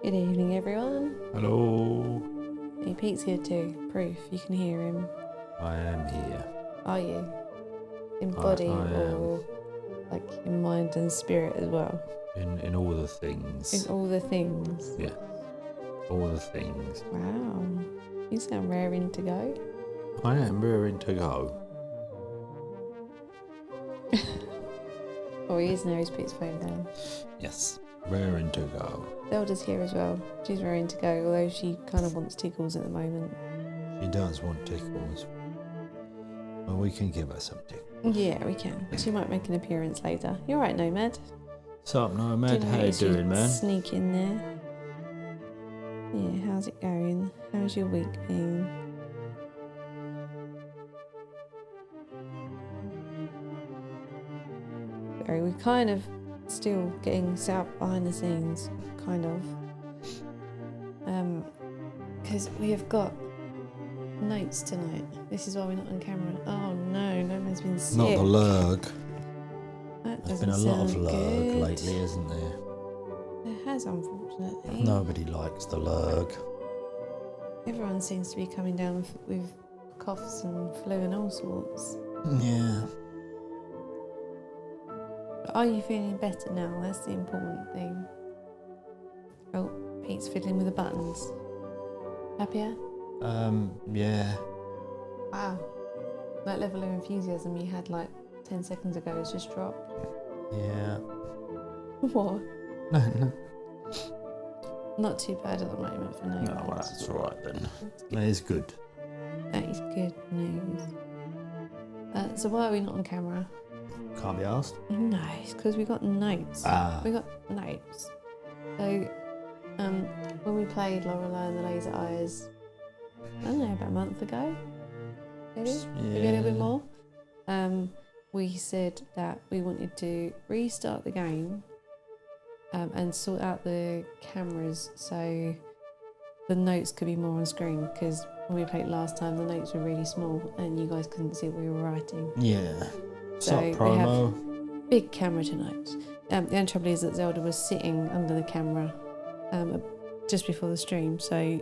Good evening, everyone. Hello. Hey, Pete's here too. Proof you can hear him. I am here. Are you? In body I or like in mind and spirit as well? In all the things. In all the things. Yeah. All the things. Wow. You sound raring to go. I am raring to go. Oh, he is now. He's put his phone down. Yes. Raring to go. Zelda's here as well. She's raring to go, although she kind of wants tickles at the moment. She does want tickles. Well, we can give her some tickles. Yeah, we can. She might make an appearance later. You're right, Nomad. What's up, Nomad? Didn't How you notice doing, man? Sneak in there. Yeah, how's it going? How's your week been? Sorry, we're kind of still getting set up behind the scenes, kind of. Because we have got notes tonight. This is why we're not on camera. Oh no, Nomad's been sick. Not the lurg. That There's doesn't been a lot of sound lurg good. lately, isn't there? There has, unfortunately. Nobody likes the lurg. Everyone seems to be coming down with coughs and flu and all sorts. Yeah. But are you feeling better now? That's the important thing. Oh, Pete's fiddling with the buttons. Happier? Yeah. Wow. That level of enthusiasm you had like 10 seconds ago has just dropped. Yeah. What? No. Not too bad at the moment for no. No, well, that's all right then. That is good. That is good news. So why are we not on camera? Can't be asked. No, it's because we got notes. Ah. We got notes. So, when we played Lorelei and the Laser Eyes, I don't know, about a month ago, maybe a little bit more, we said that we wanted to restart the game and sort out the cameras so the notes could be more on screen, because when we played last time, the notes were really small and you guys couldn't see what we were writing. Yeah. So Sup, promo? we have big camera tonight. The only trouble is that Zelda was sitting under the camera just before the stream, so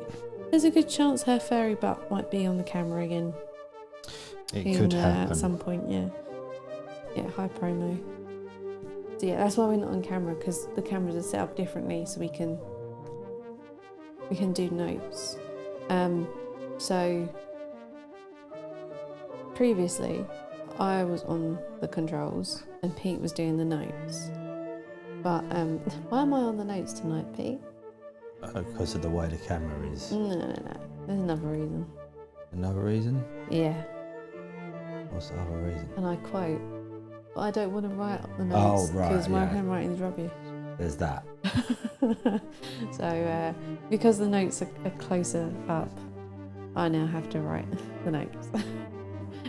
there's a good chance her furry butt might be on the camera again. It could happen. At some point, yeah. Yeah, high promo. So yeah, that's why we're not on camera, because the cameras are set up differently, so we can do notes. So previously, I was on the controls and Pete was doing the notes. But why am I on the notes tonight, Pete? Because of the way the camera is. No. There's another reason. Another reason? Yeah. What's the other reason? And I quote, but I don't want to write up the notes because my handwriting is rubbish. There's that. So because the notes are closer up, I now have to write the notes.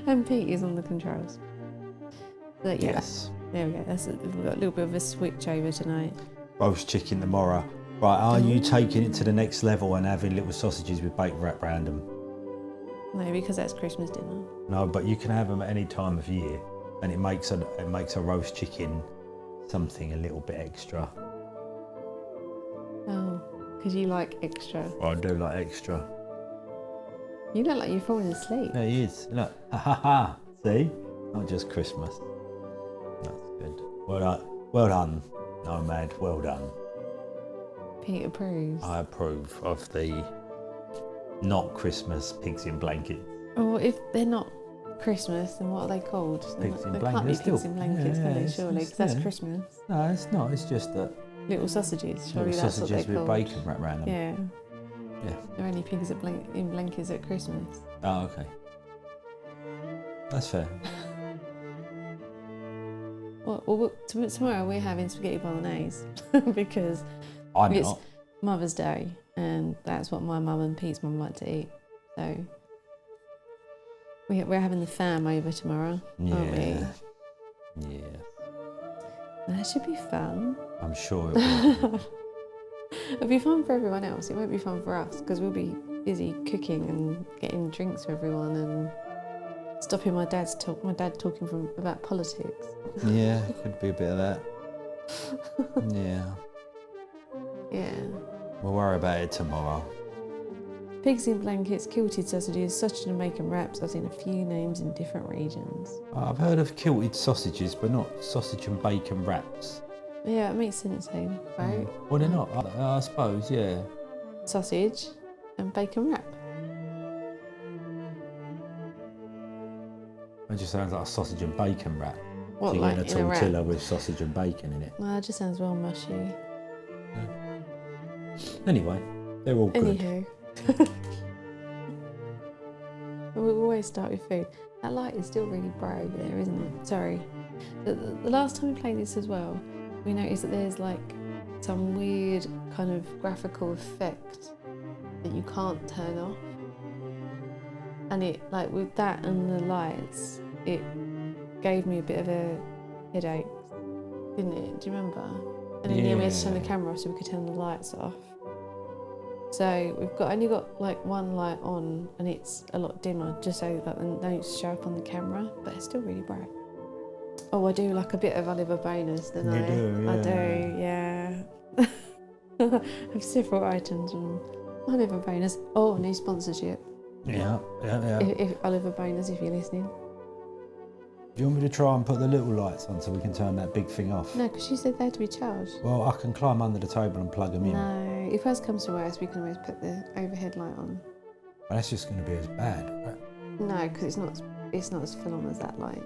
And Pete is on the controls. But yeah, Yes. there we go. We've got a little bit of a switch over tonight. Roast chicken tomorrow. Right, are you taking it to the next level and having little sausages with baked wrap around them? No, because that's Christmas dinner. No, but you can have them at any time of year, and it makes a roast chicken something a little bit extra. Oh, because you like extra. I do like extra. You look like you're falling asleep. There he is. Look, ha ha ha. See, not just Christmas. That's good. Well done, Nomad. Well done. Pete approves. I approve of the not Christmas pigs in blankets. Or if they're not Christmas, then what are they called? Pigs in They blankets. can't be Still- pigs in blankets, yeah, can they? it's Surely, just- because that's yeah. Christmas. No, it's not. It's just that Little sausages. Surely little that's what sausages they're with called. bacon wrapped around them. Yeah. Yeah. There are only pigs in blankets at Christmas. Oh, okay. That's fair. Well, tomorrow we're having spaghetti bolognese because I'm it's not. Mother's Day, and that's what my mum and Pete's mum like to eat. So we're having the fam over tomorrow, aren't we? Yeah. Yeah. That should be fun. I'm sure it will. It'll be fun for everyone else. It won't be fun for us because we'll be busy cooking and getting drinks for everyone and stopping my dad talking about politics. Yeah, could be a bit of that. Yeah. Yeah. We'll worry about it tomorrow. Pigs in blankets, kilted sausages, sausage and bacon wraps. I've seen a few names in different regions. I've heard of kilted sausages, but not sausage and bacon wraps. Yeah, it makes sense though, right? Well, they're not. I suppose, yeah. Sausage and bacon wrap. It just sounds like a sausage and bacon wrap. What, so you're like getting in a a wrap? tortilla with sausage and bacon in it. Well, it just sounds well mushy. Anyway, they're all good. Anywho. We always start with food. That light is still really bright over there, isn't it? Sorry. The last time we played this as well, we noticed that there's like some weird kind of graphical effect that you can't turn off. And it, like with that and the lights, it gave me a bit of a headache, didn't it? Do you remember? And then yeah, we had to turn the camera off so we could turn the lights off. So we've only got like one light on and it's a lot dimmer just so that they don't show up on the camera, but it's still really bright. Oh, I do like a bit of Oliver Bonus, don't I? You do, yeah. I do, yeah. I have several items from Oliver Bonus. Oh, new sponsorship. Yeah. If Oliver Bonus, if you're listening. Do you want me to try and put the little lights on so we can turn that big thing off? No, because you said they had to be charged. Well, I can climb under the table and plug them in. No, if worse comes to worse, we can always put the overhead light on. But that's just going to be as bad, right? No, because it's not as full on as that light.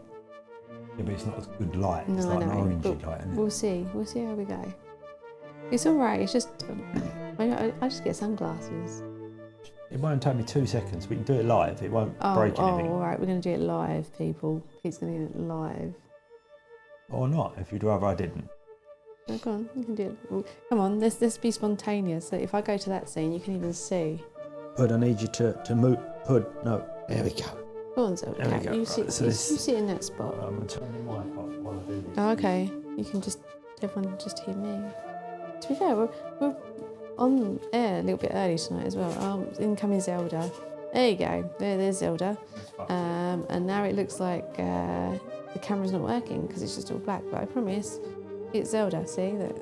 Yeah, but it's not as good light. It's No, like I an know, orangey but light, isn't it? We'll see how we go. It's all right. It's just I just get sunglasses. It won't take me 2 seconds. We can do it live. It won't break anything. Oh, all right. We're going to do it live, people. Pete's going to do it live. Or not, if you'd rather I didn't. No, go on. You can do it. Well, come on. Let's be spontaneous. So if I go to that scene, you can even see. But I need you to move. No. There we go. Go on, Zelda. There we go. You Right, sit. so You this- sit in that spot. I'm going to turn the mic off while I do this. Oh, okay. You can everyone just hear me. To be fair, we're on air a little bit early tonight as well. Incoming Zelda. There you go. There's Zelda. And now it looks like the camera's not working because it's just all black. But I promise, it's Zelda. See that?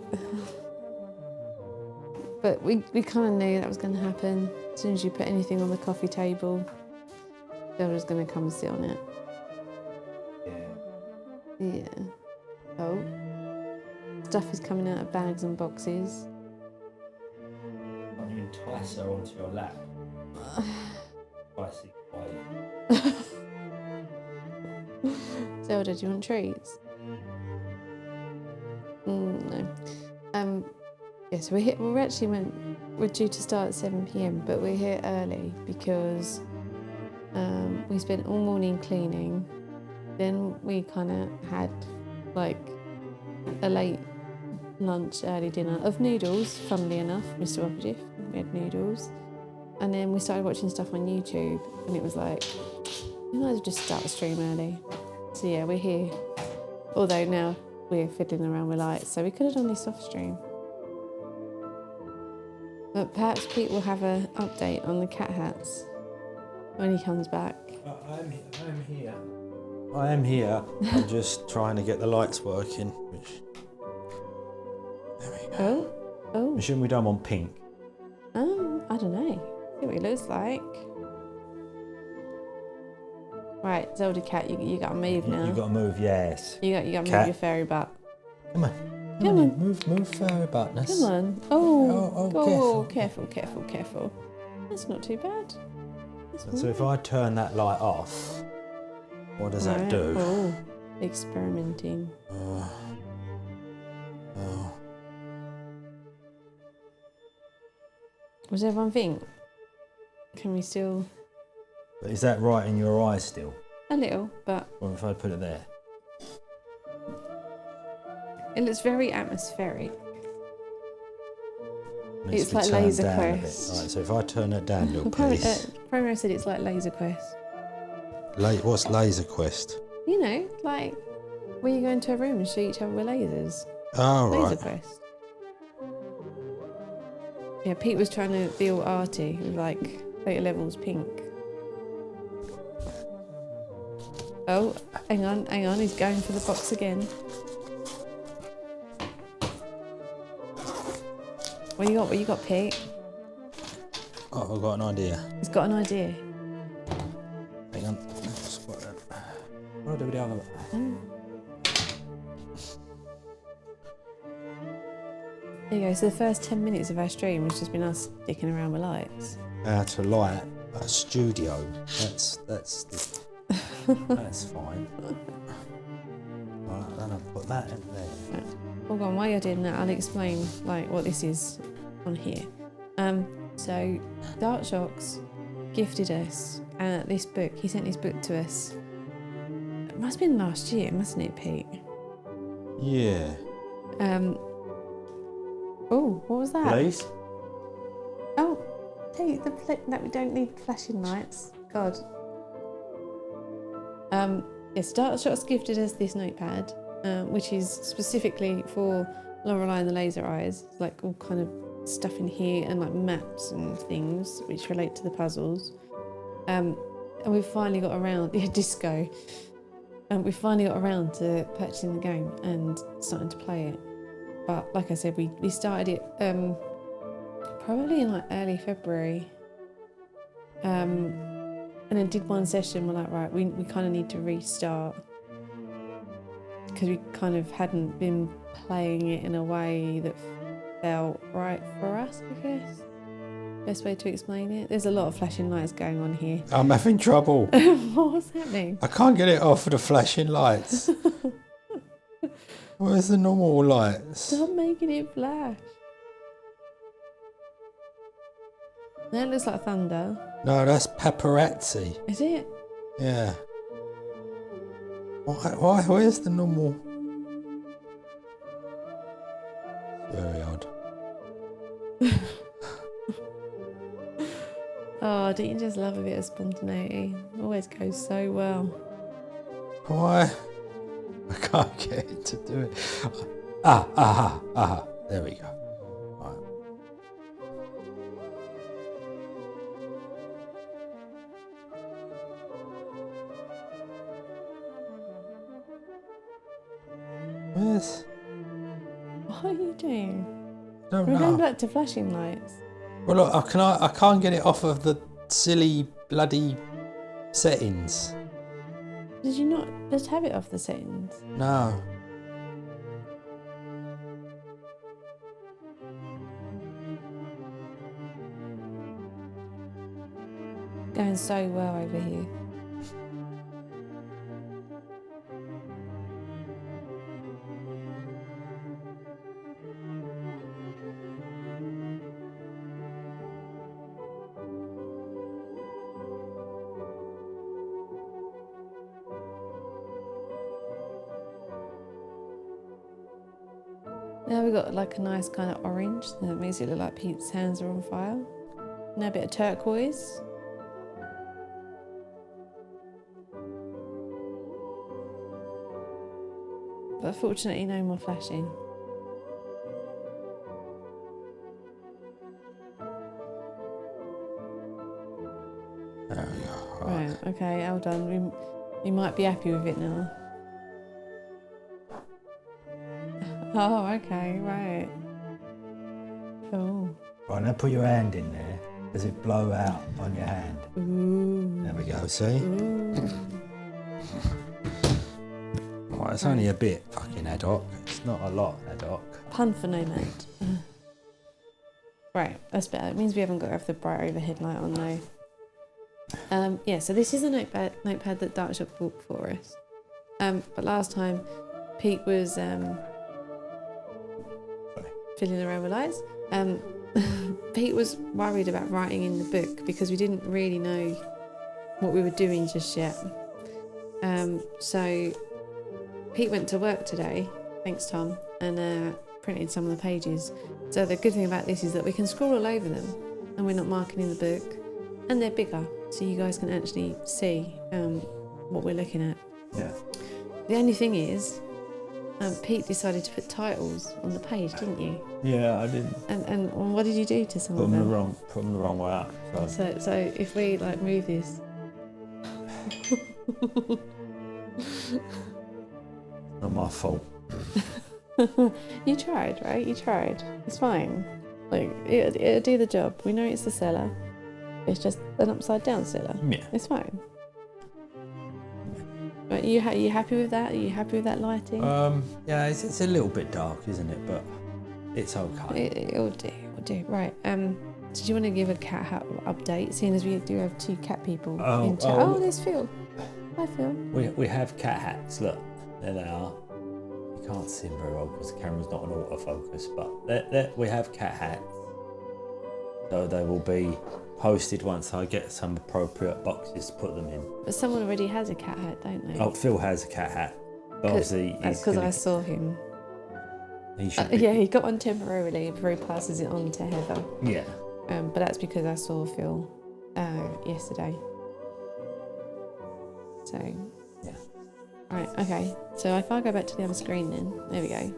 But we kind of knew that was going to happen. As soon as you put anything on the coffee table, Zelda's going to come and sit on it. Yeah. Oh. Stuff is coming out of bags and boxes. Can you entice her onto your lap? Spicy white. Zelda, do you want treats? No. Yeah, so we're due to start at 7 p.m, but we're here early because we spent all morning cleaning. Then we kind of had like a late lunch, early dinner of noodles, funnily enough, Mr. Operative. We had noodles. And then we started watching stuff on YouTube and it was like, we might as well just start the stream early. So yeah, we're here. Although now we're fiddling around with lights, so we could have done this off stream. But perhaps Pete will have an update on the cat hats when he comes back. I'm here. I am here. I'm just trying to get the lights working. There we go. Oh. Shouldn't we do them on pink? I don't know. See what he looks like. Right, Zelda cat, you gotta move now. You gotta move, yes. You gotta move Cat. your fairy butt. Come on. Move fairy buttness. Come on. Oh, careful. careful. That's not too bad. So if I turn that light off, what does that do? Oh, experimenting. Oh. What does everyone think? Can we still... But is that right in your eyes still? A little, but... Or if I put it there? It looks very atmospheric. Needs It's to be like turned Laser down a bit. Quest. Right, so if I turn it down a little piece. Promo said it's like Laser Quest. What's Laser Quest? You know, like where you go into a room and shoot each other with lasers. Oh, Laser right. Quest. Yeah, Pete was trying to be all arty with like later levels pink. Oh, hang on, he's going for the box again. What you got? What you got, Pete? Oh, I've got an idea. He's got an idea. Hang on. What do I do with the other? There you go. So the first 10 minutes of our stream has just been us sticking around with lights. How to light a studio. That's fine. Right, then I'll put that in there. Right. Hold on, while you're doing that, I'll explain like what this is on here. So Dark Shocks gifted us this book. He sent this book to us. It must have been last year, mustn't it, Pete? Yeah. Oh, what was that? Please? Oh, take the that we don't need flashing lights. God. Yes, Dark Shocks gifted us this notepad, which is specifically for Lorelei and the Laser Eyes. Like all kind of stuff in here and like maps and things which relate to the puzzles. And we've finally got around, disco. We finally got around to purchasing the game and starting to play it. But like I said, we started it probably in like early February. And then did one session. We're like, right, we kind of need to restart because we kind of hadn't been playing it in a way that felt right for us, I guess. Best way to explain it. There's a lot of flashing lights going on here. I'm having trouble. What's happening? I can't get it off of the flashing lights. Where's the normal lights? Stop making it flash. That looks like thunder. No, that's paparazzi. Is it? Yeah. Why? Where's the normal? Very odd. Oh, don't you just love a bit of spontaneity? Always goes so well. Why? I can't get it to do it. There we go. Right. Where's? What are you doing? I don't We're going know. back to flashing lights. Well, look, I can't get it off of the silly bloody settings. Did you not just have it off the settings? No. Going so well over here. Now we've got like a nice kind of orange that makes it look like Pete's hands are on fire. Now a bit of turquoise. But fortunately no more flashing. There we go. Right, okay, well done. We might be happy with it now. Oh, okay, right. Oh. Right, now put your hand in there. Does it blow out on your hand? Ooh. There we go, see? Ooh. Right, it's only a bit fucking ad hoc. It's not a lot ad hoc. Pun for nomad. Right, that's better. It means we haven't got to have the bright overhead light on though. Yeah, so this is a notepad that Dark Shock bought for us. But last time Pete was fiddling around with lights. Pete was worried about writing in the book because we didn't really know what we were doing just yet. So Pete went to work today, thanks Tom, and printed some of the pages. So the good thing about this is that we can scroll all over them and we're not marking in the book, and they're bigger so you guys can actually see what we're looking at. Yeah. The only thing is, Pete decided to put titles on the page, didn't you? Yeah, I didn't. And what did you do to some Put of them them? the wrong way up. So if we like move this. Not my fault. You tried, right? You tried. It's fine. Like, it'll do the job. We know it's the cellar. It's just an upside down cellar. Yeah. It's fine. But you happy with that? Are you happy with that lighting? Yeah, it's a little bit dark, isn't it? But it's okay. It'll do. Right. Did you want to give a cat update, seeing as we do have 2 cat people in chat? Oh, there's Phil. Hi, Phil. We have cat hats. Look, there they are. You can't see them very well because the camera's not on autofocus, but we have cat hats. So they will be posted once I get some appropriate boxes to put them in. But someone already has a cat hat, don't they? Oh, Phil has a cat hat. But obviously, that's because I saw him. Yeah, he got one temporarily before he passes it on to Heather. Yeah. But that's because I saw Phil yesterday. So, yeah. Right, okay. So if I go back to the other screen then, there we go.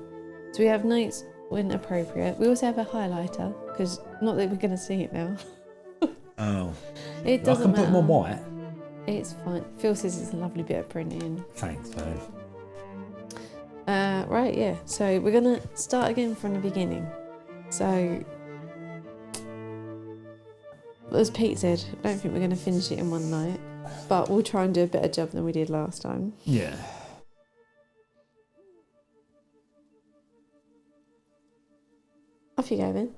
So we have notes when appropriate. We also have a highlighter, because not that we're going to see it now. Oh. It doesn't matter. I can put more white. It's fine. Phil says it's a lovely bit of printing. Thanks, man. Right, yeah. So we're going to start again from the beginning. So, as Pete said, I don't think we're going to finish it in one night. But we'll try and do a better job than we did last time. Yeah. Off you go, then.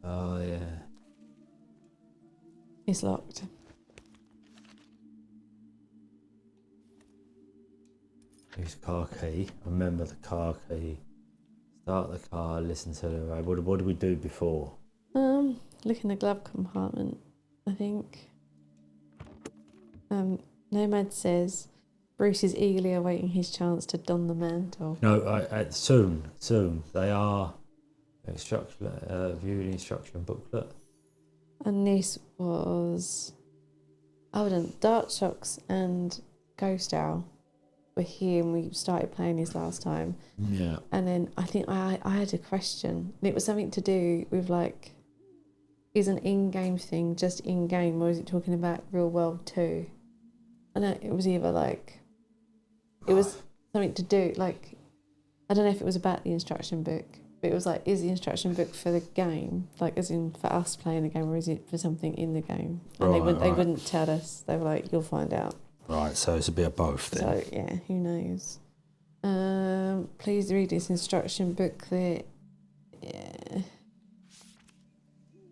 Oh, yeah. It's locked. Use car key. Remember the car key. Start the car, listen to the radio. What did we do before? Look in the glove compartment, I think. Nomad says Bruce is eagerly awaiting his chance to don the mantle. No, soon. They are view the instruction booklet. And this was... Hold on, Dart Shocks and Ghost Owl were here and we started playing this last time. Yeah. And then I think I had a question. And it was something to do with like, is an in-game thing just in-game or is it talking about real world too? And it was either like, it was something to do, like, I don't know if it was about the instruction book, but it was like, is the instruction book for the game, like as in for us playing the game, or is it for something in the game? And they wouldn't tell us. They were like, you'll find out. Right, so it's a bit of both then. So yeah, who knows? Please read this instruction booklet. Yeah.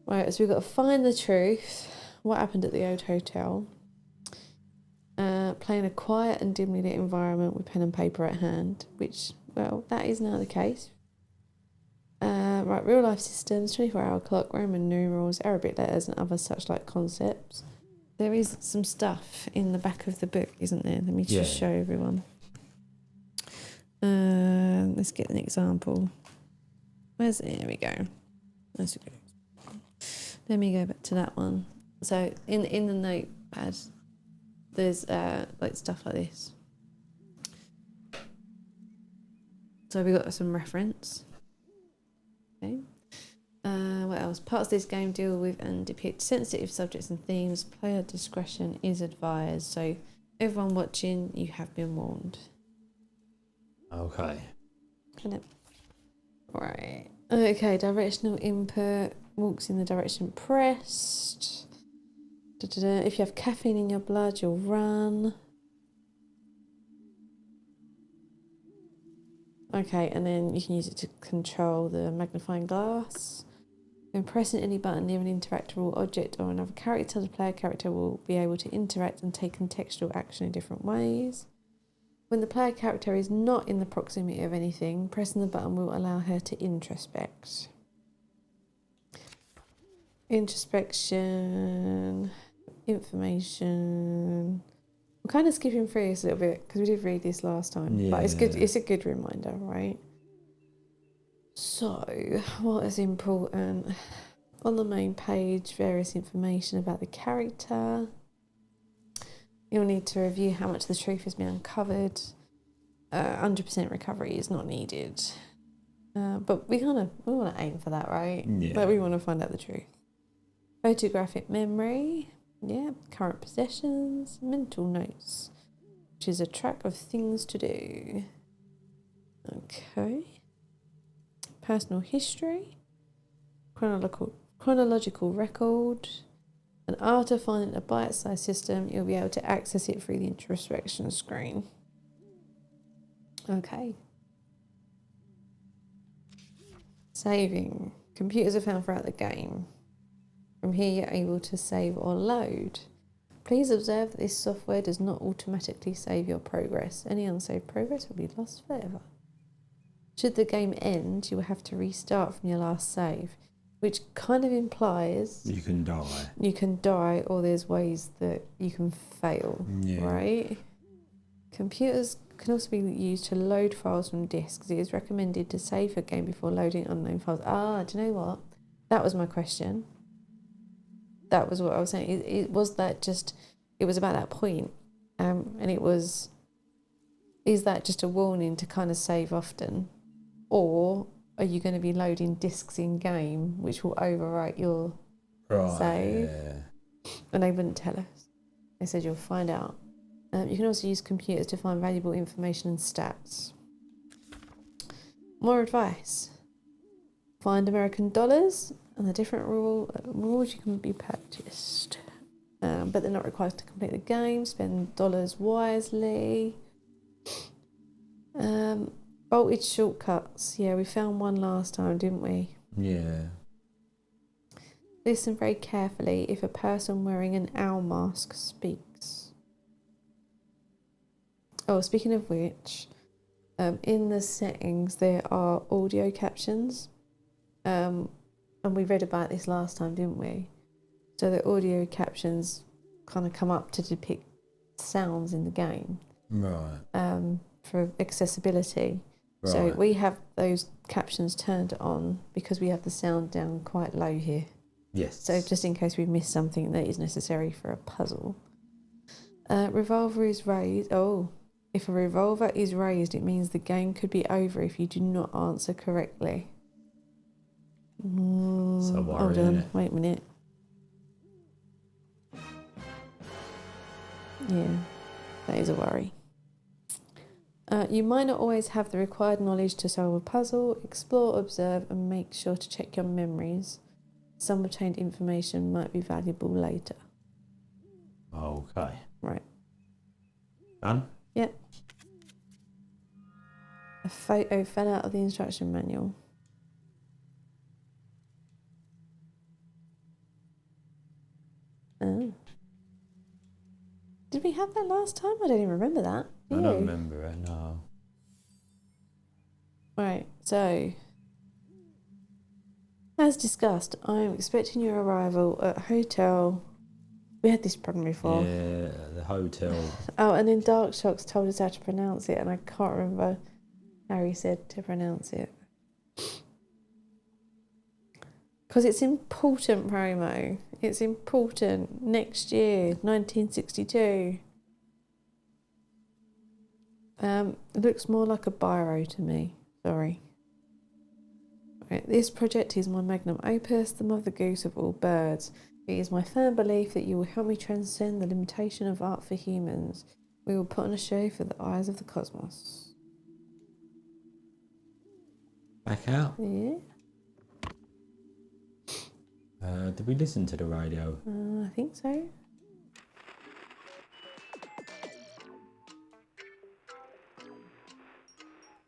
Right, so we've got to find the truth. What happened at the old hotel? Play in a quiet and dimly lit environment with pen and paper at hand, which, well, that is now the case. Right, real life systems, 24-hour clock, Roman numerals, Arabic letters and other such like concepts. There is some stuff in the back of the book, isn't there? Let me just show everyone. Let's get an example. Where's it? There we go. That's a good example. Let me go back to that one. So in the notepad, there's like stuff like this. So we got some reference. Okay. What else? Parts of this game deal with and depict sensitive subjects and themes. Player discretion is advised. So everyone watching, you have been warned. Okay. Right. Okay, directional input. Walks in the direction pressed. If you have caffeine in your blood, you'll run. Okay, and then you can use it to control the magnifying glass. When pressing any button near an interactable object or another character, the player character will be able to interact and take contextual action in different ways. When the player character is not in the proximity of anything, pressing the button will allow her to introspect. Introspection, information. I'm kind of skipping through this a little bit because we did read this last time, but it's good. It's a good reminder, right? So, what is important? On the main page, various information about the character. You'll need to review how much the truth has been uncovered. 100% recovery is not needed. But we want to aim for that, right? Yeah. But we want to find out the truth. Photographic memory. Yeah. Current possessions. Mental notes, which is a track of things to do. Okay. Personal history. chronological record. And after finding a bite-sized system, you'll be able to access it through the introspection screen. Okay. Saving. Computers are found throughout the game. From here, you're able to save or load. Please observe that this software does not automatically save your progress. Any unsaved progress will be lost forever. Should the game end, you will have to restart from your last save, which kind of implies You can die. you can die, or there's ways that you can fail, right? Computers can also be used to load files from disks. It is recommended to save your game before loading unknown files. Do you know what? That was my question. That was what I was saying. It was about that point. And it was, is that just a warning to kind of save often? Or are you going to be loading disks in game, which will overwrite your save? Yeah. And they wouldn't tell us. They said you'll find out. You can also use computers to find valuable information and stats. More advice. Find American dollars and the different rules you can be purchased. But they're not required to complete the game. Spend dollars wisely. Bolted shortcuts. Yeah, we found one last time, didn't we? Yeah. Listen very carefully if a person wearing an owl mask speaks. Oh, speaking of which, in the settings there are audio captions. And we read about this last time, didn't we? So the audio captions kind of come up to depict sounds in the game. Right. For accessibility. Right. So we have those captions turned on because we have the sound down quite low here. Yes. So just in case we miss something that is necessary for a puzzle. Revolver is raised. Oh, if a revolver is raised, it means the game could be over if you do not answer correctly. So worrying, hold on, wait a minute. Yeah, that is a worry. You might not always have the required knowledge to solve a puzzle. Explore, observe, and make sure to check your memories. Some obtained information might be valuable later. Okay. Right. Done? Yep. A photo fell out of the instruction manual. Oh. Did we have that last time? I don't even remember that. I don't remember it, no. Right, so as discussed, I'm expecting your arrival at hotel. We had this problem before. Yeah, the hotel. Oh, and then Dark Shocks told us how to pronounce it, and I can't remember how he said to pronounce it. Because it's important, promo. It's important. Next year, 1962. It looks more like a biro to me. Sorry. Right, this project is my magnum opus, the mother goose of all birds. It is my firm belief that you will help me transcend the limitation of art for humans. We will put on a show for the eyes of the cosmos. Back out? Yeah. Did we listen to the radio? I think so.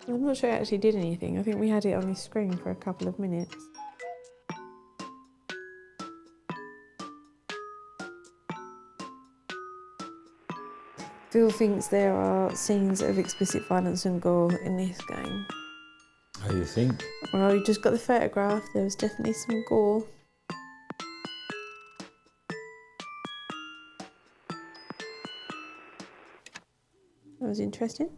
I'm not sure it actually did anything. I think we had it on the screen for a couple of minutes. Phil thinks there are scenes of explicit violence and gore in this game. Oh, you think? Well, you just got the photograph. There was definitely some gore. That was interesting.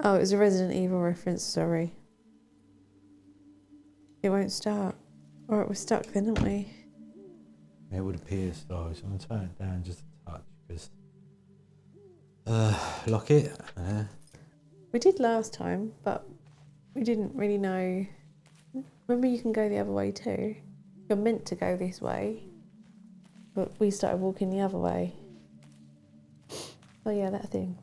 Oh, it was a Resident Evil reference, sorry. It won't start. Or it was stuck then, didn't we? It would appear so. So I'm going to turn it down just a touch because... lock it. We did last time, but we didn't really know. Remember, you can go the other way too. You're meant to go this way, but we started walking the other way. Oh yeah, that thing.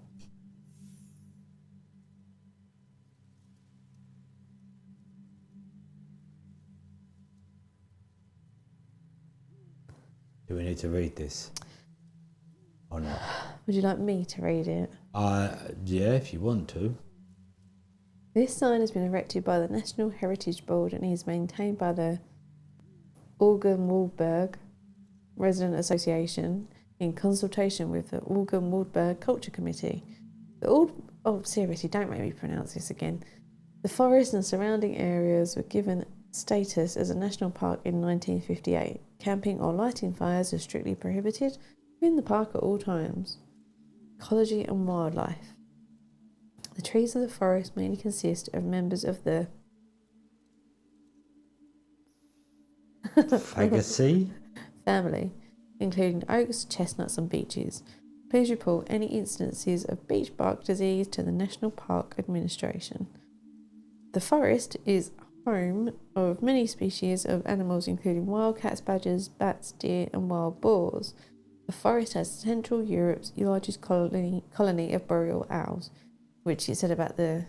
Do we need to read this? Or not? Would you like me to read it? Yeah, if you want to. This sign has been erected by the National Heritage Board and is maintained by the Augen-Waldberg Resident Association in consultation with the Augen-Waldberg Culture Committee. Seriously, don't make me pronounce this again. The forest and surrounding areas were given status as a national park in 1958. Camping or lighting fires are strictly prohibited within the park at all times. Ecology and wildlife. The trees of the forest mainly consist of members of the Fagaceae? family, including oaks, chestnuts and beeches. Please report any instances of beech bark disease to the National Park Administration. The forest is home of many species of animals including wildcats, badgers, bats, deer and wild boars. The forest has Central Europe's largest colony of boreal owls, which you said about the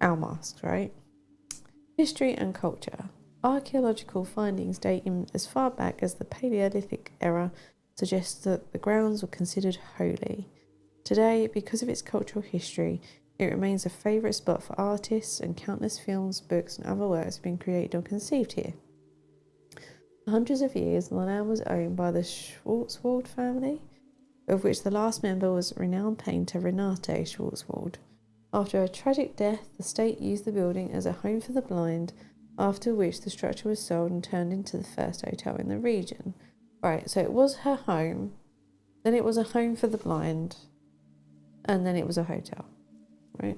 owl masks, right? History and culture. Archaeological findings dating as far back as the Paleolithic era suggest that the grounds were considered holy. Today, because of its cultural history, it remains a favourite spot for artists, and countless films, books and other works have been created or conceived here. For hundreds of years, the land was owned by the Schwarzwald family, of which the last member was renowned painter Renate Schwarzwald. After a tragic death, the state used the building as a home for the blind, after which the structure was sold and turned into the first hotel in the region. Right, so it was her home, then it was a home for the blind, and then it was a hotel, right?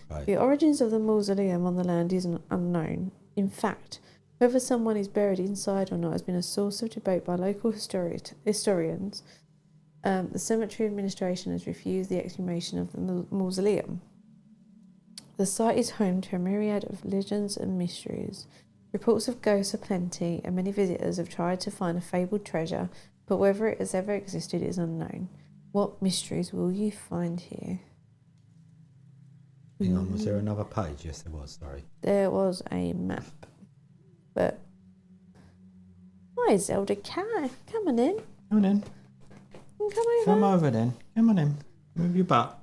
Okay. The origins of the mausoleum on the land is unknown. In fact, whether someone is buried inside or not has been a source of debate by local historians. The cemetery administration has refused the exhumation of the mausoleum. The site is home to a myriad of legends and mysteries. Reports of ghosts are plenty, and many visitors have tried to find a fabled treasure, but whether it has ever existed is unknown. What mysteries will you find here? Hang on, was there another page? Yes, there was, sorry. There was a map. But hi Zelda Cat, come on in. Come on in. Come over. Come over then. Come on in. Move your butt.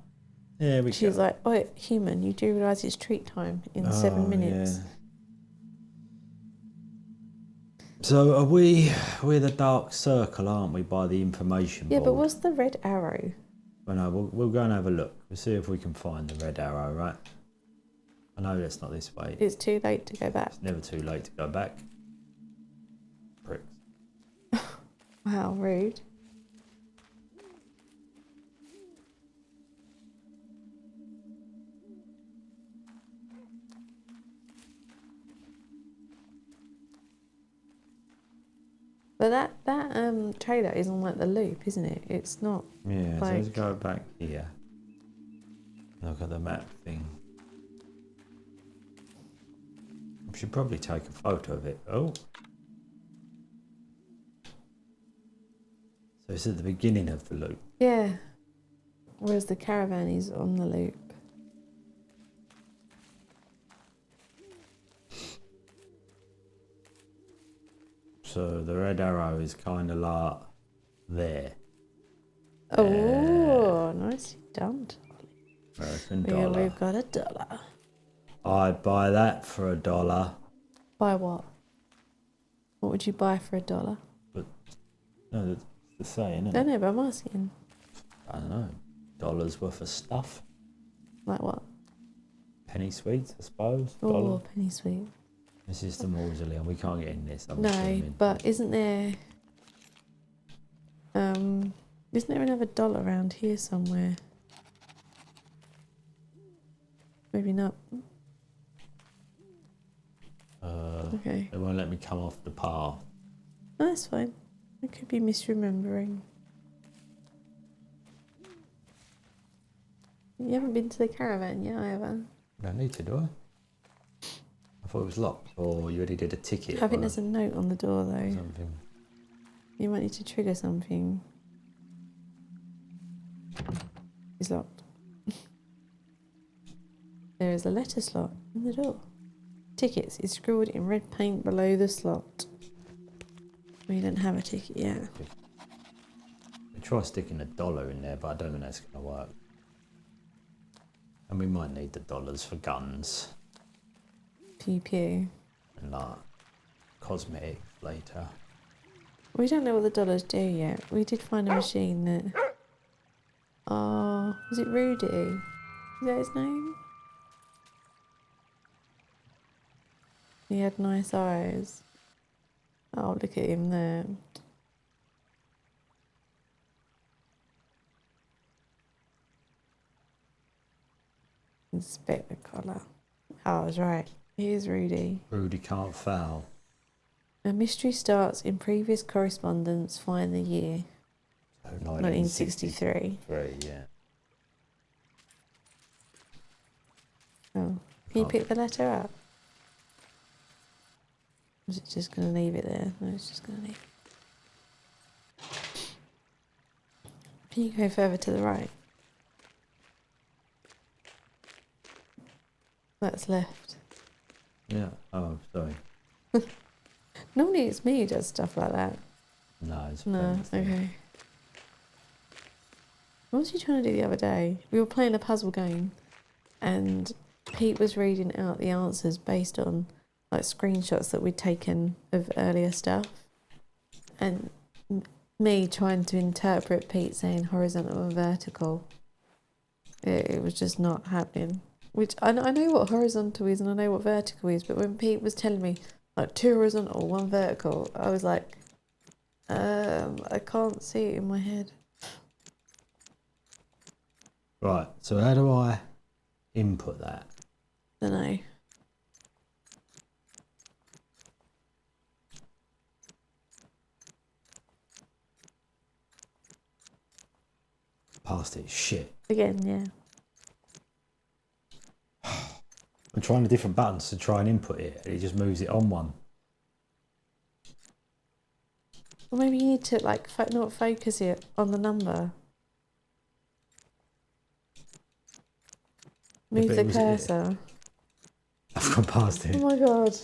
There we go. She's like, oh, human, you do realise it's treat time in 7 minutes. Yeah. So are we're the dark circle, aren't we, by the information Yeah, board? but what's the red arrow? Well, no, we'll go and have a look. We'll see if we can find the red arrow, right? I know that's not this way. It's too late to go back. It's never too late to go back. Pricks. Wow, rude. But that trailer is on like the loop, isn't it? It's not. Yeah, so like... let's go back here. Look at the map thing. I should probably take a photo of it. Oh. So it's at the beginning of the loop. Yeah. Whereas the caravan is on the loop. So the red arrow is kind of like there. Oh, nicely done. American Yeah, dollar. we've got $1. I'd buy that for $1. Buy what? What would you buy for $1? But no, that's the saying, isn't I it? don't know, but I'm asking. I don't know. $1 worth of stuff. Like what? Penny sweets, I suppose. Oh, Dollar. penny sweet. This is the mausoleum. We can't get in this. I'm No, assuming. but isn't there another dollar around here somewhere? Maybe not. Okay. They won't let me come off the path. No, that's fine. I could be misremembering. You haven't been to the caravan yet, either. I don't need to, do I? I thought it was locked, or you already did a ticket. I think there's a note on the door, though. Something. You might need to trigger something. It's locked. There is a letter slot in the door. Tickets is scrawled in red paint below the slot. We didn't have a ticket yet. We try sticking $1 in there, but I don't think that's going to work. And we might need the dollars for guns. Pew pew. And like cosmetics later. We don't know what the dollars do yet. We did find a machine that... Oh, was it Rudy? Is that his name? He had nice eyes. Oh, look at him there. Inspect the collar. Oh, I was right. Here's Rudy. Rudy can't foul. A mystery starts in previous correspondence. Find the year. So 1963. Yeah. Oh, can you pick the letter up? Or is it just going to leave it there? No, it's just going to leave it. Can you go further to the right? That's left. Yeah. Oh, sorry. Normally it's me who does stuff like that. No, it's No, okay. What was you trying to do the other day? We were playing a puzzle game and Pete was reading out the answers based on like screenshots that we'd taken of earlier stuff. And me trying to interpret Pete saying horizontal and vertical. It was just not happening. Which I know what horizontal is and I know what vertical is, but when Pete was telling me like 2 horizontal, 1 vertical, I was like, I can't see it in my head. Right, so how do I input that? Dunno. Past it, shit. Again, yeah. I'm trying the different buttons to try and input it, and it just moves it on one. Or maybe you need to like not focus it on the number. Move but the it was- cursor. I've gone past it. Oh my god.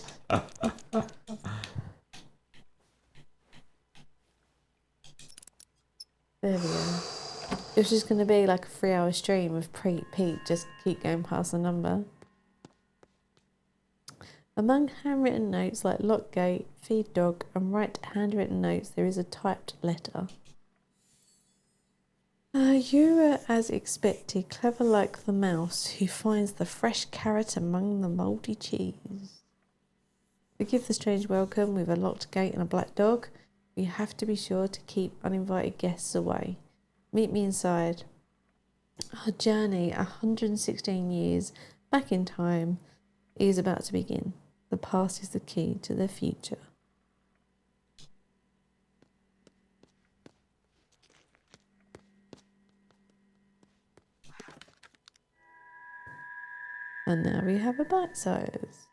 There we go. It's just going to be like a 3-hour stream of Pete just keep going past the number. Among handwritten notes like lockgate, feed dog and right handwritten notes there is a typed letter. You were as expected, clever like the mouse who finds the fresh carrot among the mouldy cheese. We give the strange welcome with a locked gate and a black dog. We have to be sure to keep uninvited guests away. Meet me inside. Our journey, 116 years back in time, is about to begin. The past is the key to the future. And now we have a bite size.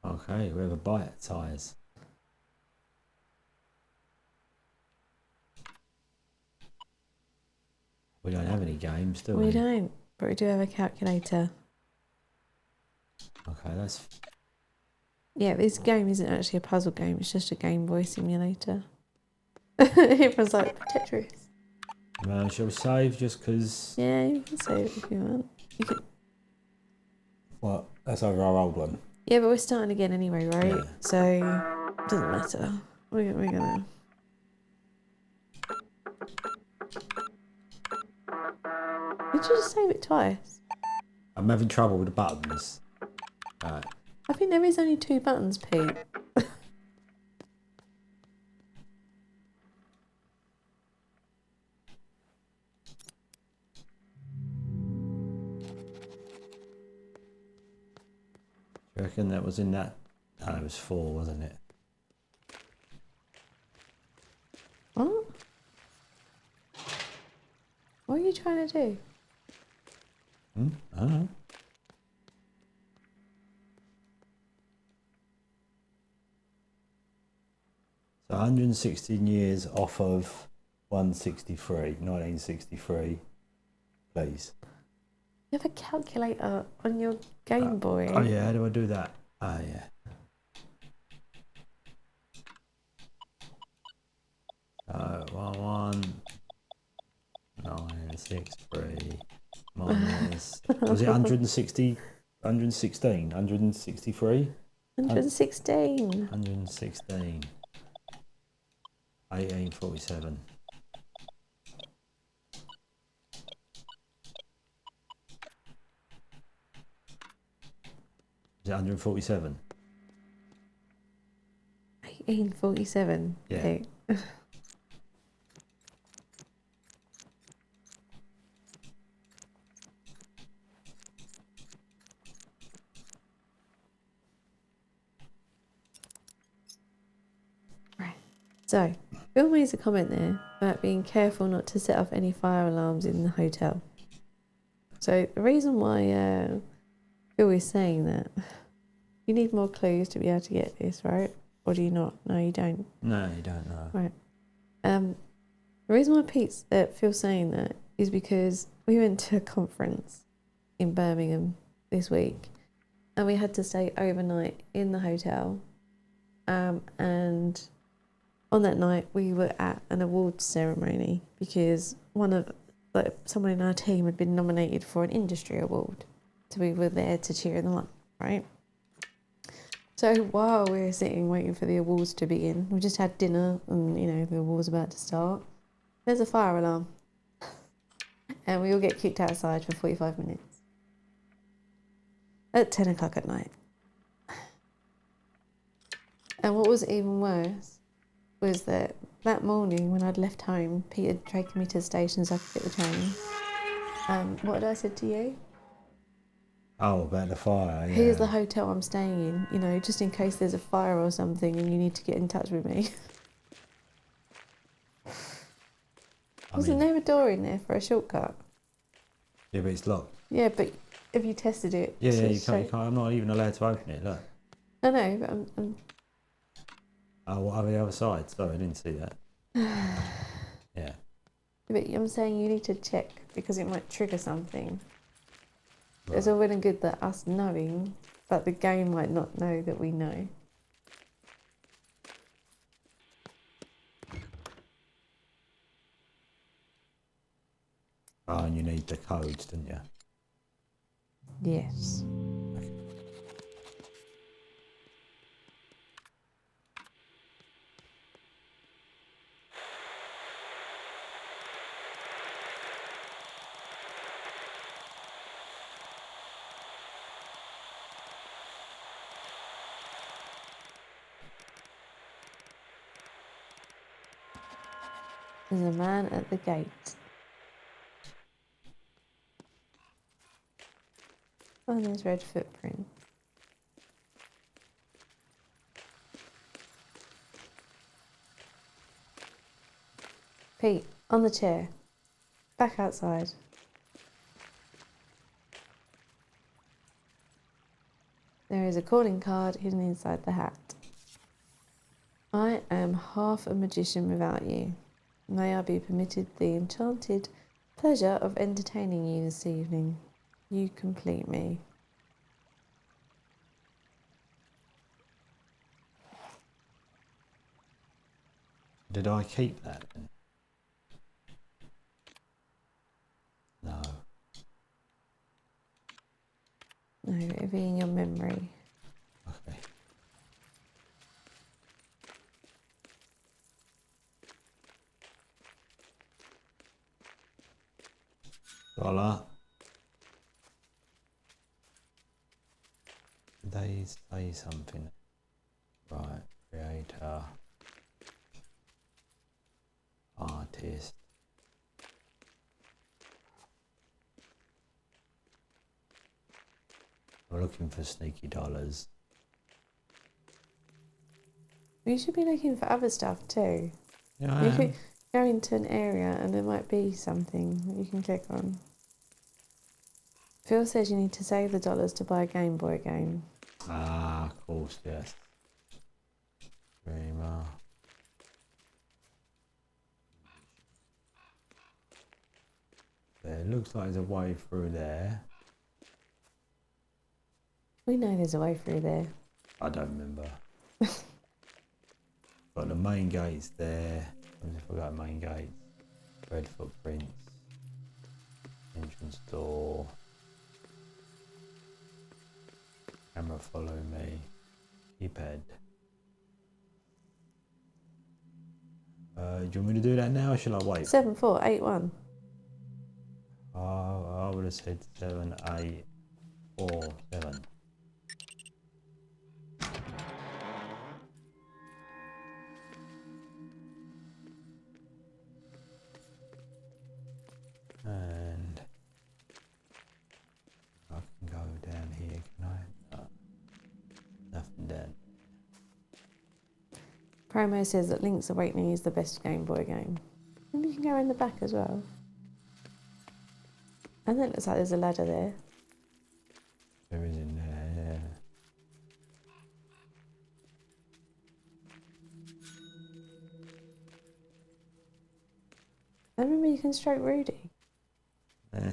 Okay, we have a bite size. We don't have any games, do we? We don't, but we do have a calculator. Okay, that's... Yeah, this game isn't actually a puzzle game, it's just a Game Boy simulator. Everyone's like, Tetris. Well, shall we save just because... Yeah, you can save it if you want. You can... What? That's over our old one. Yeah, but we're starting again anyway, right? Yeah. So, it doesn't matter. We're gonna... Did you just save it twice? I'm having trouble with the buttons. Right. I think there is only 2 buttons, Pete. Do you reckon that was in that? No, it was 4, wasn't it? What? What are you trying to do? I don't know. So 116 years off of 163, 1963, please. You have a calculator on your Game Boy. Oh yeah, how do I do that? Oh yeah. So 11963 minus was it 160, 116, 163? 116. 116. 1847. Is it 147? 1847. Yeah. Okay. Right. So, Bill makes a comment there about being careful not to set off any fire alarms in the hotel. So, the reason why Bill is saying that, you need more clues to be able to get this, right? Or do you not? No, you don't. No, you don't know. Right. The reason why Phil's saying that is because we went to a conference in Birmingham this week and we had to stay overnight in the hotel. And on that night we were at an awards ceremony because someone in our team had been nominated for an industry award. So we were there to cheer them on, right? So while we were sitting waiting for the awards to begin, we just had dinner and, the awards about to start. There's a fire alarm. And we all get kicked outside for 45 minutes. At 10 o'clock at night. And what was even worse was that morning when I'd left home, Pete had taken me to the station so I could get the train. What had I said to you? Oh, about the fire, yeah. Here's the hotel I'm staying in, just in case there's a fire or something and you need to get in touch with me. Wasn't there a door in there for a shortcut? Yeah, but it's locked. Yeah, but have you tested it? Yeah, you can't. I'm not even allowed to open it, look. I know, but I'm... Oh, what over the other side? Sorry, I didn't see that. Yeah. But I'm saying you need to check because it might trigger something. Right. It's all well and good that us knowing, but the game might not know that we know. Oh, and you need the codes, don't you? Yes. Okay. There's a man at the gate. Oh, there's red footprint. Pete, on the chair. Back outside. There is a calling card hidden inside the hat. I am half a magician without you. May I be permitted the enchanted pleasure of entertaining you this evening. You complete me. Did I keep that then? No. No, it'll be in your memory. Okay. Dollar. Did they say something? Right. Creator. Artist. We're looking for sneaky dollars. You should be looking for other stuff too. Yeah, You could go into an area and there might be something that you can click on. Phil says you need to save the dollars to buy a Game Boy game. Ah, of course, yes. Dreamer. There, looks like there's a way through there. We know there's a way through there. I don't remember. But the main gate's there. If I go to main gate, red footprints, entrance door, camera follow me, keypad. Do you want me to do that now or shall I wait? 7481. I would have said 7, 8, 4, 7. And I can go down here, can I? No, nothing down. Promo says that Link's Awakening is the best Game Boy game. Maybe you can go in the back as well. And it looks like there's a ladder there. There is in there, yeah. I remember you can stroke Rudy. Eh,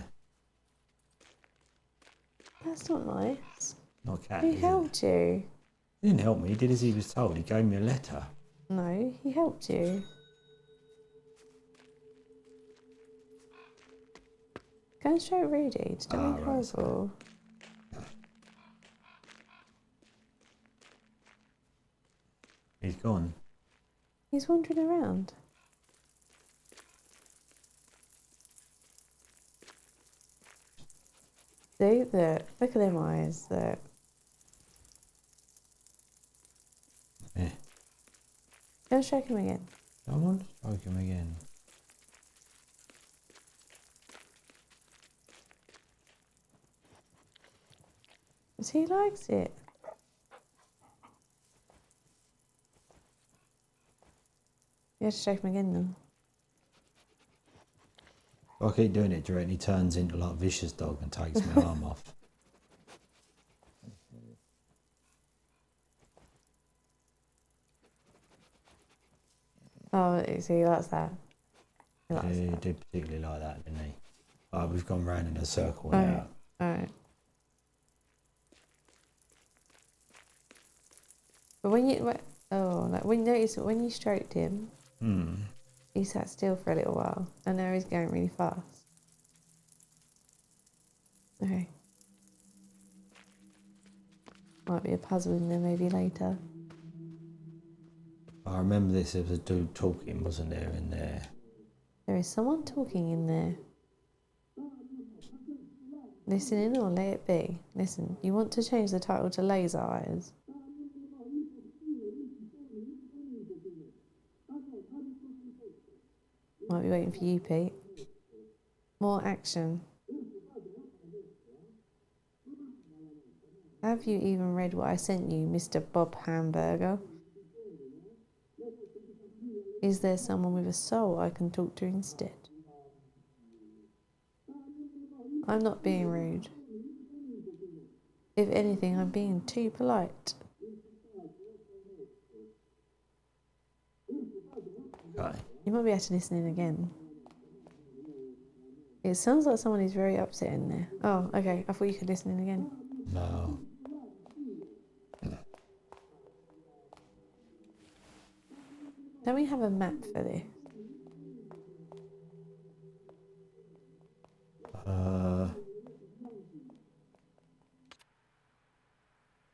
That's not nice. not a cat. He is it? helped you. He didn't help me, he did as he was told. He gave me a letter. No, he helped you. Go and stroke Rudy. Just don't be right, horrible. He's gone. He's wandering around. See, look at them eyes. Look. Yeah. Go and stroke him again. Someone stroke him again. He likes it. You have to stroke him again then. If I keep doing it, Direct, he turns into like a vicious dog and takes my arm off. Oh, so he likes that. He likes He that. did particularly like that, didn't he? We've gone round in a circle Alright. now. Alright. But when you, when you notice that when you stroked him, he sat still for a little while, and now he's going really fast. Okay. Might be a puzzle in there maybe later. I remember this, there was a dude talking, wasn't there, in there? There is someone talking in there. Listen in or let it be. Listen, you want to change the title to Laser Eyes? Might be waiting for you, Pete. More action. Have you even read what I sent you, Mr. Bob Hamburger? Is there someone with a soul I can talk to instead? I'm not being rude. If anything, I'm being too polite. Okay. You might be able to listen in again. It sounds like someone is very upset in there. Oh, okay. I thought you could listen in again. No. Don't we have a map for this?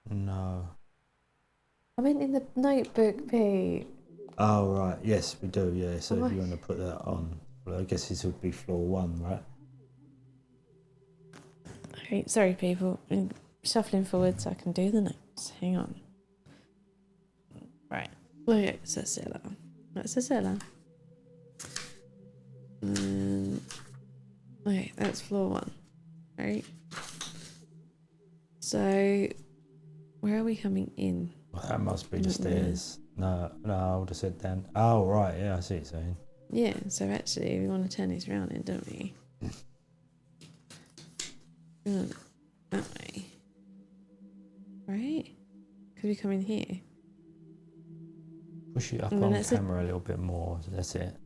No. I meant in the notebook, Pete. Oh, right. Yes, we do, yeah. So Oh, if you want to put that on, well, I guess this would be floor 1, right? Okay, sorry, people. I'm shuffling forward so I can do the notes. Hang on. Right. Okay, so cellar. That's a cellar. Okay, that's floor 1. Right. So, where are we coming in? Well, that must be the stairs. No, I would have said down. Oh, right, yeah, I see what you're saying. Yeah, so actually we want to turn this around then, don't we? That way. Right? Because we come in here. Push it up And then on that's camera a little bit more. That's it.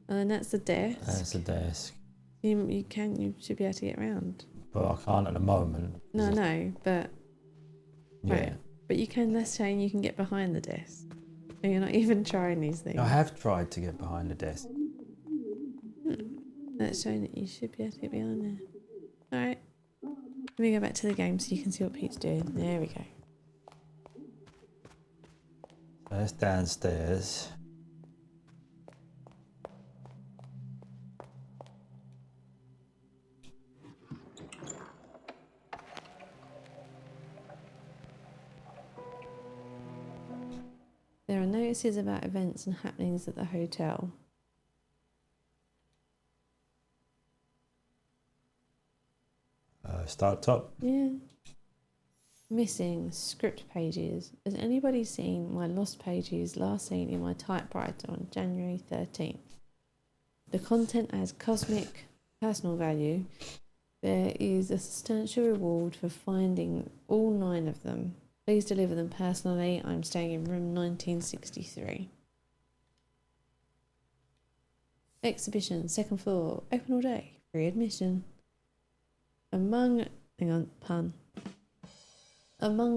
And then that's the desk. That's the desk. You should be able to get around. But I can't at the moment. No, but Yeah. Right. But you can, that's saying you can get behind the desk. And you're not even trying these things. I have tried to get behind the desk. That's showing that you should be able to get behind there. Alright. Let me go back to the game so you can see what Pete's doing. There we go. So that's downstairs. There are notices about events and happenings at the hotel. Start top. Yeah. Missing script pages. Has anybody seen my lost pages last seen in my typewriter on January 13th? The content has cosmic personal value. There is a substantial reward for finding all 9 of them. Please deliver them personally. I'm staying in room 1963. Exhibition, 2nd floor, open all day, free admission. Among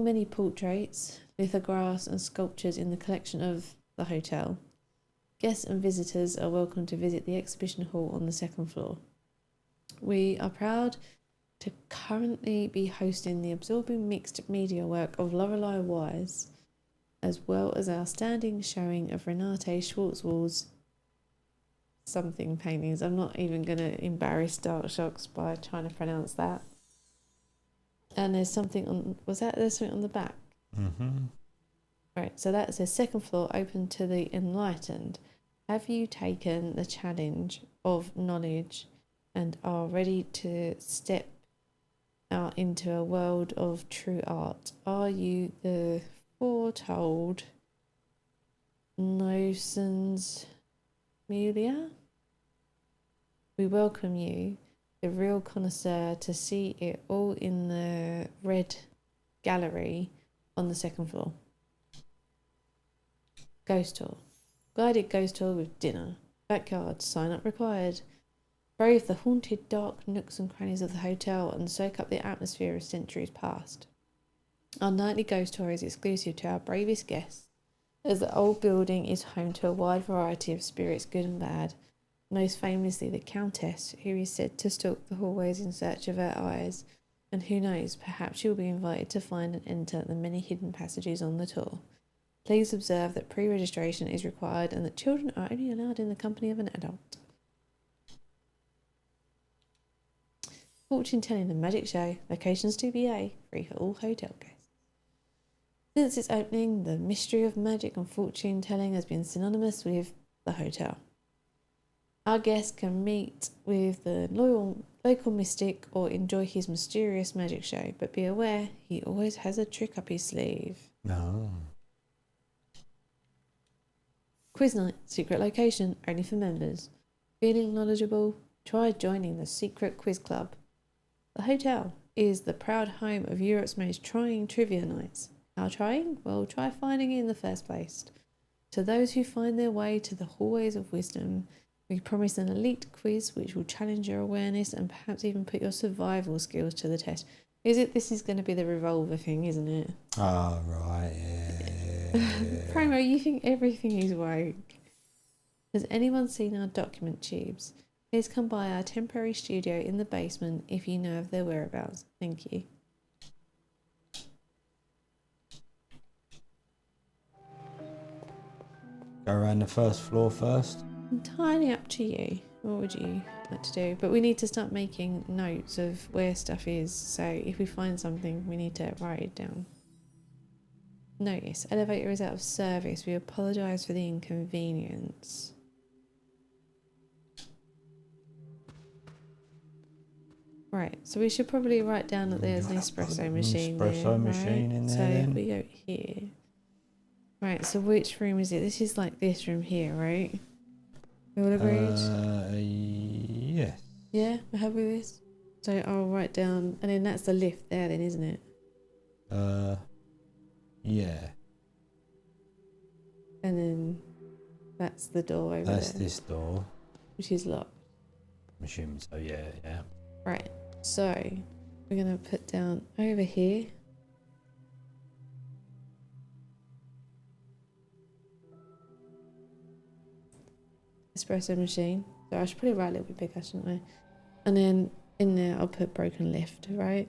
many portraits, lithographs and sculptures in the collection of the hotel, guests and visitors are welcome to visit the exhibition hall on the 2nd floor. We are proud to currently be hosting the absorbing mixed media work of Lorelei Wise, as well as our standing showing of Renate Schwartzwald's something paintings. I'm not even going to embarrass Dark Shocks by trying to pronounce that. And there's something on, there's something on the back? Mm-hmm. Right, so that says 2nd floor open to the enlightened. Have you taken the challenge of knowledge and are ready to step out into a world of true art? Are you the foretold Nosons Mulia? We welcome you, the real connoisseur, to see it all in the red gallery on the 2nd floor. Ghost tour. Guided ghost tour with dinner. Backyard, sign up required. Brave the haunted dark nooks and crannies of the hotel and soak up the atmosphere of centuries past. Our nightly ghost tour is exclusive to our bravest guests, as the old building is home to a wide variety of spirits, good and bad. Most famously the Countess, who is said to stalk the hallways in search of her eyes, and who knows, perhaps she will be invited to find and enter the many hidden passages on the tour. Please observe that pre-registration is required and that children are only allowed in the company of an adult. Fortune telling and magic show, locations to BA, free for all hotel guests. Since its opening, the mystery of magic and fortune telling has been synonymous with the hotel. Our guests can meet with the local mystic or enjoy his mysterious magic show, but be aware he always has a trick up his sleeve. No. Quiz night, secret location, only for members. Feeling knowledgeable? Try joining the secret quiz club. The hotel is the proud home of Europe's most trying trivia nights. How trying? Well, try finding it in the first place. To those who find their way to the hallways of wisdom, we promise an elite quiz which will challenge your awareness and perhaps even put your survival skills to the test. This is going to be the revolver thing, isn't it? Oh, right, yeah. Promo, you think everything is woke. Has anyone seen our document tubes? Please come by our temporary studio in the basement if you know of their whereabouts. Thank you. Go around the first floor first. Entirely up to you. What would you like to do? But we need to start making notes of where stuff is. So if we find something, we need to write it down. Notice, elevator is out of service. We apologise for the inconvenience. Right, so we should probably write down that there's an espresso machine there. Espresso machine in there. So then. if we go here. Right, so which room is it? This is like this room here, right? We all agreed? Yes. Yeah, we're happy with this? So I'll write down, and then that's the lift there then, isn't it? Yeah. And then that's the door over there. That's this door. Which is locked. I'm assuming so, yeah. Right, so we're going to put down over here. espresso machine. So I should probably write a little bit bigger, shouldn't I? And then in there I'll put broken lift, right?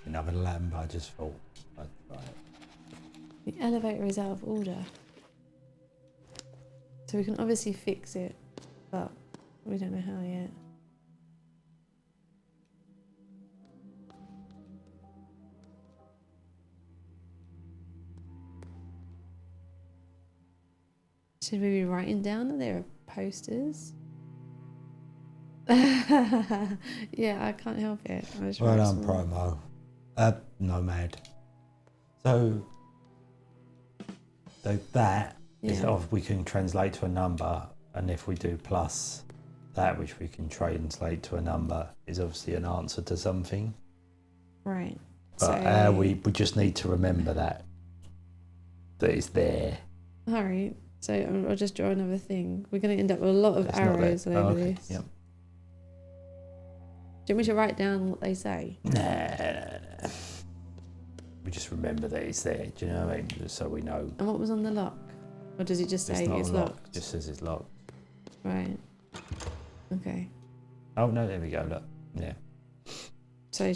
Another lamp, I just thought I'd try it. The elevator is out of order. So we can obviously fix it, but we don't know how yet. Should we be writing down that there are posters? Yeah, I can't help it. I just Well write done, small. Promo. Nomad. So that is Yeah. we can translate to a number, and if we do plus that, which we can translate to a number, is obviously an answer to something. Right. But So, we just need to remember that it's there. alright. So I'll just draw another thing. We're going to end up with a lot of It's not arrows there. over Okay. this. Yep. Do you want me to write down what they say? Nah. We just remember that it's there. Do you know what I mean? Just so we know. And what was on the lock? Or does it just say not it's locked. locked? It just says it's locked. Right. Okay. Oh no, there we go. Look. Yeah. So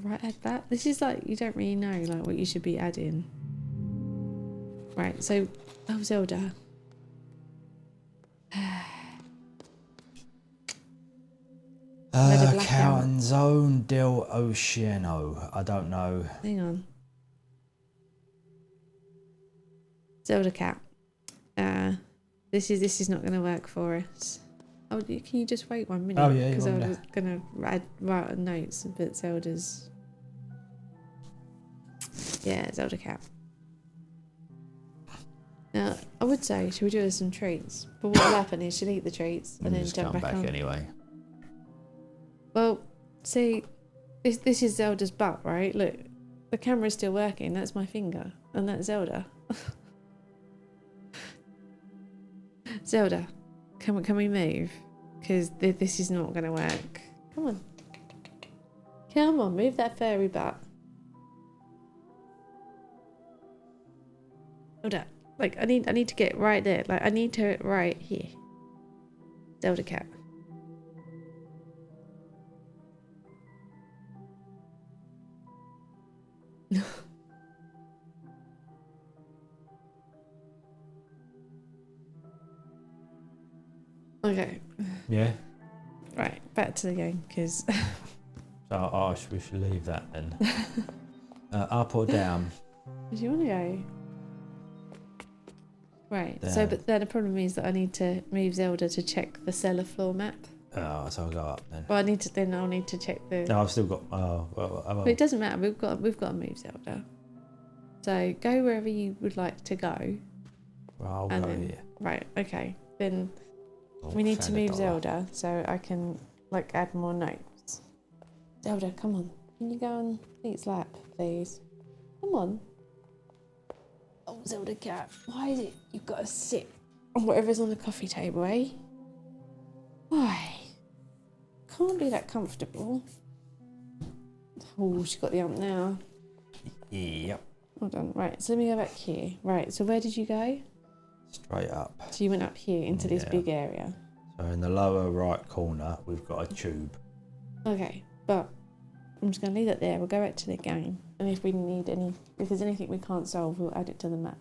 right, add that. This is like, you don't really know like what you should be adding. Right, so, oh, Zelda. Calzone del Oceano. I don't know. Hang on. Zelda cat. This is not going to work for us. Oh, can you just wait 1 minute? Oh, yeah, Because I you're on was going to write a notes, but Zelda's. Yeah, Zelda cat. Now, I would say, should we do her some treats? But what will happen is she'll eat the treats and then just jump come back on. anyway. Well, see, this is Zelda's butt, right? Look, the camera's still working. That's my finger, and that's Zelda. Zelda, can we move? Because this is not going to work. Come on. Come on, move that furry butt. Zelda, like, I need to get right there. Like, I need to right here. Zelda cat. Okay. Yeah. Right, back to the game, because... So we should leave that then. Up or down? Do you want to go? Right, Down. so but then the problem is that I need to move Zelda to check the cellar floor map. Oh, so I'll go up then. Well, I'll need to check the... No, I've still got... Oh, well, But it doesn't matter, we've got to move Zelda. So go wherever you would like to go. I'll and go then, here. Right, okay. Then Oh, we need to found a move dollar. Zelda so I can, like, add more notes. Zelda, come on. Can you go on Pete's lap, please? Come on. Oh, Zelda cat, why is it you've got to sit on whatever's on the coffee table, eh? Why? Can't be that comfortable. Oh, she's got the ump now. Yep. Hold on. Right, so let me go back here. Right, so where did you go? Straight up. So you went up here into this Yeah. big area. So in the lower right corner, we've got a tube. Okay, but I'm just going to leave that there. We'll go back to the game. And if there's anything we can't solve, we'll add it to the map.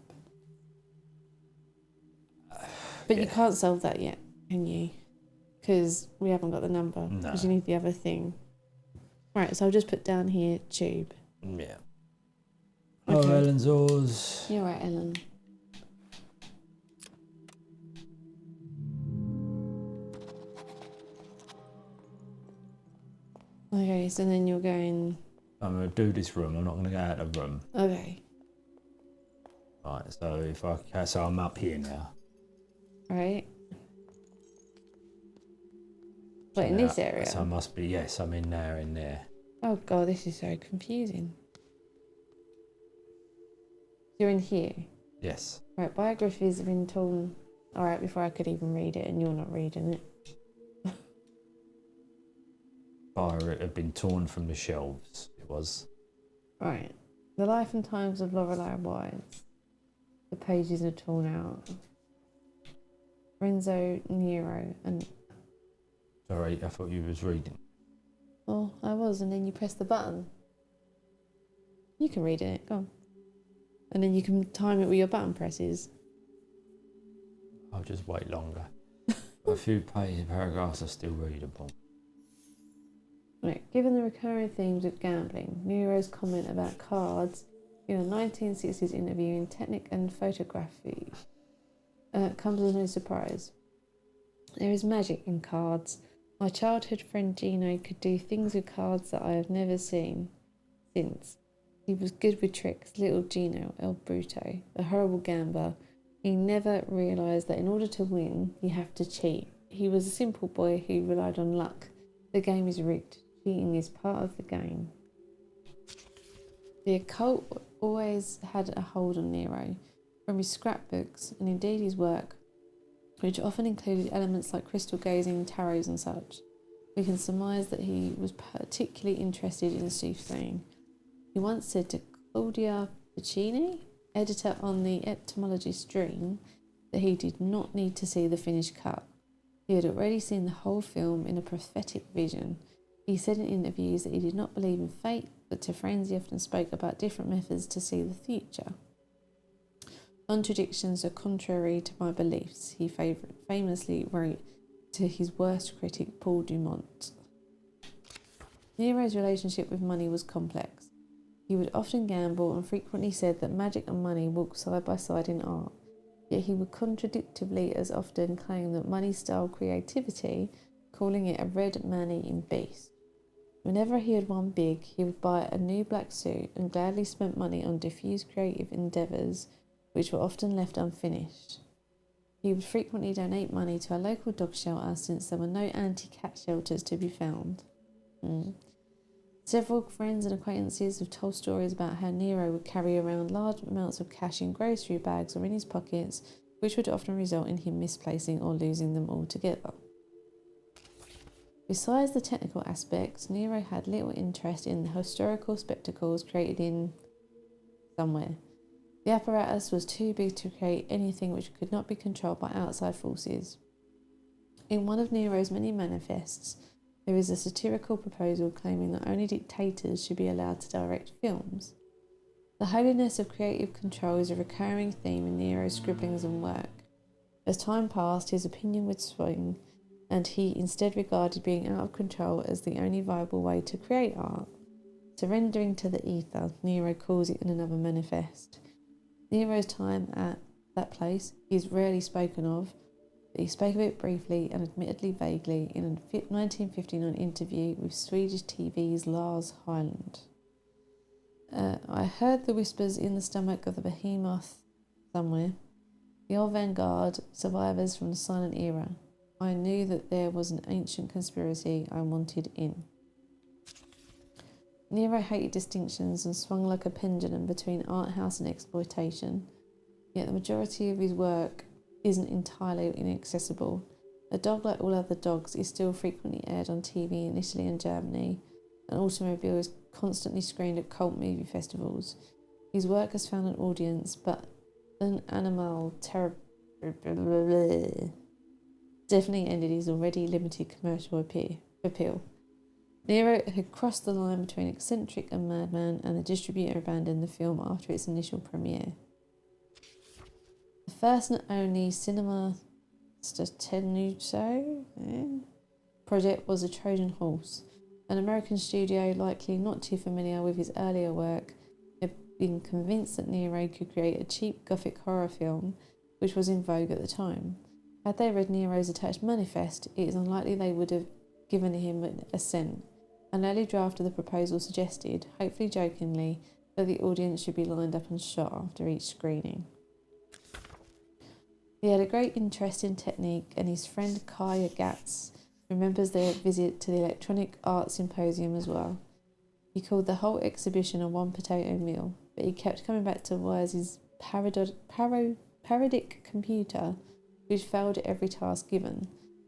But you can't solve that yet, can you? Because we haven't got the number. No. Because you need the other thing. Right, so I'll just put down here, tube. Yeah. Okay. Oh, Ellen's oars. You're right, Ellen. Okay, so then you're going... I'm going to do this room. I'm not going to go out of the room. Okay. Right, so I'm up here now. Right. What, in this area? So I must be, yes, I'm in there. Oh god, this is so confusing. You're in here. Yes. Right, biographies have been torn. Alright, before I could even read it, and you're not reading it. fire, it had been torn from the shelves. It was. Right. The life and times of Lorelei Wise. The pages are torn out. Renzo Nero and... Sorry, I thought you was reading. Oh, I was, and then you press the button. You can read it, go on. And then you can time it with your button presses. I'll just wait longer. A few paragraphs are still readable. Right. Given the recurring themes of gambling, Nero's comment about cards in a 1960s interview in Technic and Photography comes as no surprise. There is magic in cards. My childhood friend Gino could do things with cards that I have never seen since. He was good with tricks, little Gino, El Bruto, a horrible gambler. He never realised that in order to win, you have to cheat. He was a simple boy who relied on luck. The game is rigged. Cheating is part of the game. The occult always had a hold on Nero, from his scrapbooks and indeed his work, which often included elements like crystal gazing, tarots and such. We can surmise that he was particularly interested in soothsaying. He once said to Claudia Piccini, editor on the Etymologist's Dream, that he did not need to see the finished cut. He had already seen the whole film in a prophetic vision. He said in interviews that he did not believe in fate, but to friends he often spoke about different methods to see the future. Contradictions are contrary to my beliefs, he famously wrote to his worst critic, Paul Dumont. Nero's relationship with money was complex. He would often gamble and frequently said that magic and money walk side by side in art, yet he would contradictively as often claim that money stole creativity, calling it a red man-eating beast. Whenever he had won big, he would buy a new black suit and gladly spent money on diffuse creative endeavours which were often left unfinished. He would frequently donate money to a local dog shelter since there were no anti-cat shelters to be found. Several friends and acquaintances have told stories about how Nero would carry around large amounts of cash in grocery bags or in his pockets, which would often result in him misplacing or losing them altogether. Besides the technical aspects, Nero had little interest in the historical spectacles created in somewhere. The apparatus was too big to create anything which could not be controlled by outside forces. In one of Nero's many manifests, there is a satirical proposal claiming that only dictators should be allowed to direct films. The holiness of creative control is a recurring theme in Nero's scribblings and work. As time passed, his opinion would swing, and he instead regarded being out of control as the only viable way to create art. Surrendering to the ether, Nero calls it in another manifest. Nero's time at that place is rarely spoken of, but he spoke of it briefly and admittedly vaguely in a 1959 interview with Swedish TV's Lars Hyland. I heard the whispers in the stomach of the behemoth somewhere. The old vanguard, survivors from the silent era. I knew that there was an ancient conspiracy I wanted in. Nero hated distinctions and swung like a pendulum between art house and exploitation, yet the majority of his work isn't entirely inaccessible. A dog like all other dogs is still frequently aired on TV in Italy and Germany. An automobile is constantly screened at cult movie festivals. His work has found an audience, but an animal definitely ended his already limited commercial appeal. Nero had crossed the line between eccentric and madman, and the distributor abandoned the film after its initial premiere. The first and only Cinema Stenuto project was a Trojan Horse. An American studio, likely not too familiar with his earlier work, had been convinced that Nero could create a cheap Gothic horror film, which was in vogue at the time. Had they read Nero's attached manifest, it is unlikely they would have given him an assent. An early draft of the proposal suggested, hopefully jokingly, that the audience should be lined up and shot after each screening. He had a great interest in technique, and his friend Kaya Gatz remembers their visit to the Electronic Arts Symposium as well. He called the whole exhibition a one potato meal, but he kept coming back to Wise's parodic computer, which failed at every task given.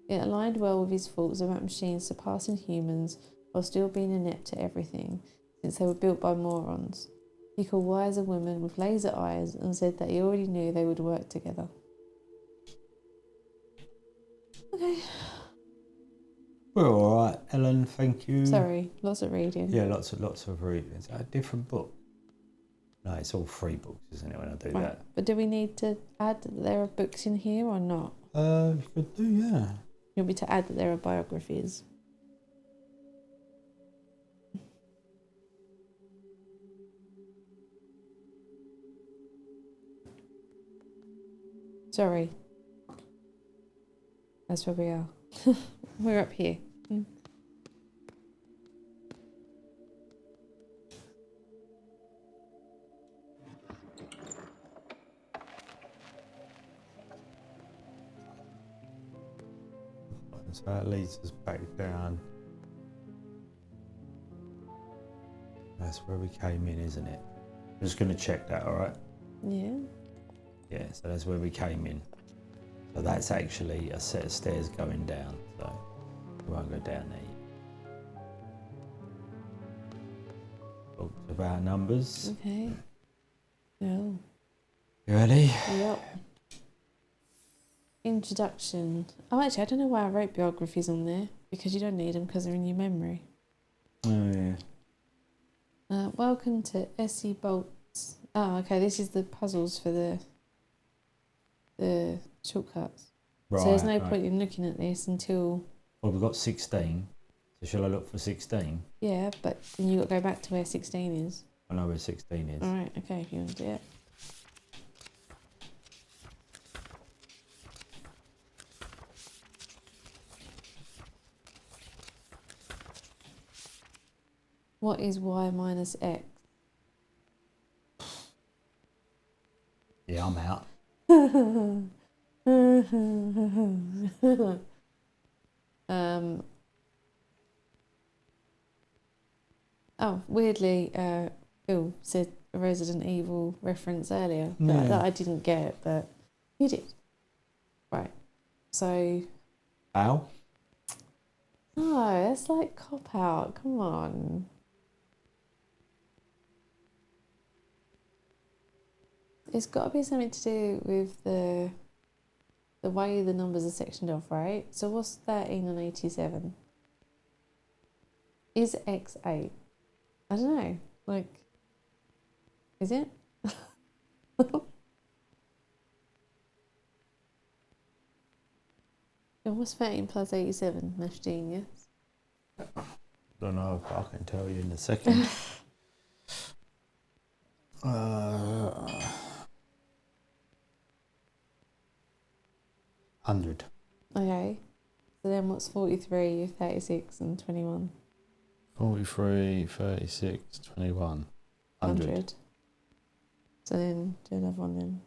It aligned well with his thoughts about machines surpassing humans, while still being inept to everything, since they were built by morons. He called Wise a woman with laser eyes and said that he already knew they would work together. Okay. We're all right, Ellen. Thank you. Sorry, lots of reading. Yeah, lots of reading. Is that a different book? No, it's all 3 books, isn't it? When I do that. But do we need to add that there are books in here or not? You could do, yeah. You want me to add that there are biographies? Sorry. That's where we are. We're up here. So that leads us back down. That's where we came in, isn't it? I'm just going to check that, all right? Yeah. Yeah, so that's where we came in. So that's actually a set of stairs going down, so we won't go down there yet. Talked about numbers. Okay. No. You ready? Yep. Introduction. Oh, actually, I don't know why I wrote biographies on there, because you don't need them because they're in your memory. Oh, yeah. Welcome to Essie Bolt's. Oh, okay, this is the puzzles for the shortcuts. Right, so there's no point in looking at this until... Well, we've got 16, so shall I look for 16? Yeah, but then you've got to go back to where 16 is. I know where 16 is. Alright, okay, if you want to do it. What is y minus x? Yeah, I'm out. Oh, weirdly, Phil said a Resident Evil reference earlier that I didn't get, but you did. Right. So. Ow? No, that's like cop out. Come on. It's got to be something to do with the way the numbers are sectioned off, right? So what's 13 and 87? Is X 8? I don't know. Like, is it? And what's 13 plus 87? Math genius. Don't know if I can tell you in a second. 100. Okay. So then what's 43, 36 and 21? 43, 36, 21. 100. So then do another one then.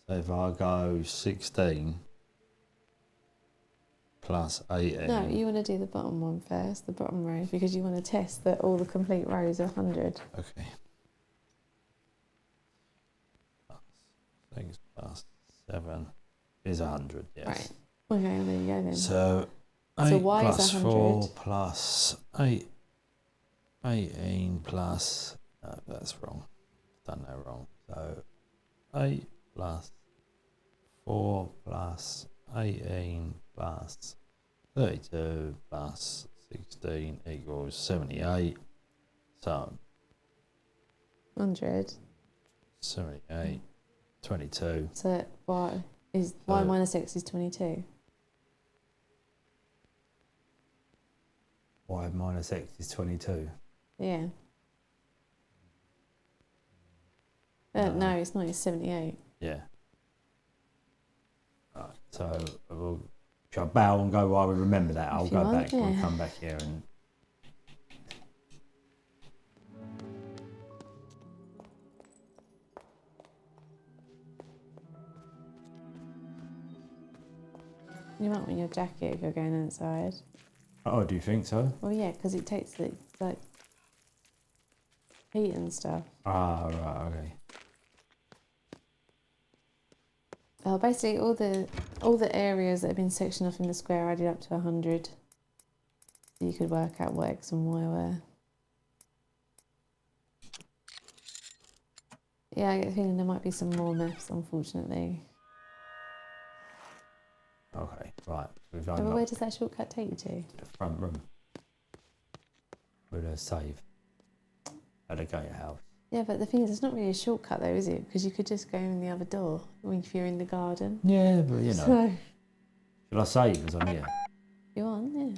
So if I go 16 plus 18. No, you want to do the bottom one first, the bottom row, because you want to test that all the complete rows are 100. Okay. 6 plus 7 is 100, yes. Right. Okay, well, there you go then. So 8 y plus is 100. 4 plus 8. 18 plus... No, that's wrong. Done that wrong. So 8 plus 4 plus 18 plus 32 plus 16 equals 78. So 100. 78, 22. So y minus x is 22. Y minus x is 22. Yeah. No, it's not. It's 78. Yeah. Right, so shall I bow and go while we remember that? I'll go back. Yeah. We'll come back here and... You might want your jacket if you're going outside. Oh, do you think so? Well, yeah, because it takes the like heat and stuff. Ah, right, okay. Basically, all the areas that have been sectioned off in the square added up to 100. You could work out what X and Y were. Yeah, I get the feeling there might be some more maths, unfortunately. Okay, right. We've But where does that shortcut take you to? the front room. With a save. At the gatehouse. Yeah, but the thing is, it's not really a shortcut though, is it? Because you could just go in the other door if you're in the garden. Yeah, but you know. So, Shall I save as I'm here? you on, yeah.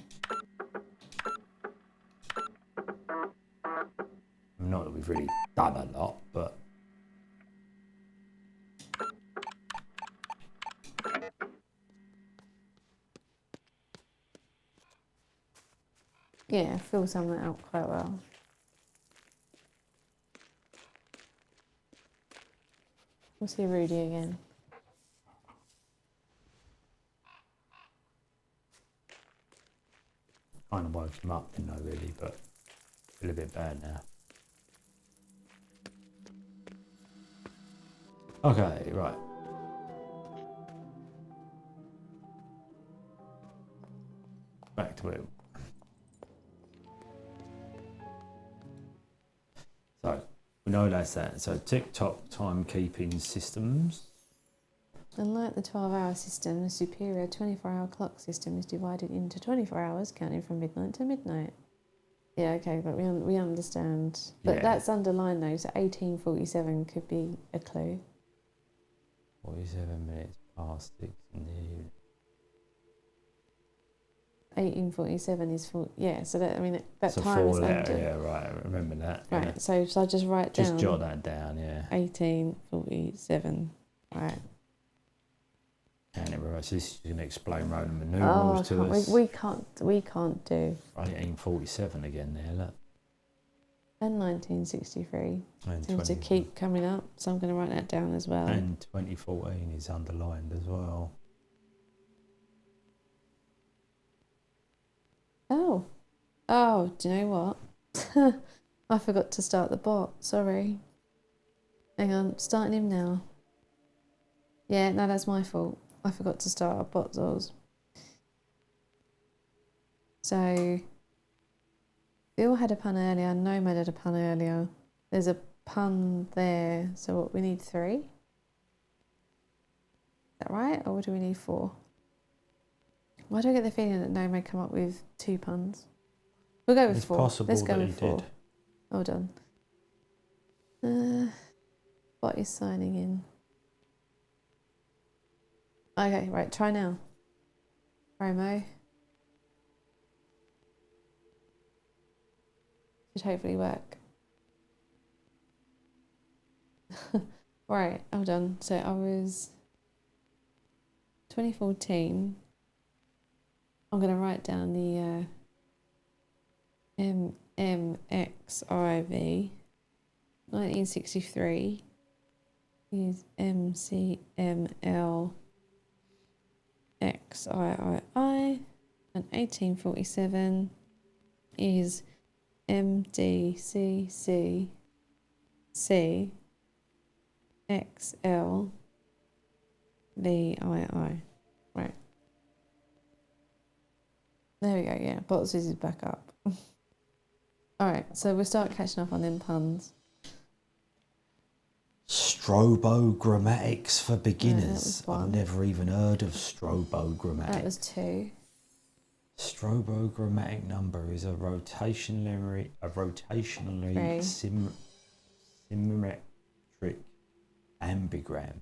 Not that we've really done a lot, but... Yeah, fill some of that out quite well. We'll see Rudy again. Kind of woke him up, didn't I, really, but I feel a bit bad now. Okay, right. Back to it. So, we know that's that. So, tick-tock timekeeping systems. Unlike the 12-hour system, the superior 24-hour clock system is divided into 24 hours, counting from midnight to midnight. Yeah, okay, but we understand. But Yeah. that's underlined though, so 1847 could be a clue. 47 minutes past 6 in the evening. 1847 is for, yeah, so that, I mean, that It's a time is four-letter, under. yeah, right, I remember that. Right, Yeah. so shall I just write down? Just jot that down, yeah. 1847, right. And it was, this is going to explain Roman Oh, numerals to us. we can't do. 1847 again there, look. And 1963 And seems to keep coming up, so I'm going to write that down as well. And 2014 is underlined as well. Oh, do you know what? I forgot to start the bot, sorry. Hang on, starting him now. Yeah, no, that's my fault. I forgot to start our bot Zols. So, Bill had a pun earlier, Nomad had a pun earlier. There's a pun there, so what, we need 3? Is that right, or do we need 4? Why do I get the feeling that Nomad come up with 2 puns? We'll go with 4. Possible Let's go that with he 4. did. Hold on. Bot is signing in. Okay, right, try now. Promo. Should hopefully work. Right, hold on. So I was 2014. I'm going to write down the MMXIV. 1963 is MCML XIII, and 1847 is MDCCC XLVII. Right. There we go, yeah. Bots is back up. Alright, so we'll start catching up on them puns. Strobogrammatics for beginners. Yeah, I've never even heard of strobogrammatics. That was 2. Strobogrammatic number is a rotationally symmetric ambigram.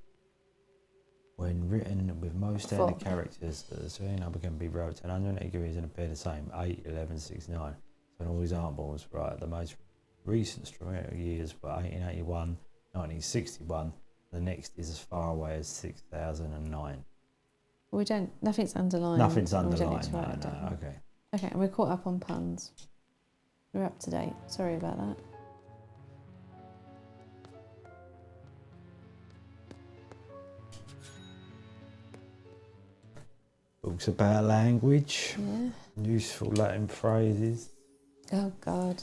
When written with most standard characters, the same number can be wrote 180 degrees and appear the same. 8, 11, 69. So in all examples, right, the most recent strobogrammatical years were 1881, 1961. The next is as far away as 6009. We don't, nothing's underlined. Nothing's We don't need underlined, to write it no, down. okay. Okay, and we're caught up on puns. We're up to date. Sorry about that. Books about language, Yeah. useful Latin phrases. Oh, God.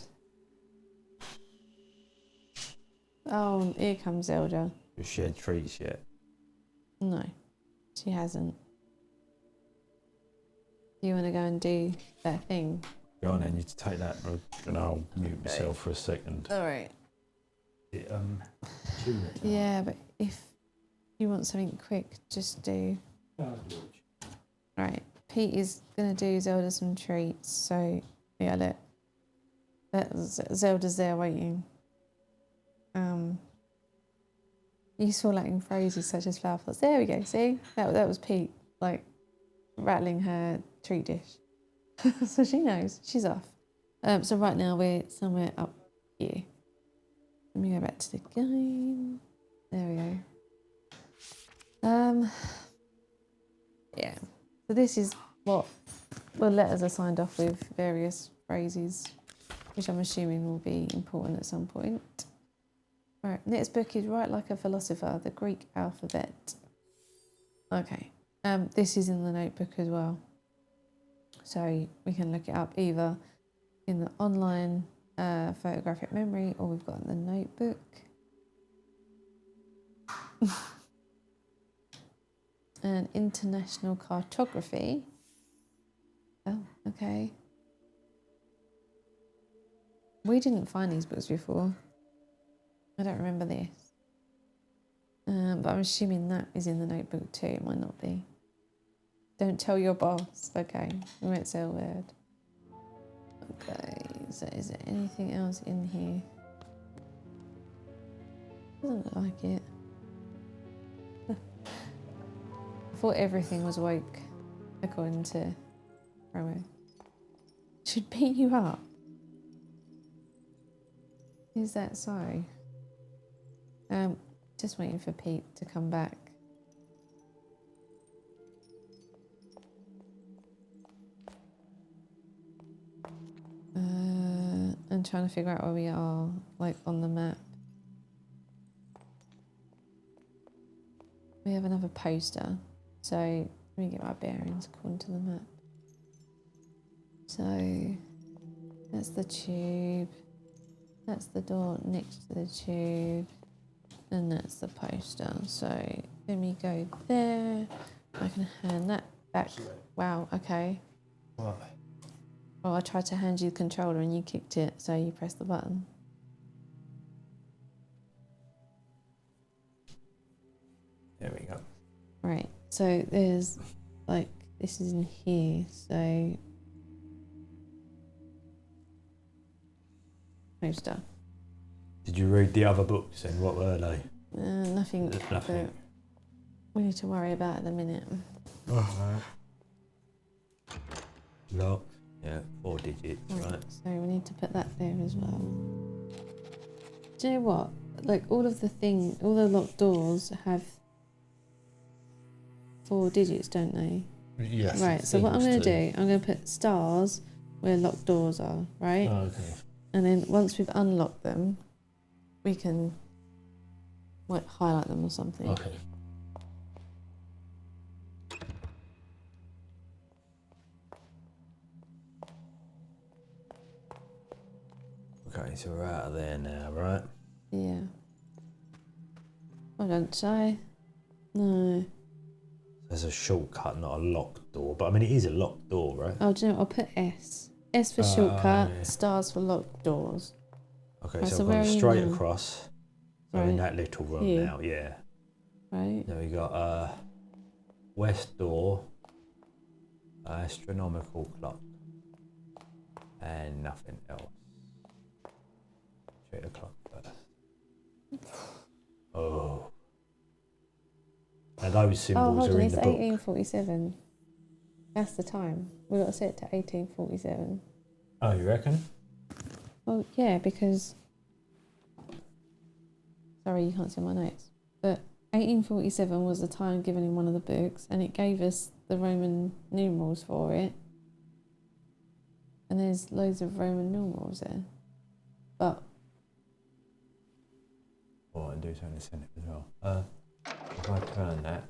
Oh, here comes Zelda. Has she had treats yet? No, she hasn't. Do you want to go and do that thing? Go on, then you take that, and I'll mute myself for a second. All right. Tune it. Yeah, but if you want something quick, just do. Right. Pete is gonna do Zelda some treats, so yeah, Zelda's there waiting. Useful Latin phrases such as flower pots. There we go. See, that was Pete, like rattling her treat dish. So she knows she's off. So right now we're somewhere up here. Let me go back to the game. There we go. Yeah. So this is what letters are signed off with, various phrases, which I'm assuming will be important at some point. Right, next book is Write Like a Philosopher, the Greek Alphabet. Okay, this is in the notebook as well. So we can look it up either in the online photographic memory or we've got in the notebook. And international cartography. Oh, okay. We didn't find these books before. I don't remember this. But I'm assuming that is in the notebook too. It might not be. Don't tell your boss. Okay, we won't say a word. Okay, so is there anything else in here? Doesn't look like it. I thought everything was woke, according to Romo. Should beat you up. Is that so? Just waiting for Pete to come back. And trying to figure out where we are, like on the map. We have another poster, so let me get my bearings according to the map. So that's the tube, that's the door next to the tube, and that's the poster. So let me go there. I can hand that back. Wow, okay. What? Well, I tried to hand you the controller and you kicked it, so you pressed the button. There we go. Right, so there's, like, this is in here, so... Poster. Did you read the other books and what were they? Nothing. Nothing. We need to worry about at the minute. Lock. Yeah, 4 digits, right. So we need to put that there as well. Do you know what? Like all the locked doors have 4 digits, don't they? Yes. Right, so what I'm going to do, I'm going to put stars where locked doors are, right? Oh, okay. And then once we've unlocked them, we can highlight them or something. Okay. Okay, so we're out of there now, right? Yeah. I don't say. No. There's a shortcut, not a locked door. But I mean, it is a locked door, right? Oh, do you know what? I'll put S. S for shortcut, yeah. stars for locked doors. Okay, right, so so I'm where going are you straight now? across. So Right. in that little room Here. now, yeah. Right. Then we got west door, astronomical clock, and nothing else. Check the clock first. Oh. Now those symbols hold are on, in it's the book. 1847. That's the time. We've got to set it to 1847. Oh, you reckon? Well, yeah, because... Sorry, you can't see my notes. But 1847 was the time given in one of the books, and it gave us the Roman numerals for it. And there's loads of Roman numerals there. But... Oh, I do something to send it as well. If I turn that,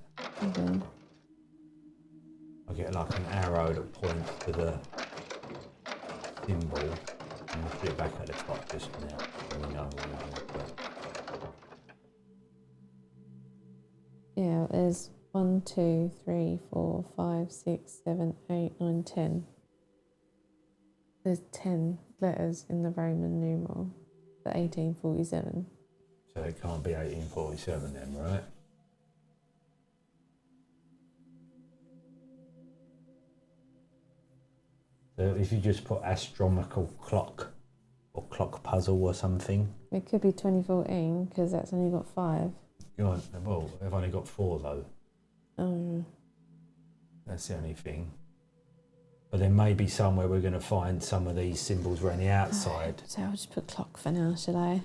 I get like an arrow that points to the symbol, and we'll put it back at the top just now, so we know where yeah, there's 1, 2, 3, 4, 5, 6, 7, 8, 9, 10. There's 10 letters in the Roman numeral for 1847. So it can't be 1847 then, right? So if you just put astronomical clock or clock puzzle or something. It could be 2014 because that's only got 5. Well, I've only got 4 though. Oh. That's the only thing. But there may be somewhere we're going to find some of these symbols around the outside. So I'll just put clock for now, shall I?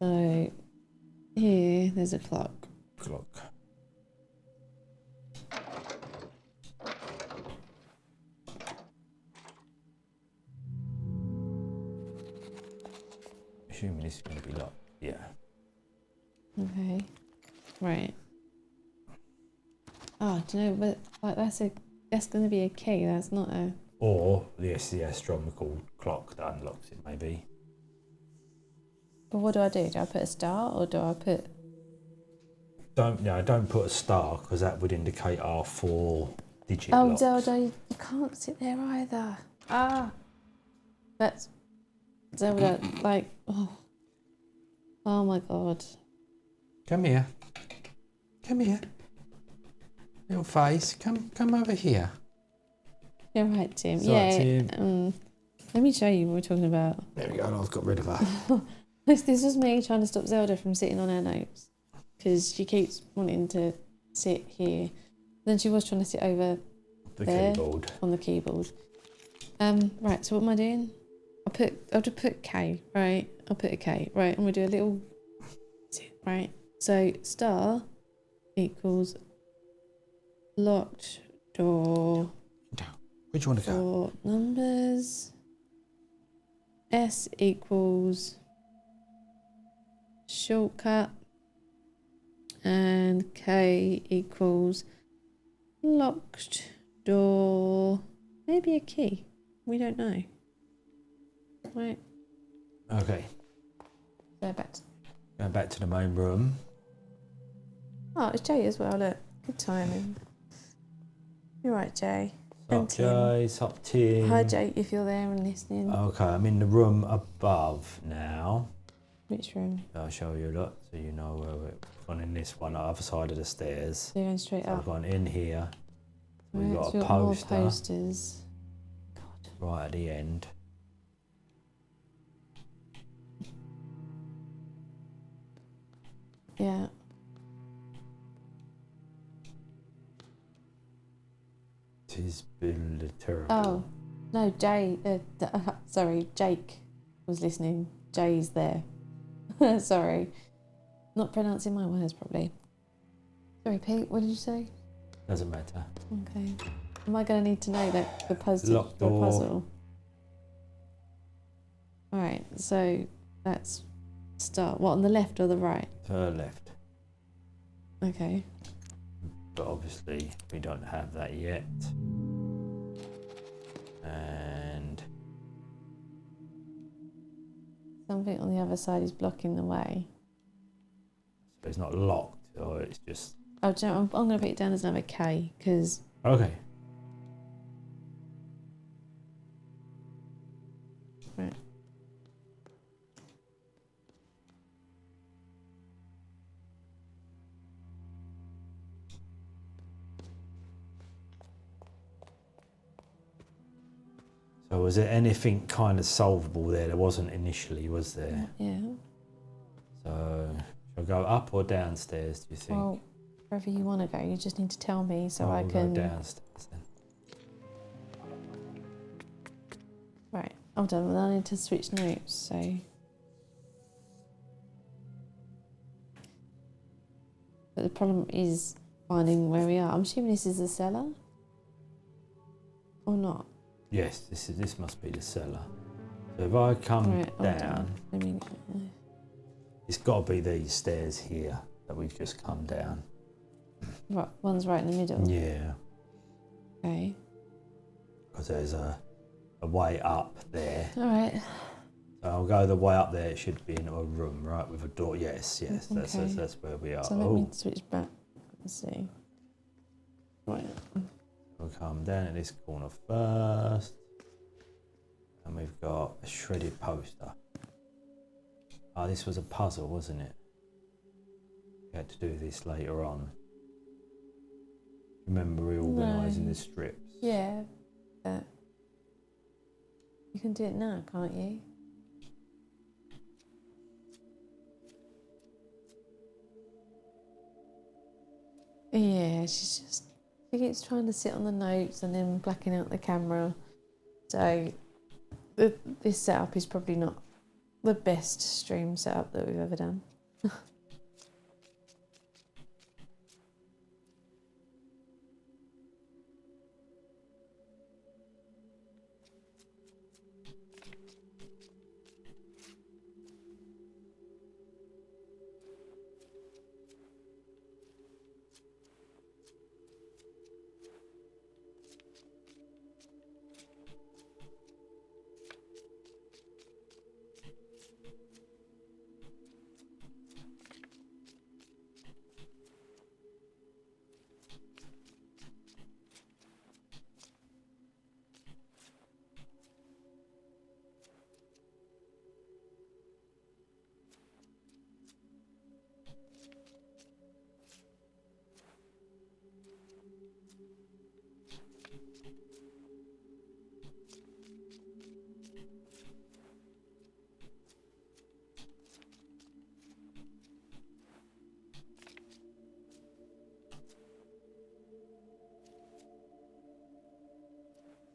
So here, there's a clock. Clock. Assuming this is going to be locked. Yeah. Okay. Right. Oh, do you know? But like that's going to be a key. That's not a. Or the astronomical clock that unlocks it, maybe. But what do I do? Do I put a star or do I put? Don't put a star because that would indicate our 4-digit Oh, locks. Zelda, you can't sit there either. Ah, that's Zelda. Like, oh my God. Come here. Come here. Little face. Come over here. You're right, Tim. It's yeah. right, Tim. Let me show you what we're talking about. There we go. I've got rid of her. This was me trying to stop Zelda from sitting on her notes because she keeps wanting to sit here. Then she was trying to sit over The there keyboard. on the keyboard. Right. So what am I doing? I'll just put K. Right. I'll put a K. Right. And we'll do a little. Right. So star equals locked door. Where'd you want to go? 4 numbers. S equals shortcut. And K equals locked door. Maybe a key. We don't know. Right. Okay. So back to... Going back to the main room. Oh, it's Jay as well, look. Good timing. You're right, Jay. Sup, Jay. Sup, Tim. Hi, Jay, if you're there and listening. Okay, I'm in the room above now. Which room? I'll show you a lot so you know where we're gone in this one, the other side of the stairs. So you're going straight So up. I've gone in here. We've Right, got so a we've got more poster posters. God. right at the end. Yeah. Tis been terrible. Oh, no, Jay. Sorry, Jake was listening. Jay's there. Sorry. Not pronouncing my words properly. Sorry, Pete, what did you say? Doesn't matter. Okay. Am I going to need to know that the puzzle? Locked The door. puzzle. Alright, so that's start. What, on the left or the right? To the left. Okay. But obviously we don't have that yet. And Something on the other side is blocking the way. so it's not locked, or it's just... Oh, do you know, I'm going to put it down as another K, because... Okay. Right. So was there anything kind of solvable there? There wasn't initially, was there? Yeah. So shall I go up or downstairs, do you think? Well, wherever you want to go, you just need to tell me so I We'll can... go downstairs then. Right, I'm done. Well, I need to switch notes, so... But the problem is finding where we are. I'm assuming this is the cellar? Or not? Yes, this must be the cellar. So if I come Right, down, I mean, it's got to be these stairs here that we've just come down. right, one's right in the middle. Yeah, Okay. because there's a way up there. All right. So I'll go the way up there. It should be into a room, right, with a door. Yes, Okay. that's where we are. So let me switch back. Let's see. Right. We'll come down at this corner first. And we've got a shredded poster. Oh, this was a puzzle, wasn't it? We had to do this later on. Remember reorganising the strips? Yeah, but you can do it now, can't you? Yeah, she keeps trying to sit on the notes and then blacking out the camera. So this setup is probably not the best stream setup that we've ever done.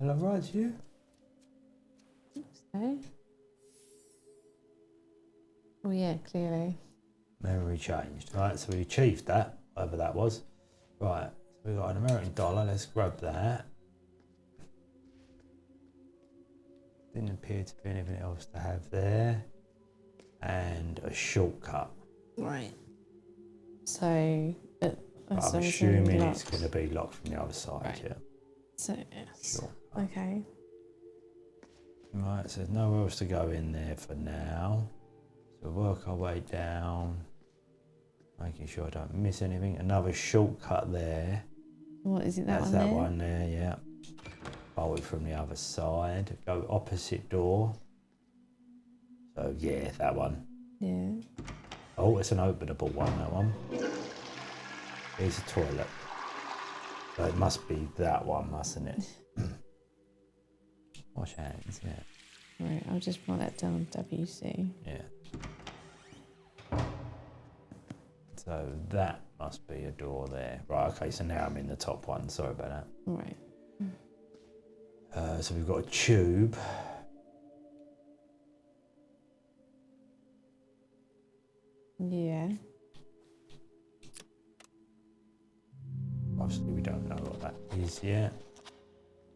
Hello, right to you? So. Oh yeah, clearly. Memory changed. Right, so we achieved that, whatever that was. Right, so we've got an American dollar. Let's grab that. Didn't appear to be anything else to have there. And a shortcut. Right. So, I'm assuming it's going to be locked from the other side, right. Yeah. So, yes. Sure. Okay. Right, so there's nowhere else to go in there for now. So we'll work our way down, making sure I don't miss anything. Another shortcut there. What is it? That's that one there, yeah. Bolted from the other side. Go opposite door. So yeah, that one. Yeah. Oh, it's an openable one, that one. Here's a toilet. So it must be that one, mustn't it? Wash hands, yeah. Right, I'll just write that down, WC. Yeah. So that must be a door there. Right, okay, so now I'm in the top one. Sorry about that. Right. So we've got a tube. Yeah. Obviously, we don't know what that is yet.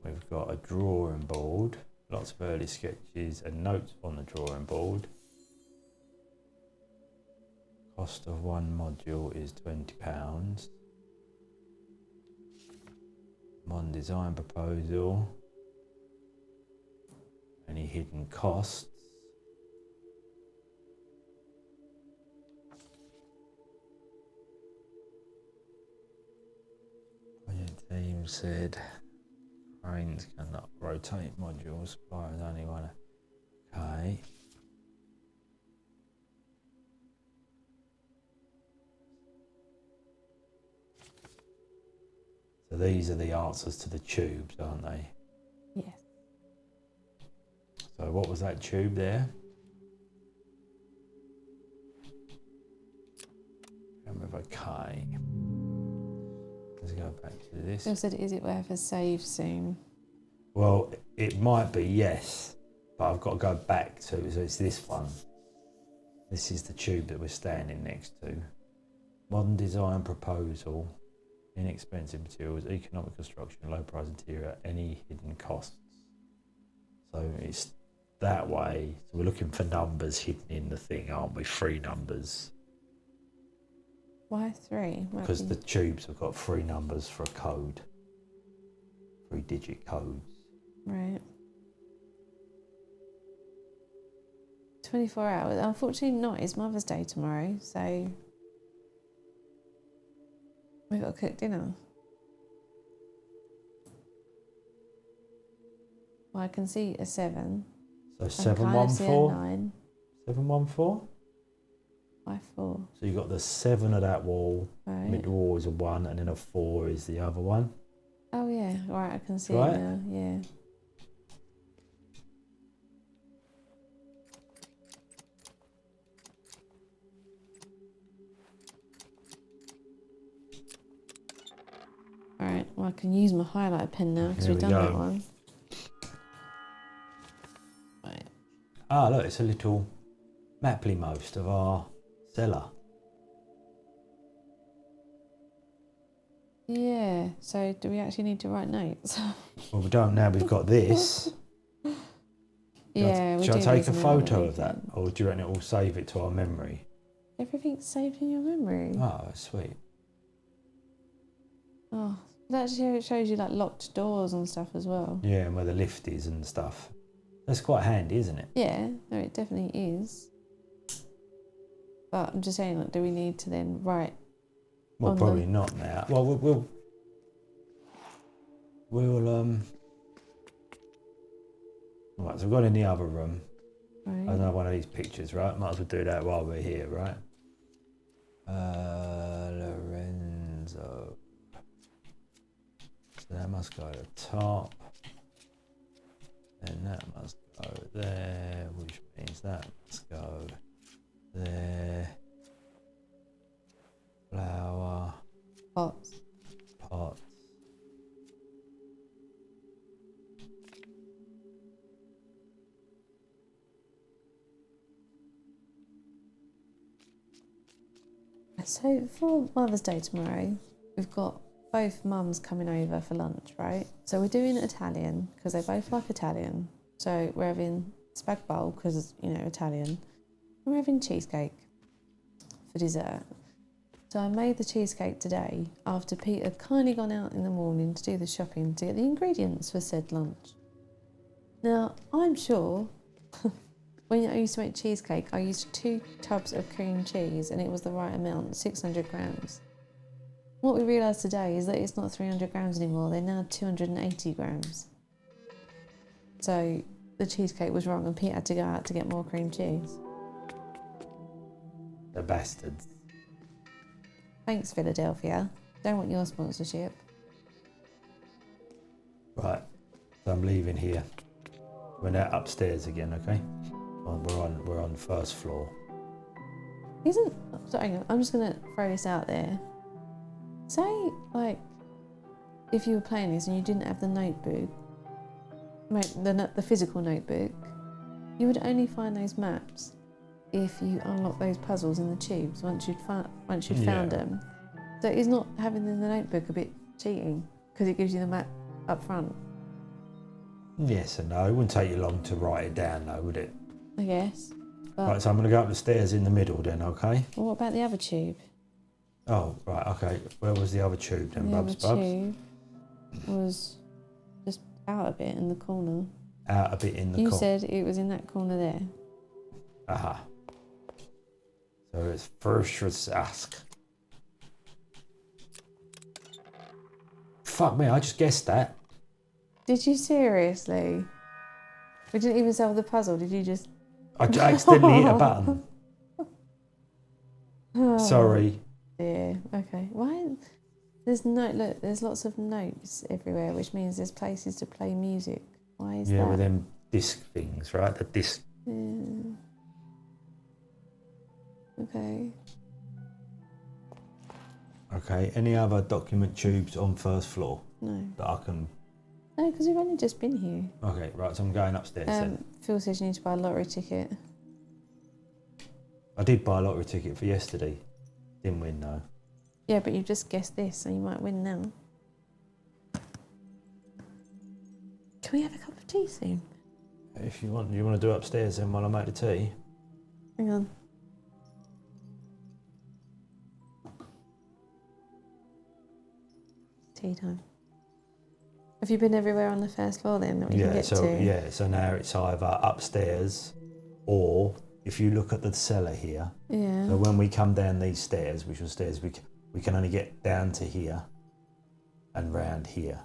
We've got a drawing board. Lots of early sketches and notes on the drawing board. Cost of one module is £20. One design proposal. Any hidden costs? Project team said cranes cannot rotate modules. Suppliers only one. Okay. So these are the answers to the tubes, aren't they? Yes. So what was that tube there? And with a K. Let's go back to this. Bill said, is it worth a save soon? Well, it might be, yes, but I've got to go back to, so it's this one. This is the tube that we're standing next to. Modern design proposal, inexpensive materials, economic construction, low price interior, any hidden costs. So it's that way. So we're looking for numbers hidden in the thing, aren't we? 3 numbers. Why 3? Because the tubes have got 3 numbers for a code. 3-digit codes. Right. 24 hours. Unfortunately not. It's Mother's Day tomorrow, so we've got to cook dinner. Well, I can see a 7. So I can kind of see a 714. 9. 714. 5-4. So you got the 7 of that wall. Right. Mid wall is a 1, and then a 4 is the other one. Oh yeah. Right. I can see Right. it now. Yeah. Alright, well I can use my highlighter pen now because Here we've we done that go. one. Right. Ah, look, it's a little Mapley most of our cellar. Yeah, so do we actually need to write notes? Well, we don't now. We've got this. Yeah, we Shall I do take these a in the other photo of that, weekend. or do you reckon it will save it to our memory? Everything's saved in your memory. Oh, sweet. Oh, that shows you like locked doors and stuff as well. Yeah, and where the lift is and stuff. That's quite handy, isn't it? Yeah, no, it definitely is. But I'm just saying, like, do we need to then write? Well, probably not now. Well, we'll Right, so we've got in the other room. Right. Another one of these pictures, right? Might as well do that while we're here, right? Lorenzo. So that must go to the top. And that must go there, which means that must go there. Flower. Pots. Pots. So for Mother's Day tomorrow, we've got both mums coming over for lunch, right? So we're doing Italian because they both like Italian. So we're having spag bowl because, you know, Italian. And we're having cheesecake for dessert. So I made the cheesecake today after Pete had kindly gone out in the morning to do the shopping to get the ingredients for said lunch. Now, I'm sure when I used to make cheesecake, I used 2 tubs of cream cheese and it was the right amount, 600 grams. What we realised today is that it's not 300 grams anymore, they're now 280 grams. So the cheesecake was wrong and Pete had to go out to get more cream cheese. The bastards. Thanks, Philadelphia. Don't want your sponsorship. Right, so I'm leaving here. We're now upstairs again, okay? We're on the first floor. So hang on, I'm just gonna throw this out there. Say, like, if you were playing this and you didn't have the notebook, the physical notebook, you would only find those maps if you unlock those puzzles in the tubes once you'd found them. So is not having them in the notebook a bit cheating because it gives you the map up front? Yes and no. It wouldn't take you long to write it down, though, would it? I guess. But Right, so I'm going to go up the stairs in the middle then, okay? well, what about the other tube? Oh, right, okay. Where was the other tube then, The Bubs? other tube was just out a bit in the corner. Out a bit in the You corner. said it was in that corner there. Aha. So it's first ask. Fuck me, I just guessed that. Did you seriously? We didn't even solve the puzzle, did you just... I accidentally hit a button. Oh, Sorry. dear. Okay. Why? Look, there's lots of notes everywhere, which means there's places to play music. Why is that? Yeah, with them disc things, right? The disc. Yeah. Okay. Okay, any other document tubes on first floor No. that I can... No, because we've only just been here. Okay, right, so I'm going upstairs then. Phil says you need to buy a lottery ticket. I did buy a lottery ticket for yesterday. Didn't win, though. Yeah, but you just guessed this, so you might win now. Can we have a cup of tea soon? If you want to do it upstairs then while I make the tea? Hang on. Tea time. Have you been everywhere on the first floor then that we can get to? So now it's either upstairs or if you look at the cellar here. Yeah. So when we come down these stairs, which are stairs, we can only get down to here and round here.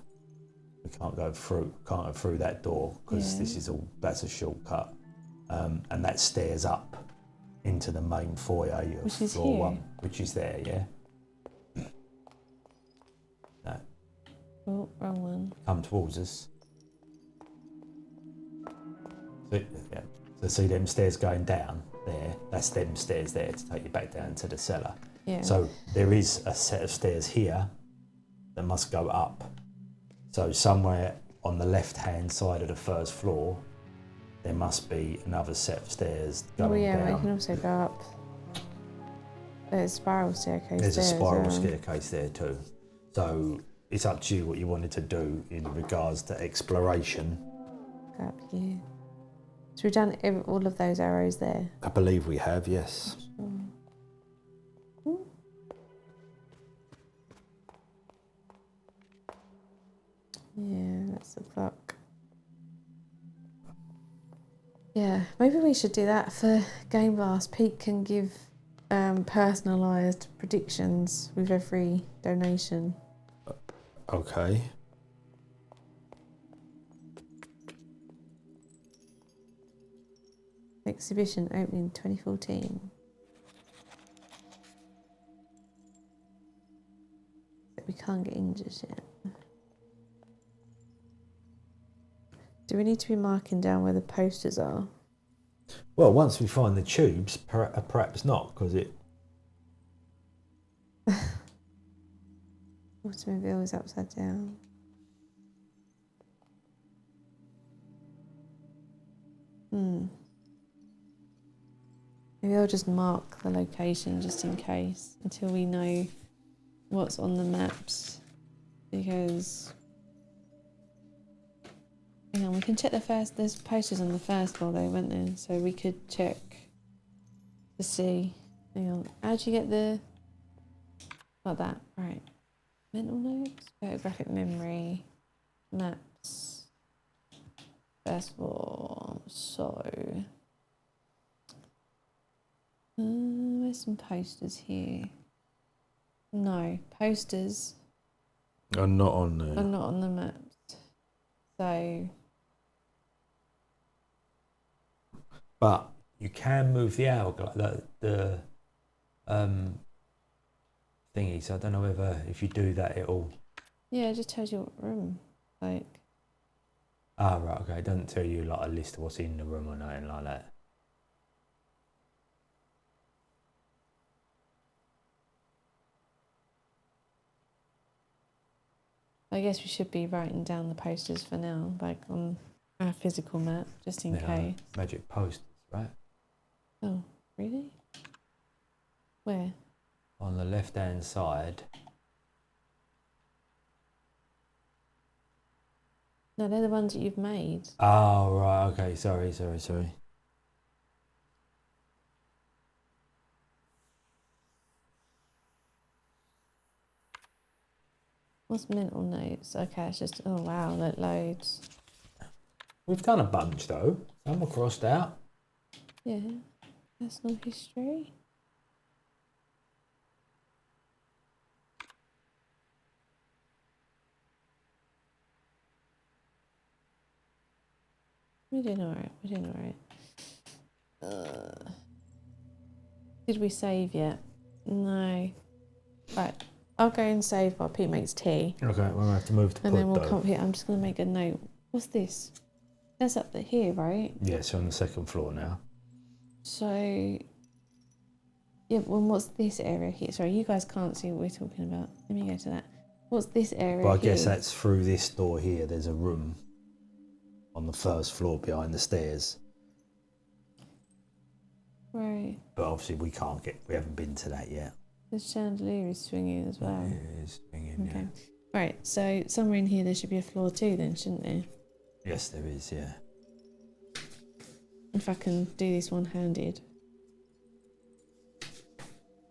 We can't go through that door because this is that's a shortcut. And that stairs up into the main foyer of floor 1, which is there, yeah? No. Oh, wrong one. Come towards us. So, yeah. So see them stairs going down there? That's them stairs there to take you back down to the cellar. Yeah. So there is a set of stairs here that must go up. So somewhere on the left-hand side of the first floor, there must be another set of stairs going down. But you can also go up. There's a spiral staircase. There's a spiral staircase there too. So it's up to you what you wanted to do in regards to exploration. Up here. So we've done all of those arrows there. I believe we have, yes. Yeah, that's the clock. Yeah, maybe we should do that for Game Blast. Pete can give personalised predictions with every donation. Okay. Exhibition opening 2014. But we can't get in just yet. Do we need to be marking down where the posters are? Well, once we find the tubes, perhaps not, because it... Automobile is upside down. Maybe I'll just mark the location just in case until we know what's on the maps, because we can check there's posters on the first floor though, weren't there? So we could check to see. Hang on, how'd you get the... Like that, right. Mental notes, photographic memory, maps, first floor, so... there's some posters here. No, posters are not on there. are not on the maps. So... But you can move the hourglass, the thingy, so I don't know whether if you do that it'll... Yeah, it just tells you what room, like... Ah, right, okay, it doesn't tell you like a list of what's in the room or nothing like that. I guess we should be writing down the posters for now, like on our physical map, just in case. Magic posters, right? Oh, really? Where? On the left-hand side. No, they're the ones that you've made. Oh, right, okay, sorry. What's mental notes? Okay, it's just, oh wow, that loads. We've done a bunch though. Some are crossed out. Yeah, personal history. We're doing alright. Did we save yet? No. Right, I'll go and save while Pete makes tea. Okay, we'll have to move to and then we'll come here. I'm just going to make a note. What's this? That's up here, right? Yeah, so on the second floor now. So, yeah, well, what's this area here? Sorry, you guys can't see what we're talking about. Let me go to that. What's this area Well, I here? guess that's through this door here. There's a room on the first floor behind the stairs. Right. But obviously we haven't been to that yet. The chandelier is swinging as well. Yeah, it is swinging, Okay. yeah. Right, so somewhere in here there should be a floor too then, shouldn't there? Yes, there is, yeah. If I can do this one-handed.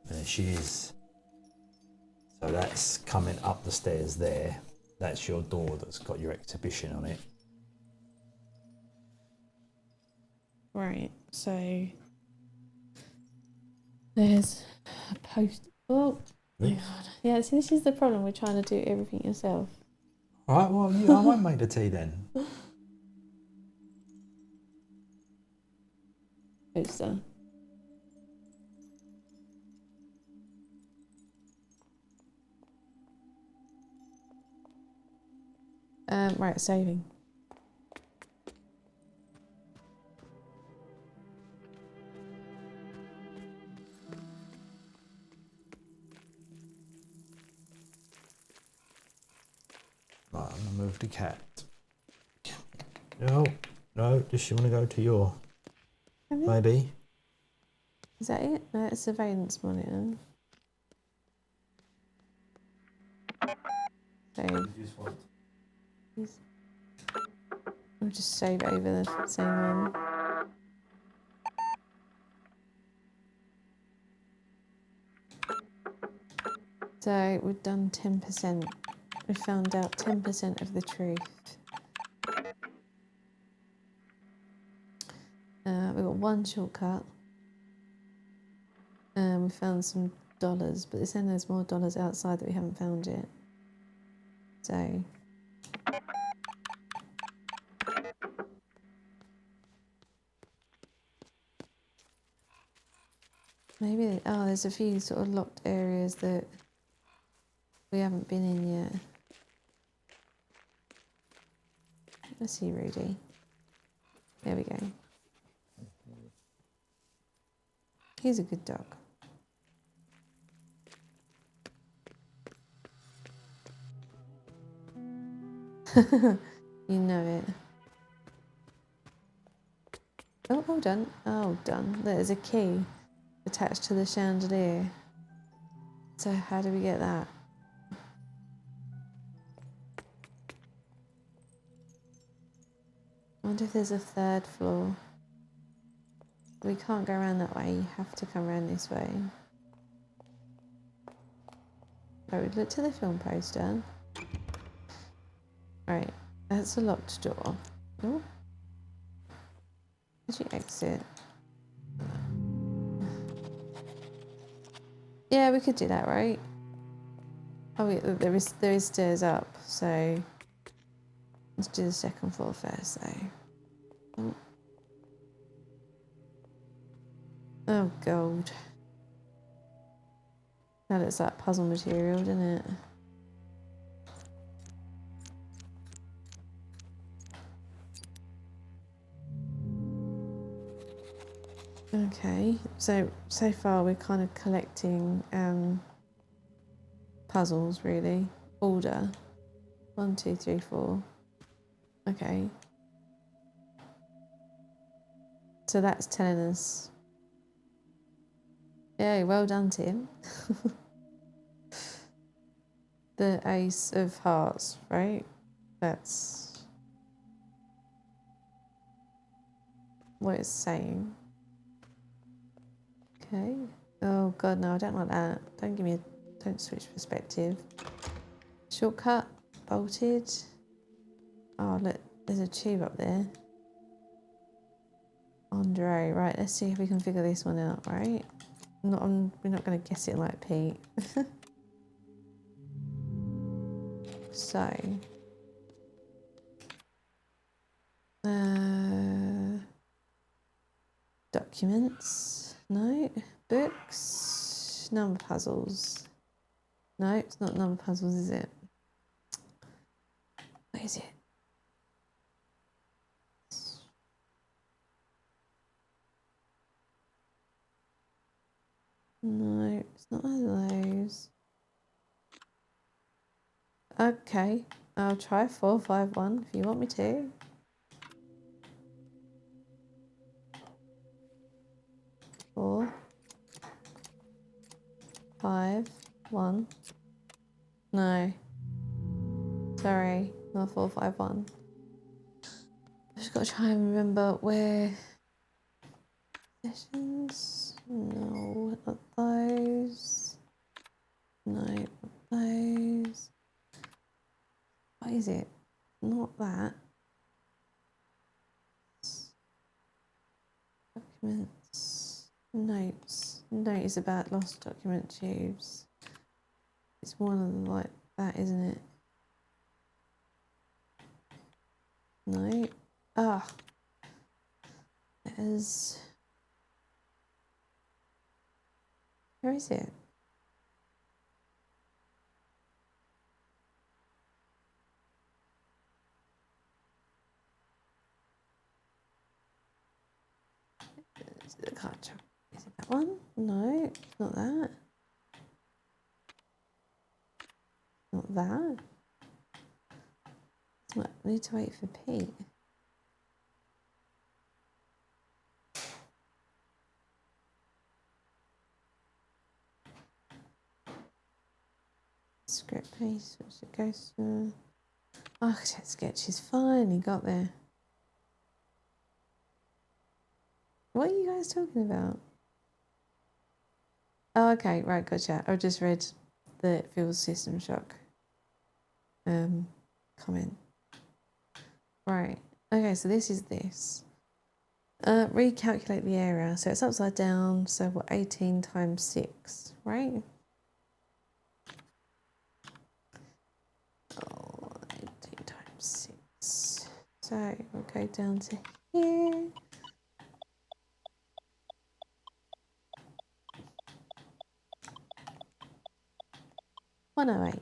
There she is. So that's coming up the stairs there. That's your door that's got your exhibition on it. Right, so there's a post. Oh, my God. Yeah, see, this is the problem. We're trying to do everything yourself. Right, well, I won't make the tea then. Toaster. Right, saving. Right, I'm gonna move the cat. No, does she want to go to your baby? Is that it? No, it's surveillance monitor. Save. I'll just save it over the same one. So we've done 10%. We found out 10% of the truth. We've got one shortcut. We found some dollars, but they're saying there's more dollars outside that we haven't found yet. So maybe, oh, there's a few sort of locked areas that we haven't been in yet. Let's see, Rudy. There we go. He's a good dog. You know it. Oh, hold on. Oh, done. There's a key attached to the chandelier. So how do we get that? I wonder if there's a third floor. We can't go around that way. You have to come around this way. Oh, we look to the film poster. Right, that's a locked door. Oh. Did you exit? Yeah, we could do that, right? Oh, wait, look, there is stairs up, so let's do the second floor first, though. Oh, gold. That looks like puzzle material, doesn't it? Okay, so far we're kind of collecting puzzles, really. Order. 1, 2, 3, 4. Okay. So that's telling us. Yeah, well done, Tim. The Ace of Hearts, right? That's what it's saying. Okay. Oh god, no, I don't like that. Don't switch perspective. Shortcut, bolted. Oh look, there's a tube up there. Andre, right, let's see if we can figure this one out, right? We're not going to guess it like Pete. So, documents, no. Books, number puzzles. No, it's not number puzzles, is it? What is it? No, it's not one of those. Okay, I'll try 451 if you want me to. 4, 5, 1. No. Sorry, not 451. I've just got to try and remember where. Sessions? No, not those. No, not those. What is it? Not that. Documents. Notes. Notes about lost document tubes. It's one of them like that, isn't it? No. Ah. It is. Where is it? Is it the card? Is it that one? No, not that. Not that. What? I need to wait for Pete. Script piece, which it goes to. Architect sketch. He's finally got there. What are you guys talking about? Oh, okay, right, gotcha. I just read the it feels System Shock comment. Right. Okay, so this is this. Recalculate the area. So it's upside down. So what? 18 times 6, right? Oh, 18 times 6. So we'll go down to here. 108.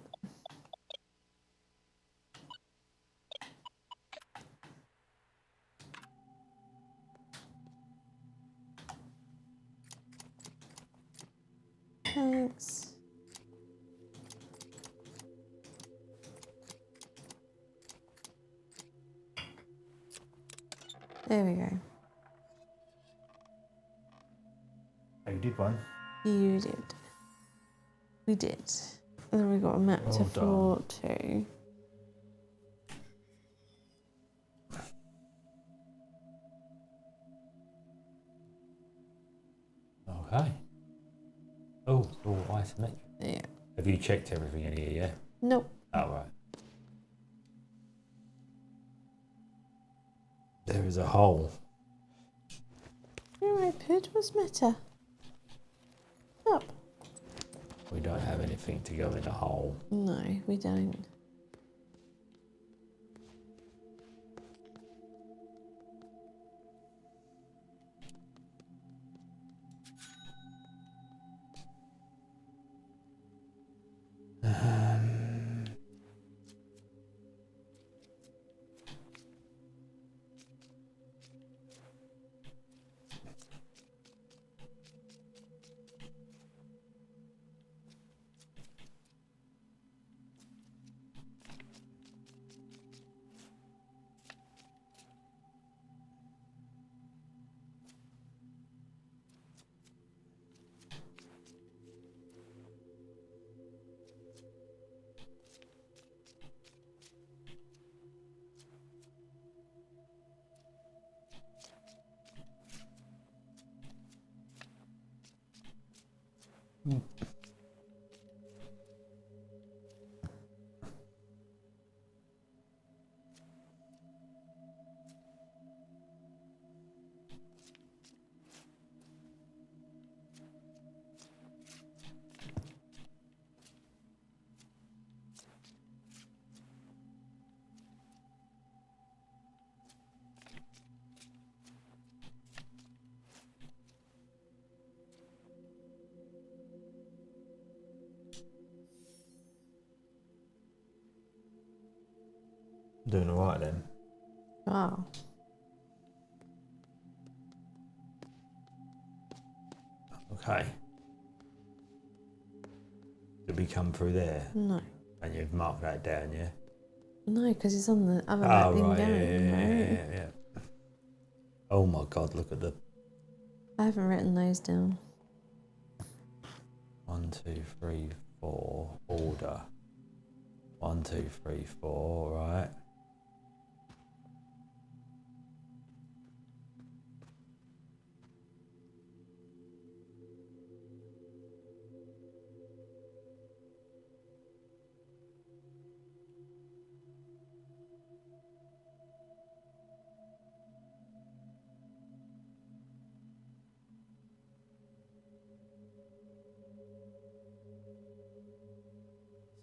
Thanks. There we go. Oh, you did one? You did. We did. And then we got a map to floor 2. Okay. Oh, it's all isometric. Yeah. Have you checked everything in here, yeah? Nope. Oh, right. There is a hole. Your iPad was matter. Up. We don't have anything to go in the hole. No, we don't. Doing all right then. Wow. Okay. Did we come through there? No. And you've marked that down, yeah? No, because it's on the other map in right, game, right? yeah. Oh my God, look at the I haven't written those down. 1, 2, 3, 4 order. 1, 2, 3, 4, right.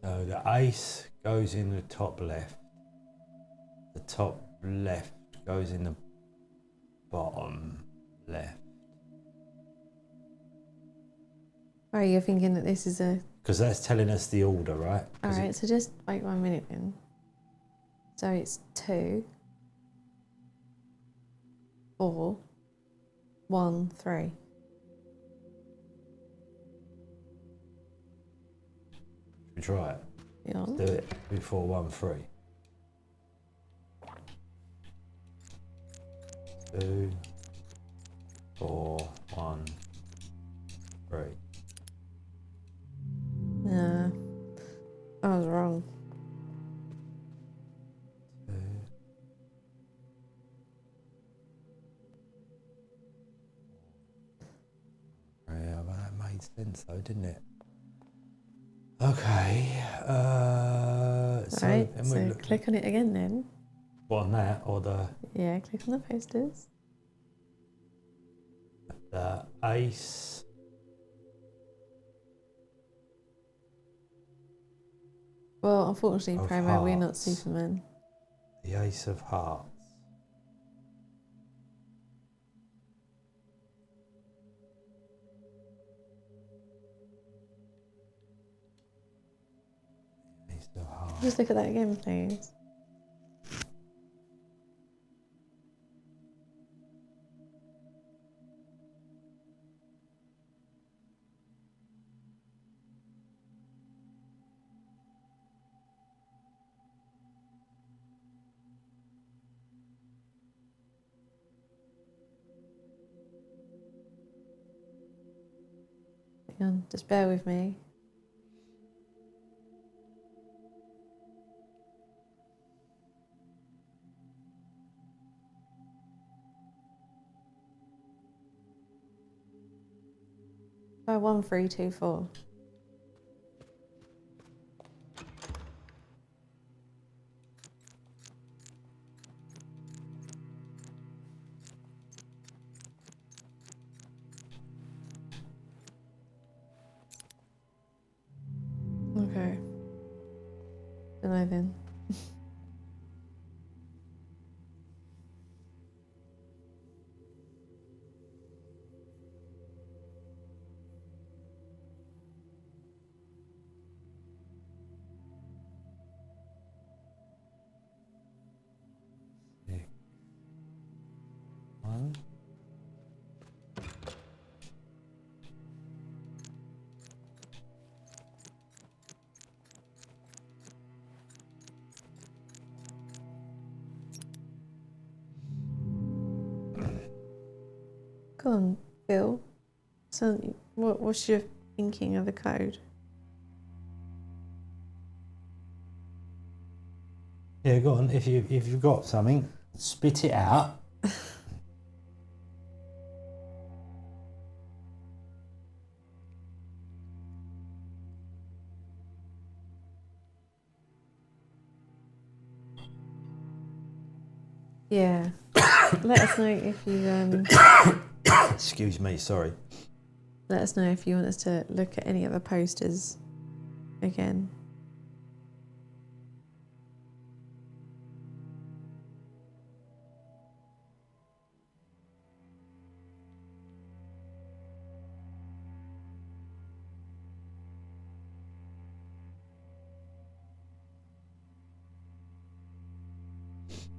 So the ace goes in the top left. The top left goes in the bottom left. Oh, you're thinking that this is a... Because that's telling us the order, right? Alright, so just wait 1 minute then. So it's 2, 4, 1, 3. Should we try it? Yeah. Let's do it. 2, 4, 1, 3. 2, 4, 1, 3. Nah, I was wrong. 2. Yeah, well, that made sense though, didn't it? Okay. So click on it again then. What, on that or the Yeah, click on the posters. ace? Well, unfortunately, Of Promo, we're not hearts. Superman. The ace of hearts. Ace of hearts. Just look at that again, please. Hang on, just bear with me. Try 1, 3, 2, 4. Okay. Don't know then. One. Go on, Phil. So, what's your thinking of the code? Yeah, go on. If you've got something, spit it out. Yeah. Let us know if you Excuse me, sorry. let us know if you want us to look at any other posters again.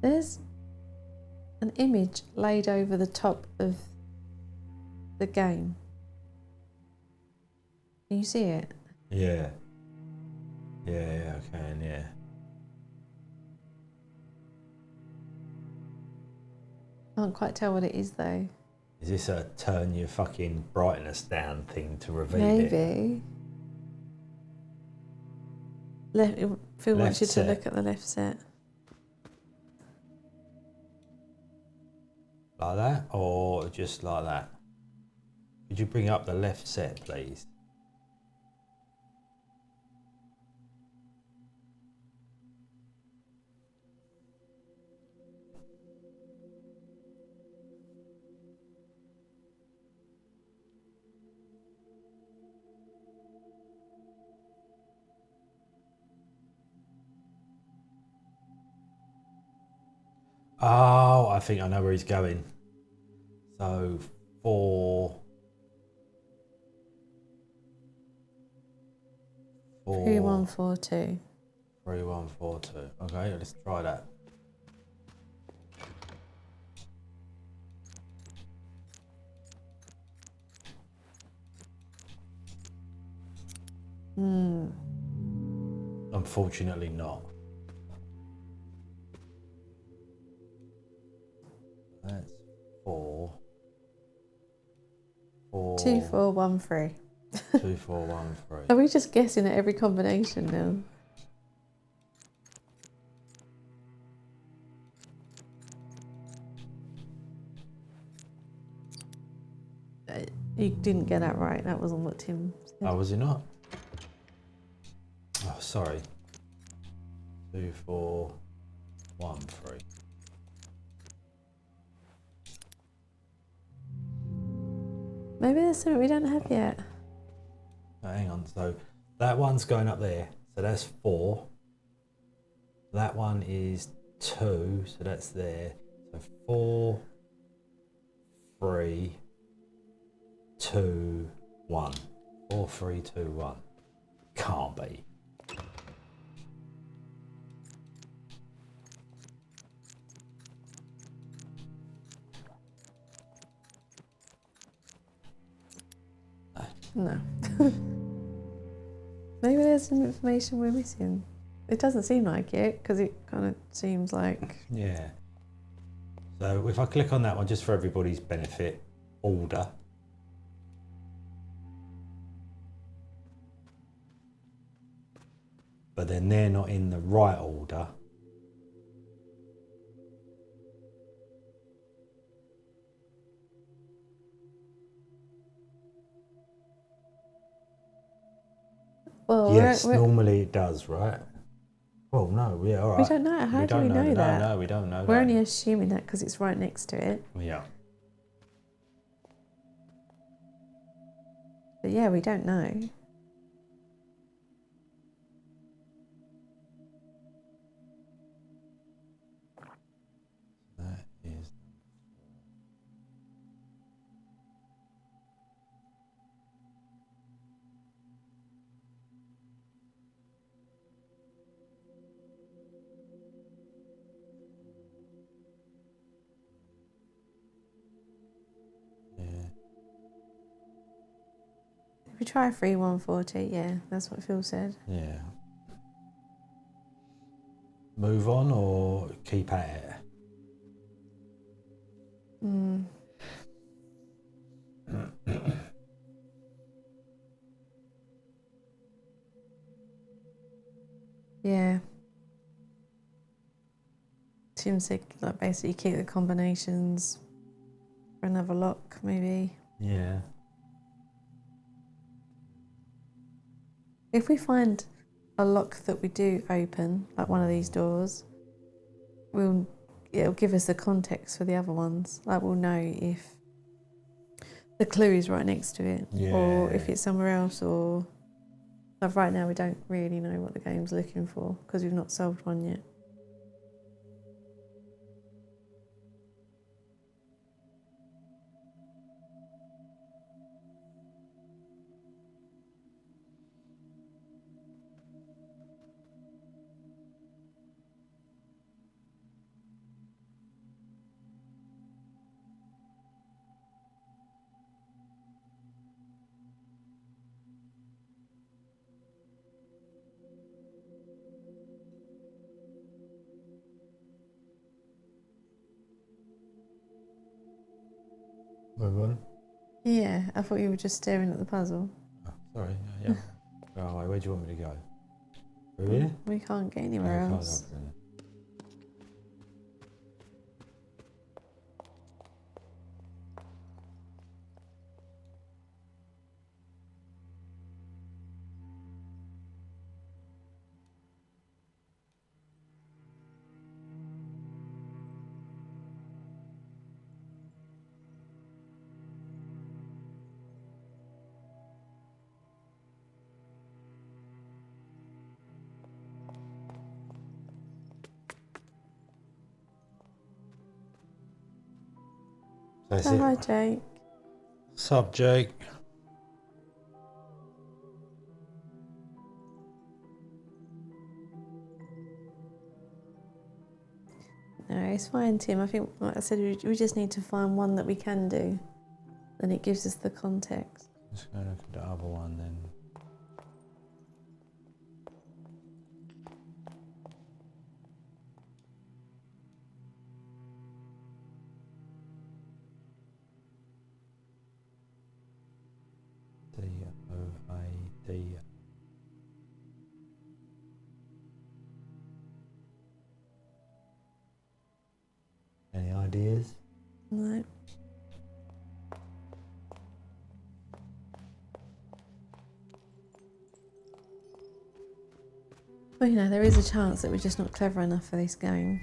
There's an image laid over the top of the game. Can you see it? Yeah. Yeah, I can, yeah. Can't quite tell what it is though. Is this a turn your fucking brightness down thing to reveal it? Maybe. Phil wants you to look at the left set. Like that, or just like that? Could you bring up the left set, please? Oh, I think I know where he's going. So 4. 3142. 3142. Okay, let's try that. Unfortunately not. That's 4. 2413. 2413. Are we just guessing at every combination now? You didn't get that right. That wasn't what Tim said. Oh, was he not? Oh, sorry. 2413. Maybe there's something we don't have yet. Oh, hang on. So that one's going up there. So that's 4. That one is 2. So that's there. So 4, 3, 2, 1. 4, 3, 2, 1. Can't be. No. Maybe there's some information we're missing. It doesn't seem like it, because it kind of seems like... Yeah. So if I click on that one, just for everybody's benefit, order. But then they're not in the right order. Well, Yes, normally it does, right? Well, no, yeah, all right. We don't know. How do we know that? No, we don't know We're that. only assuming that because it's right next to it. Yeah. But yeah, we don't know. That is... Yeah. If we try 3140, yeah, that's what Phil said. Yeah. Move on or keep at it? Yeah. Tim said, like, basically keep the combinations for another lock, maybe. Yeah. If we find a lock that we do open, like one of these doors, it'll give us the context for the other ones. Like, we'll know if the clue is right next to it, or if it's somewhere else, or... Like, right now we don't really know what the game's looking for because we've not solved one yet. Move on. Yeah, I thought you were just staring at the puzzle. Oh, sorry. Yeah. Oh, where do you want me to go? Through here? We can't get anywhere else. That's Say it. hi, Jake. Sup, Jake? No, it's fine, Tim. I think, like I said, we just need to find one that we can do. Then it gives us the context. Let's go look at the other one then. D-O-A-D. Any ideas? No. Well, you know, there is a chance that we're just not clever enough for this game.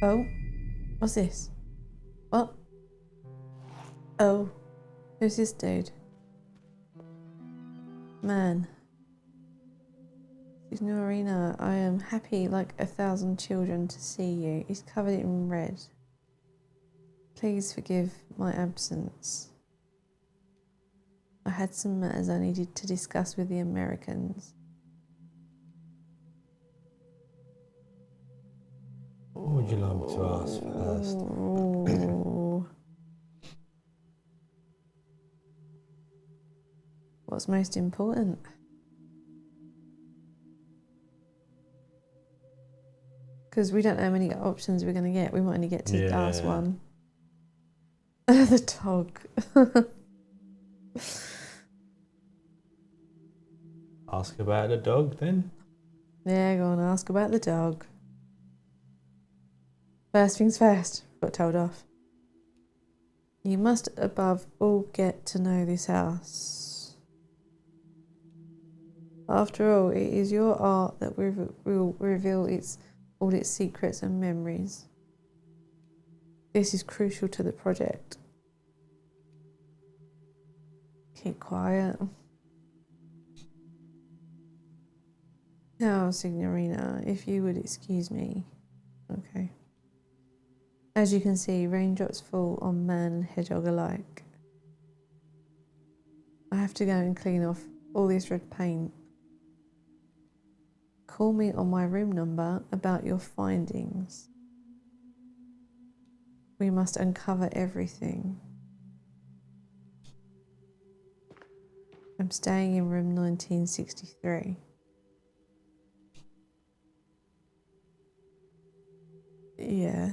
Oh, what's this? What? Oh, who's this dude? Man. Signorina, I am happy like 1,000 children to see you. He's covered in red. Please forgive my absence. I had some matters I needed to discuss with the Americans. What would you like me to ask first? What's most important? Because we don't know how many options we're going to get. We might only get to the last one. The dog. Ask about the dog then? Yeah, go on, ask about the dog. First things first, got told off. You must above all get to know this house. After all, it is your art that will reveal all its secrets and memories. This is crucial to the project. Keep quiet. Now, Signorina, if you would excuse me. Okay. As you can see, raindrops fall on man and hedgehog alike. I have to go and clean off all this red paint. Call me on my room number about your findings. We must uncover everything. I'm staying in room 1963. Yeah.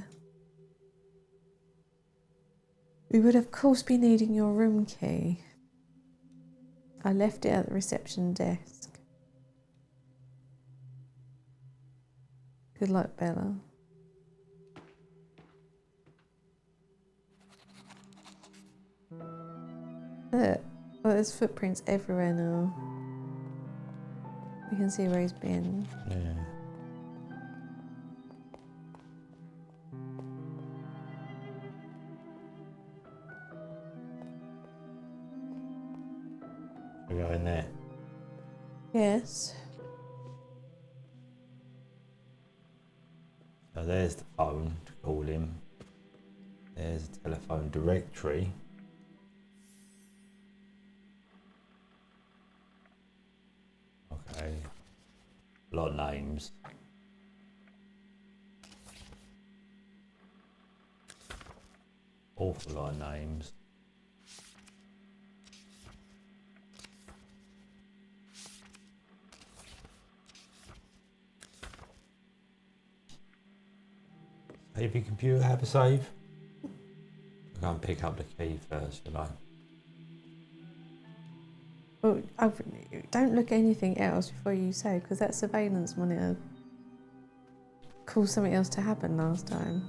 We would of course be needing your room key. I left it at the reception desk. Good luck, Bella. Look, well, there's footprints everywhere now. You can see where he's been. Yeah. We go in there. Yes. So there's the phone to call him. There's a telephone directory. Okay. A lot of names. Awful lot of names. Save your computer, have a save. I'll go and pick up the key first, shall I? Well, don't look at anything else before you say, because that surveillance monitor caused something else to happen last time.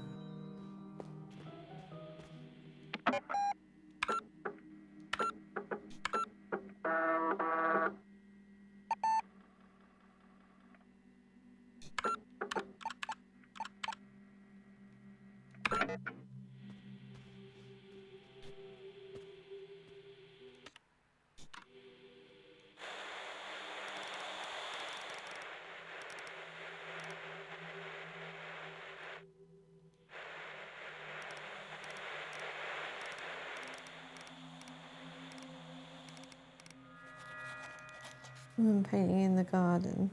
Woman painting in the garden.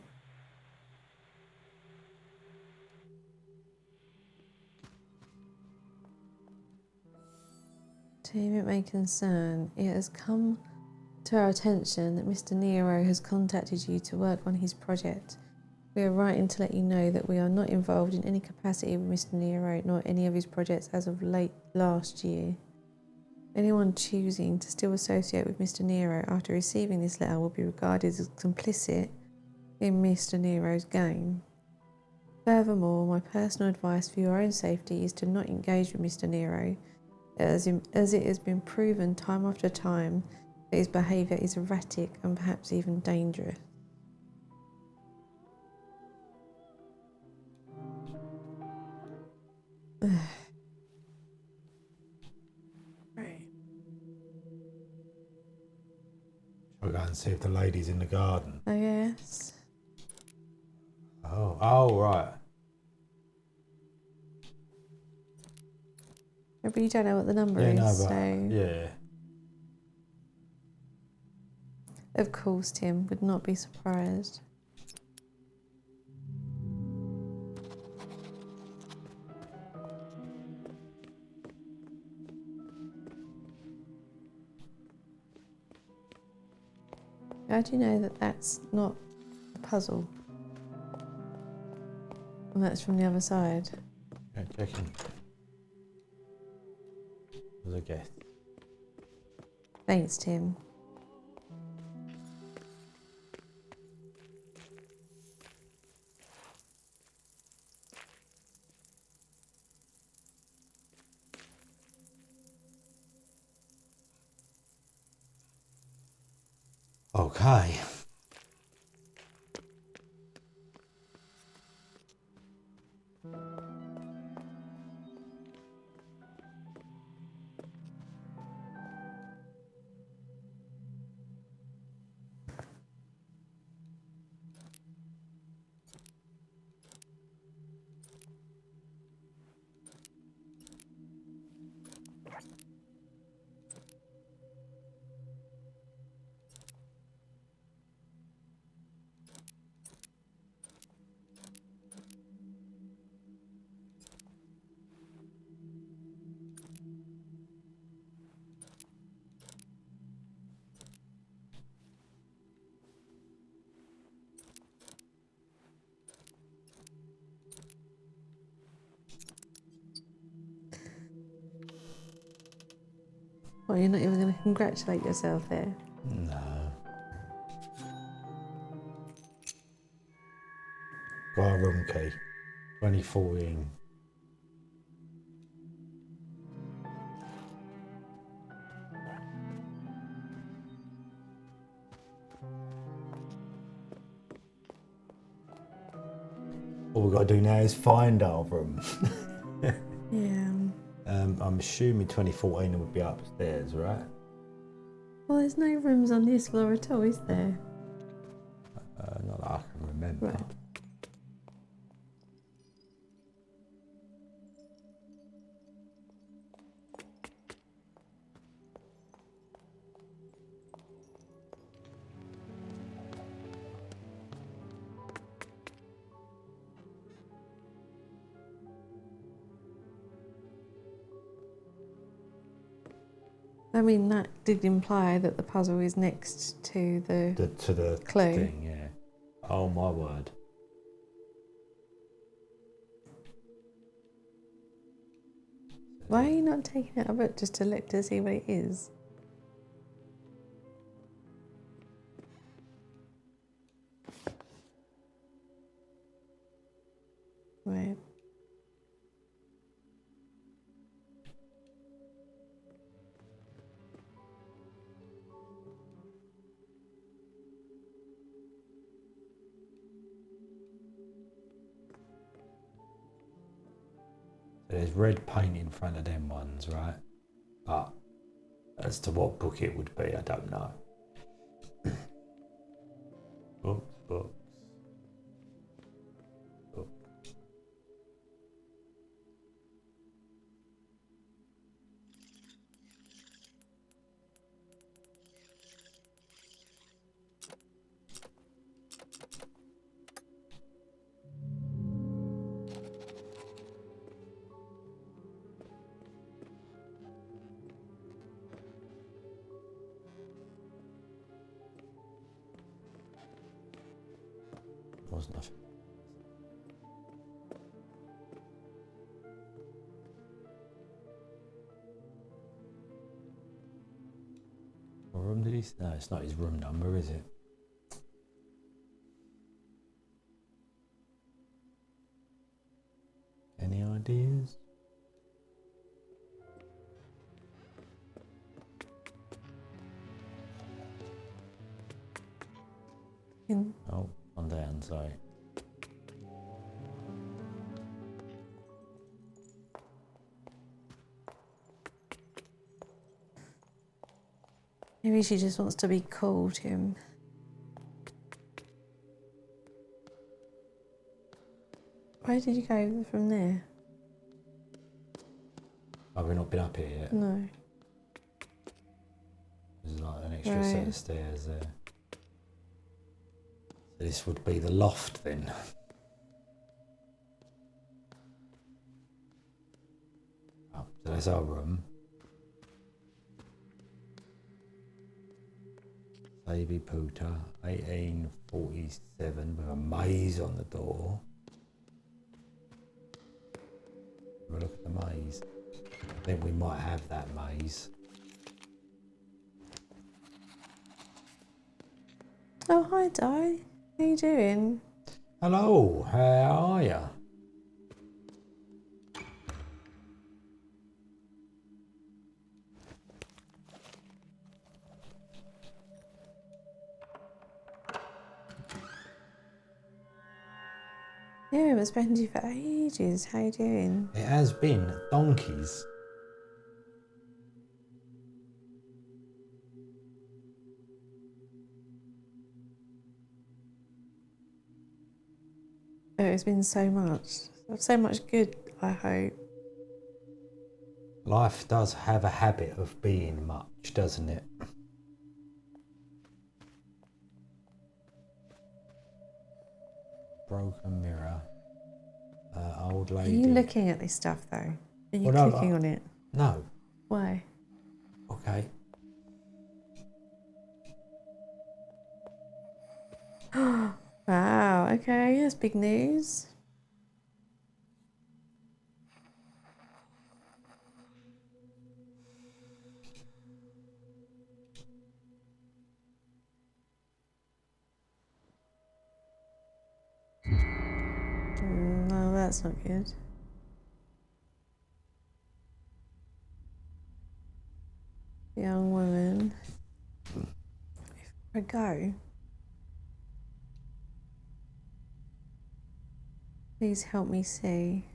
Team, it may concern. It has come to our attention that Mr. Nero has contacted you to work on his project. We are writing to let you know that we are not involved in any capacity with Mr. Nero nor any of his projects as of late last year. Anyone choosing to still associate with Mr. Nero after receiving this letter will be regarded as complicit in Mr. Nero's game. Furthermore, my personal advice for your own safety is to not engage with Mr. Nero, as it has been proven time after time that his behaviour is erratic and perhaps even dangerous. Right. I'll go and see if the lady's in the garden. I guess. Oh, right. But you don't know what the number Yeah, is, no, but so... yeah. Of course, Tim would not be surprised. How do you know that that's not a puzzle? And that's from the other side. Okay, checking. As a guess. Thanks, Tim. Okay. Well, you're not even going to congratulate yourself there. No. Got a room key. 2014. All we've got to do now is find our room. Yeah. I'm assuming 2014 would be upstairs, right? Well, there's no rooms on this floor at all, is there? Not that I can remember. Right. I mean, that did imply that the puzzle is next to the To the clue. thing, yeah. Oh my word. Why are you not taking it out just to look to see what it is? Right. There's red paint in front of them ones, right? But as to what book it would be, I don't know. Books. Book. was nothing. What room did he say? No, it's not his room number, is it? Any ideas? Oh, on down, sorry. Maybe she just wants to be called him. Where did you go from there? Oh, we've not been up here yet. No. There's like an extra set of stairs there. So this would be the loft then. Oh, so that's our room. Baby Puta, 1847, with a maze on the door. Have a look at the maze. I think we might have that maze. Oh, hi, Di. How you doing? Hello, how are ya? Yeah, we haven't spoken to you for ages. How you doing? It has been donkeys. Oh, it's been so much good, I hope. Life does have a habit of being much, doesn't it? Broken mirror. Old Are lady. you looking at this stuff, though? Are you Well, no, clicking on it? No. Why? Okay. Wow, okay, that's big news. No, that's not good. Young woman. If I go, please help me see.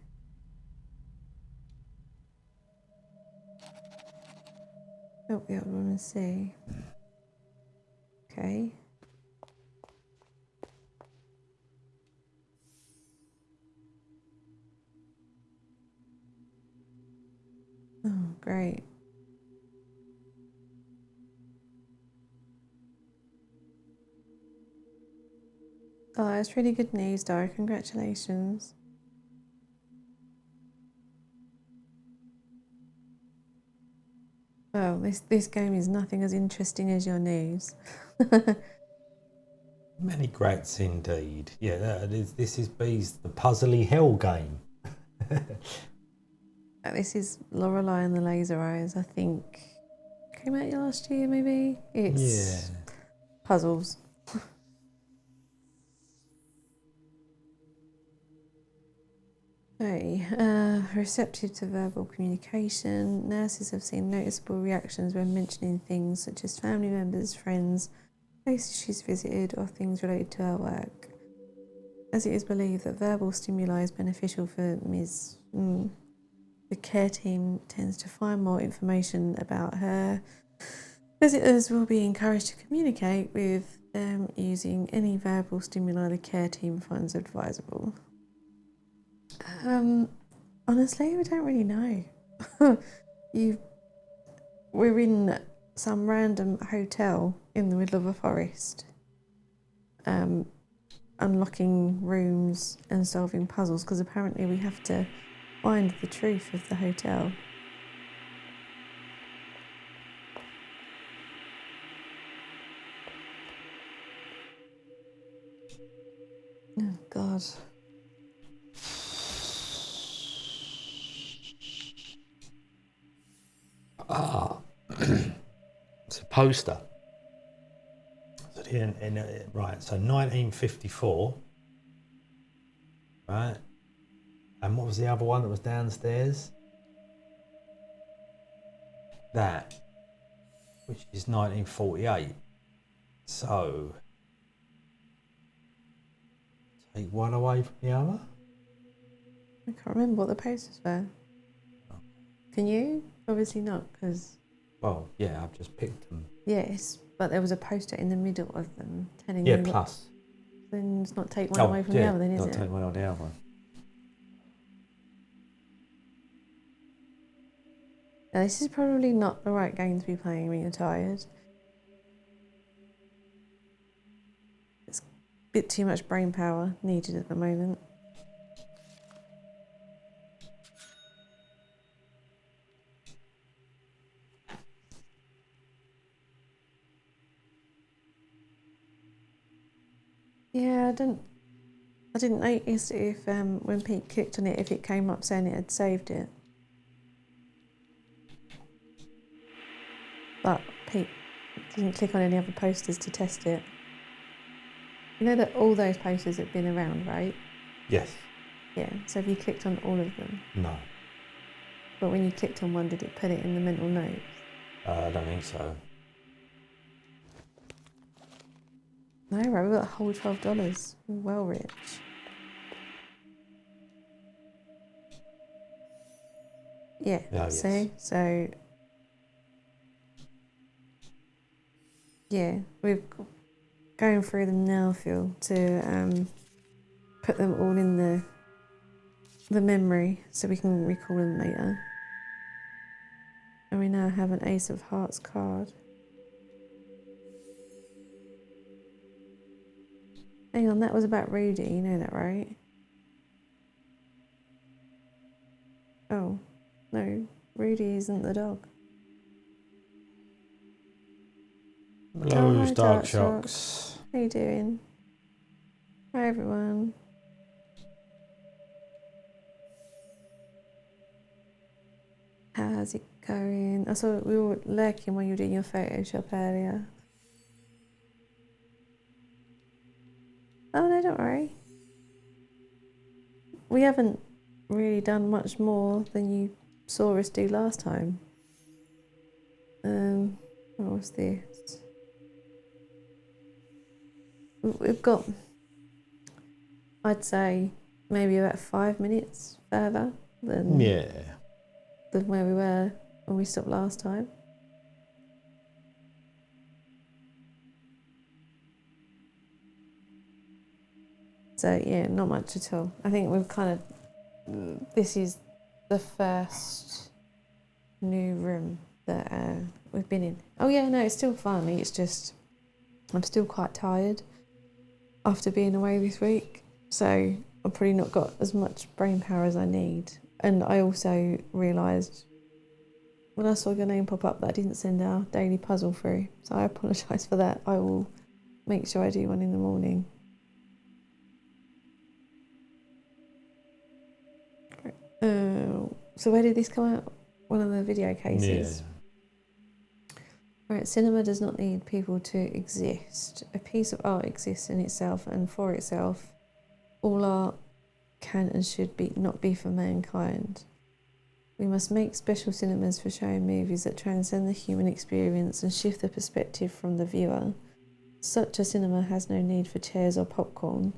Help the old woman see. Okay. Oh, great. Oh, that's really good news, Dara. Congratulations. Well, this game is nothing as interesting as your news. Many grats indeed. Yeah, this is B's the puzzly hell game. This is Lorelei and the Laser Eyes, I think. Came out last year, maybe? It's puzzles. Okay, receptive to verbal communication. Nurses have seen noticeable reactions when mentioning things such as family members, friends, places she's visited, or things related to her work. As it is believed that verbal stimuli is beneficial for Ms. The care team tends to find more information about her. Visitors will be encouraged to communicate with them using any verbal stimuli the care team finds advisable. Honestly, we don't really know. We're in some random hotel in the middle of a forest, unlocking rooms and solving puzzles, because apparently we have to find the truth of the hotel. God. It's a poster. So right, so 1954. Right. And what was the other one that was downstairs? That, which is 1948. So, take one away from the other? I can't remember what the posters were. Can you? Obviously not, because... Well, yeah, I've just picked them. Yes, but there was a poster in the middle of them telling Yeah, you... plus. Then it's not take one away from the other then, is not it? take one away from the other. Now, this is probably not the right game to be playing when you're tired. It's a bit too much brain power needed at the moment. Yeah, I didn't notice if when Pete clicked on it, if it came up saying it had saved it. But Pete didn't click on any other posters to test it. You know that all those posters have been around, right? Yes. Yeah, so have you clicked on all of them? No. But when you clicked on one, did it put it in the mental notes? I don't think so. No, right, we got a whole $12. We're well rich. Yeah, Oh, yes. see? So, yeah, we're going through them now, Phil, to put them all in the memory so we can recall them later. And we now have an Ace of Hearts card. Hang on, that was about Rudy, you know that, right? Oh, no, Rudy isn't the dog. Hello, hi, Dark Shock. Shocks. How you doing? Hi, everyone. How's it going? I saw we were lurking while you were doing your Photoshop earlier. Oh, no, don't worry. We haven't really done much more than you saw us do last time. What was this? We've got, I'd say, maybe about 5 minutes further than where we were when we stopped last time. So yeah, not much at all. I think we've kind of, this is the first new room that we've been in. Oh yeah, no, it's still fun. It's just, I'm still quite tired after being away this week. So I've probably not got as much brain power as I need. And I also realised when I saw your name pop up that I didn't send our daily puzzle through. So I apologise for that. I will make sure I do one in the morning. So where did this come out? One of the video cases. Yeah. Right, cinema does not need people to exist. A piece of art exists in itself and for itself. All art can and should not be for mankind. We must make special cinemas for showing movies that transcend the human experience and shift the perspective from the viewer. Such a cinema has no need for chairs or popcorn,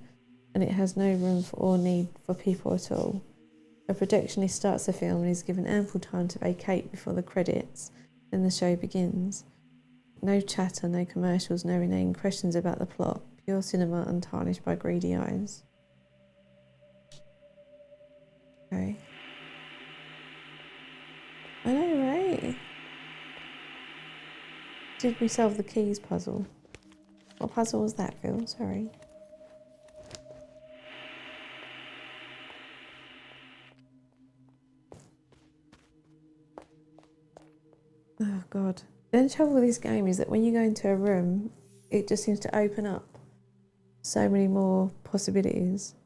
and it has no room for or need for people at all. A projectionist starts the film and is given ample time to vacate before the credits, then the show begins. No chatter, no commercials, no inane questions about the plot. Pure cinema untarnished by greedy eyes. Okay. I know, right? Did we solve the keys puzzle? What puzzle was that, Phil? Sorry. Oh, God. The trouble with this game is that when you go into a room, it just seems to open up so many more possibilities.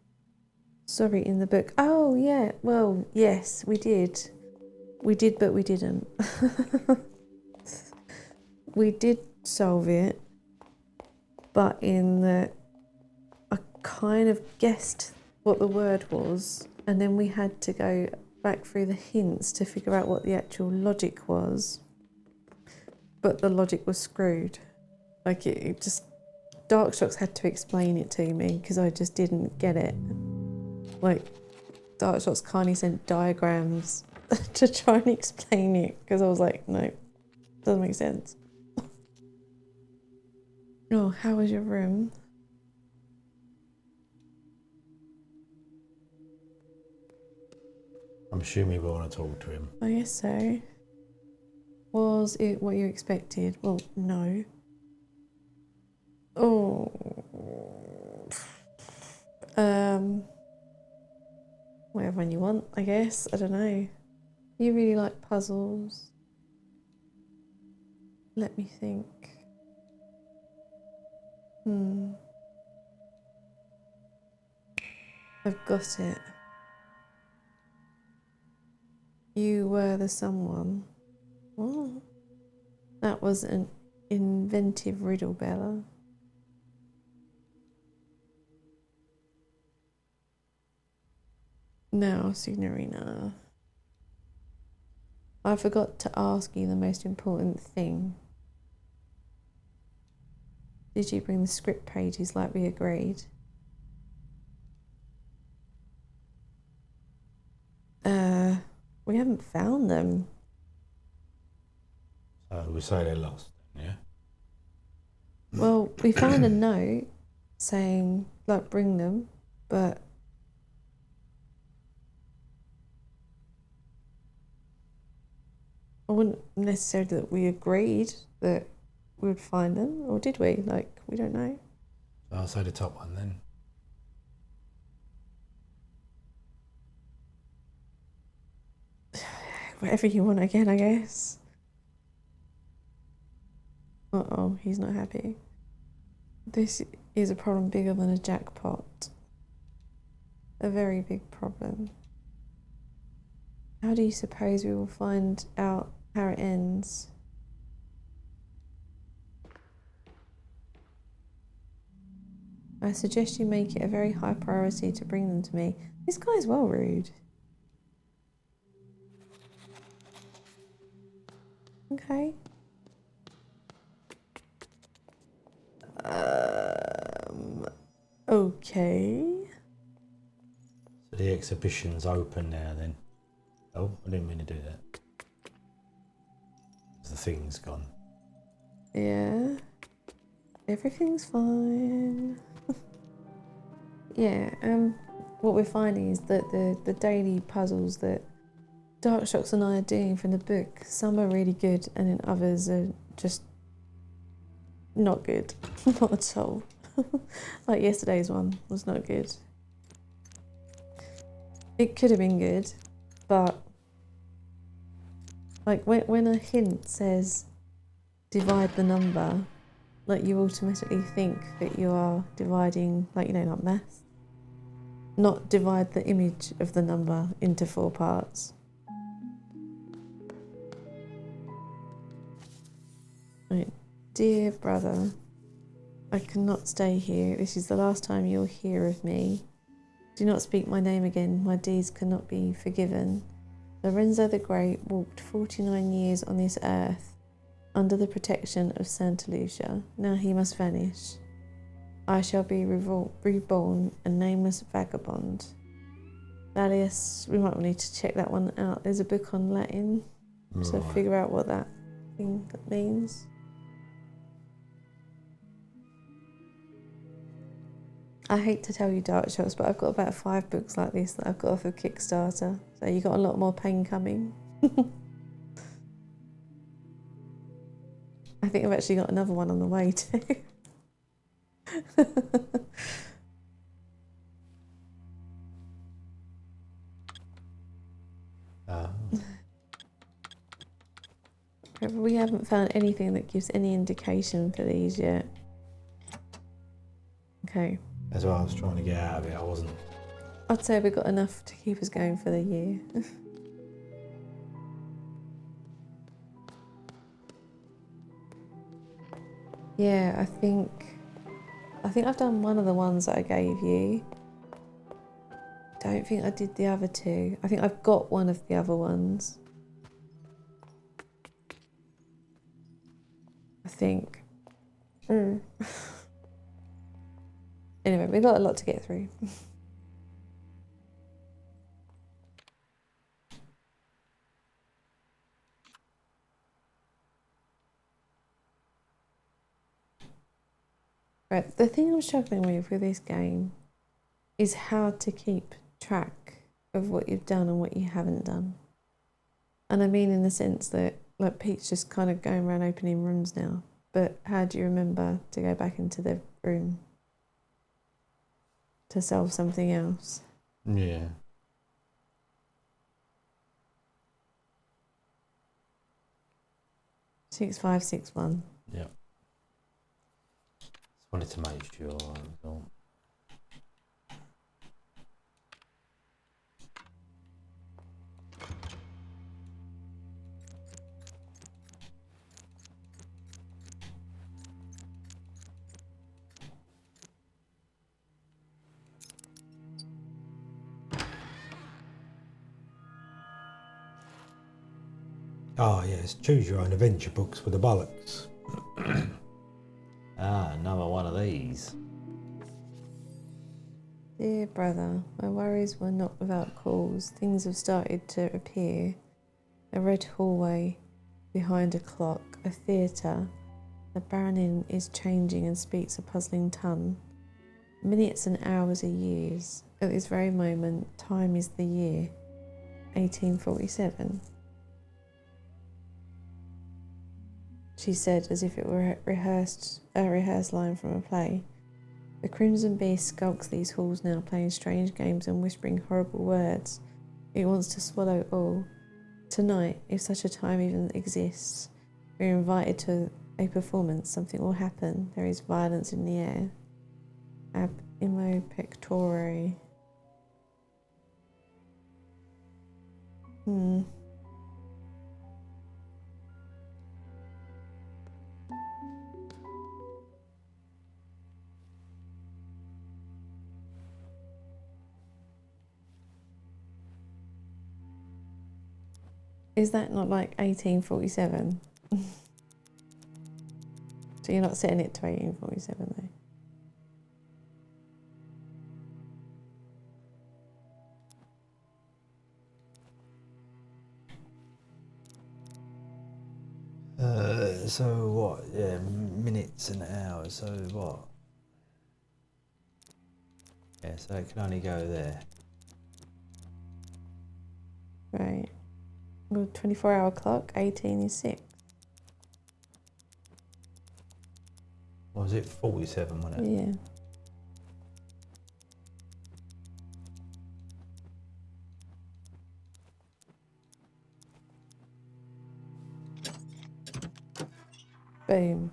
Sorry, in the book. Oh, yeah. Well, yes, we did. We did, but we didn't. We did solve it, but in the... I kind of guessed what the word was, and then we had to go back through the hints to figure out what the actual logic was. But the logic was screwed. Like, it just... Darkshocks had to explain it to me because I just didn't get it. Like, Darkshocks kindly sent diagrams to try and explain it because I was like, no, doesn't make sense. Oh, how was your room? I'm assuming we want to talk to him. I guess so. Was it what you expected? Well, no. Oh. Whatever one you want, I guess. I don't know. You really like puzzles. Let me think. I've got it. You were the someone. What? That was an inventive riddle, Bella. Now, Signorina. I forgot to ask you the most important thing. Did you bring the script pages like we agreed? We haven't found them. So we say they're lost, yeah? Well, we found a note saying, like, bring them, but I wouldn't necessarily that we agreed that we would find them, or did we? Like, we don't know. So I'll say the top one then. Whatever you want again, I guess. Uh-oh, he's not happy. This is a problem bigger than a jackpot. A very big problem. How do you suppose we will find out how it ends? I suggest you make it a very high priority to bring them to me. This guy's well rude. Okay. Okay. So the exhibition's open now then. Oh, I didn't mean to do that. The thing's gone. Yeah. Everything's fine. Yeah, what we're finding is that the daily puzzles that Darkshocks and I are doing from the book, some are really good and then others are just not good. Not at all. Like yesterday's one was not good. It could have been good, but like when a hint says divide the number, like you automatically think that you are dividing, like, you know, like maths. Not divide the image of the number into 4 parts. Right. Dear brother, I cannot stay here. This is the last time you'll hear of me. Do not speak my name again. My deeds cannot be forgiven. Lorenzo the Great walked 49 years on this earth under the protection of Santa Lucia. Now he must vanish. I shall be reborn a nameless vagabond. Valius, we might need to check that one out. There's a book on Latin to figure out what that thing means. I hate to tell you, Darkshocks, but I've got about 5 books like this that I've got off of Kickstarter. So you got a lot more pain coming. I think I've actually got another one on the way too. We haven't found anything that gives any indication for these yet. Okay. That's what I was trying to get out of it. I wasn't I'd say we got enough to keep us going for the year. Yeah, I think I've done one of the ones that I gave you. Don't think I did the other two. I think I've got one of the other ones. I think. Anyway, we got a lot to get through. Right, the thing I'm struggling with this game is how to keep track of what you've done and what you haven't done. And I mean in the sense that, like, Pete's just kind of going around opening rooms now. But how do you remember to go back into the room to solve something else? Yeah. Six, 5, 6, 1. Yeah. Just wanted to make sure. That was all. Oh yes, choose your own adventure books with the bollocks. Another one of these. Dear brother, my worries were not without cause. Things have started to appear. A red hallway behind a clock, a theatre. The Baronin is changing and speaks a puzzling tongue. Minutes and hours are years. At this very moment, time is the year. 1847. She said, as if it were a rehearsed line from a play. The Crimson Beast skulks these halls now, playing strange games and whispering horrible words. It wants to swallow all. Tonight, if such a time even exists, we are invited to a performance. Something will happen. There is violence in the air. Ab imo pectore. Is that not like 1847? So you're not setting it to 1847 though? So what? Yeah, minutes and hours. So what? Yeah, so it can only go there. Right. Well, 24-hour clock, 18 is 6. What was it? 47, wasn't it? Yeah. Boom.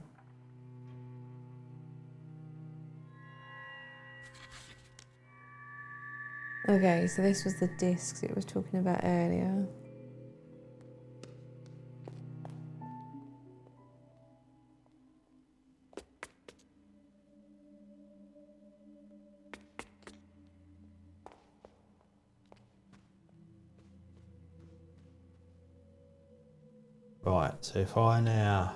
Okay, so this was the discs it was talking about earlier. Right, so if I now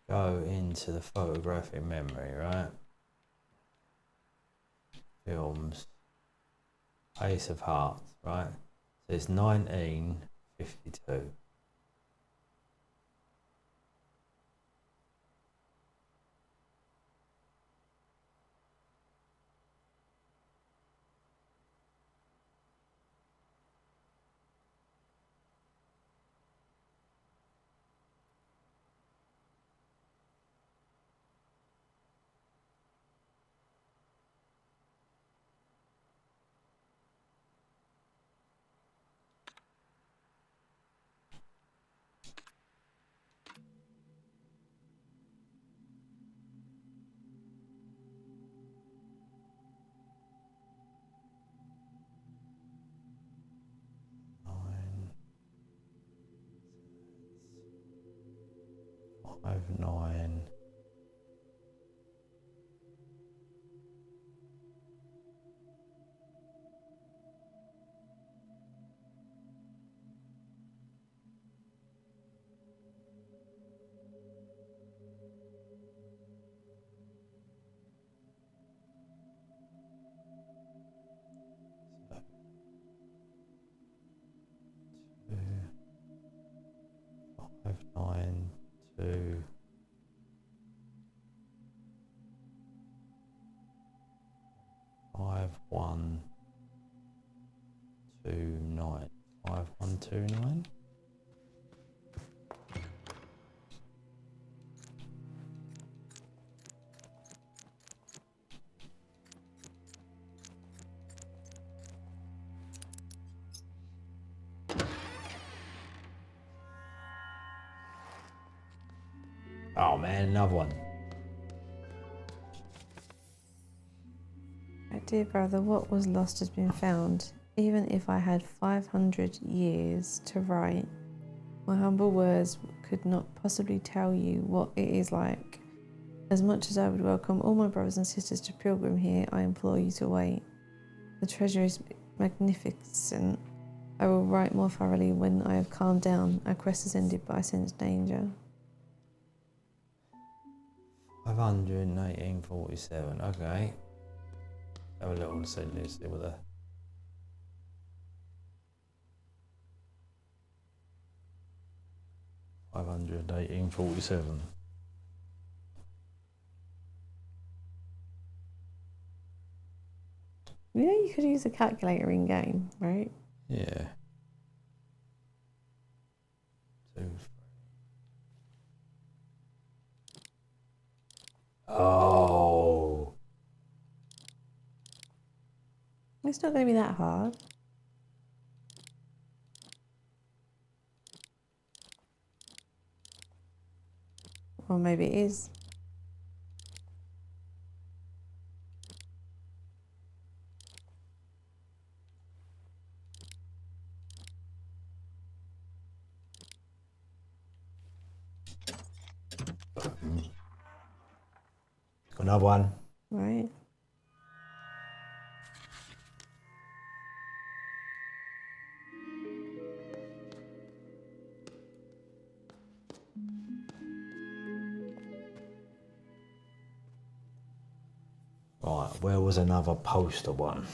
go into the photographic memory, right? Films, Ace of Hearts, right? So it's 1952. 5, 9. Five, 9, 2. 5, 1, 2, 9. 5, 1, 2, 9. Oh man, another one. My dear brother, what was lost has been found. Even if I had 500 years to write, my humble words could not possibly tell you what it is like. As much as I would welcome all my brothers and sisters to pilgrim here, I implore you to wait. The treasure is magnificent. I will write more thoroughly when I have calmed down. Our quest is ended, but I sense danger. 518.47. Okay. Have a little see what the. $518.47. You know you could use a calculator in game, right? Yeah. 2, 3. Oh. It's not going to be that hard. Or maybe it is. Got another one. Right. Right, where was another poster one?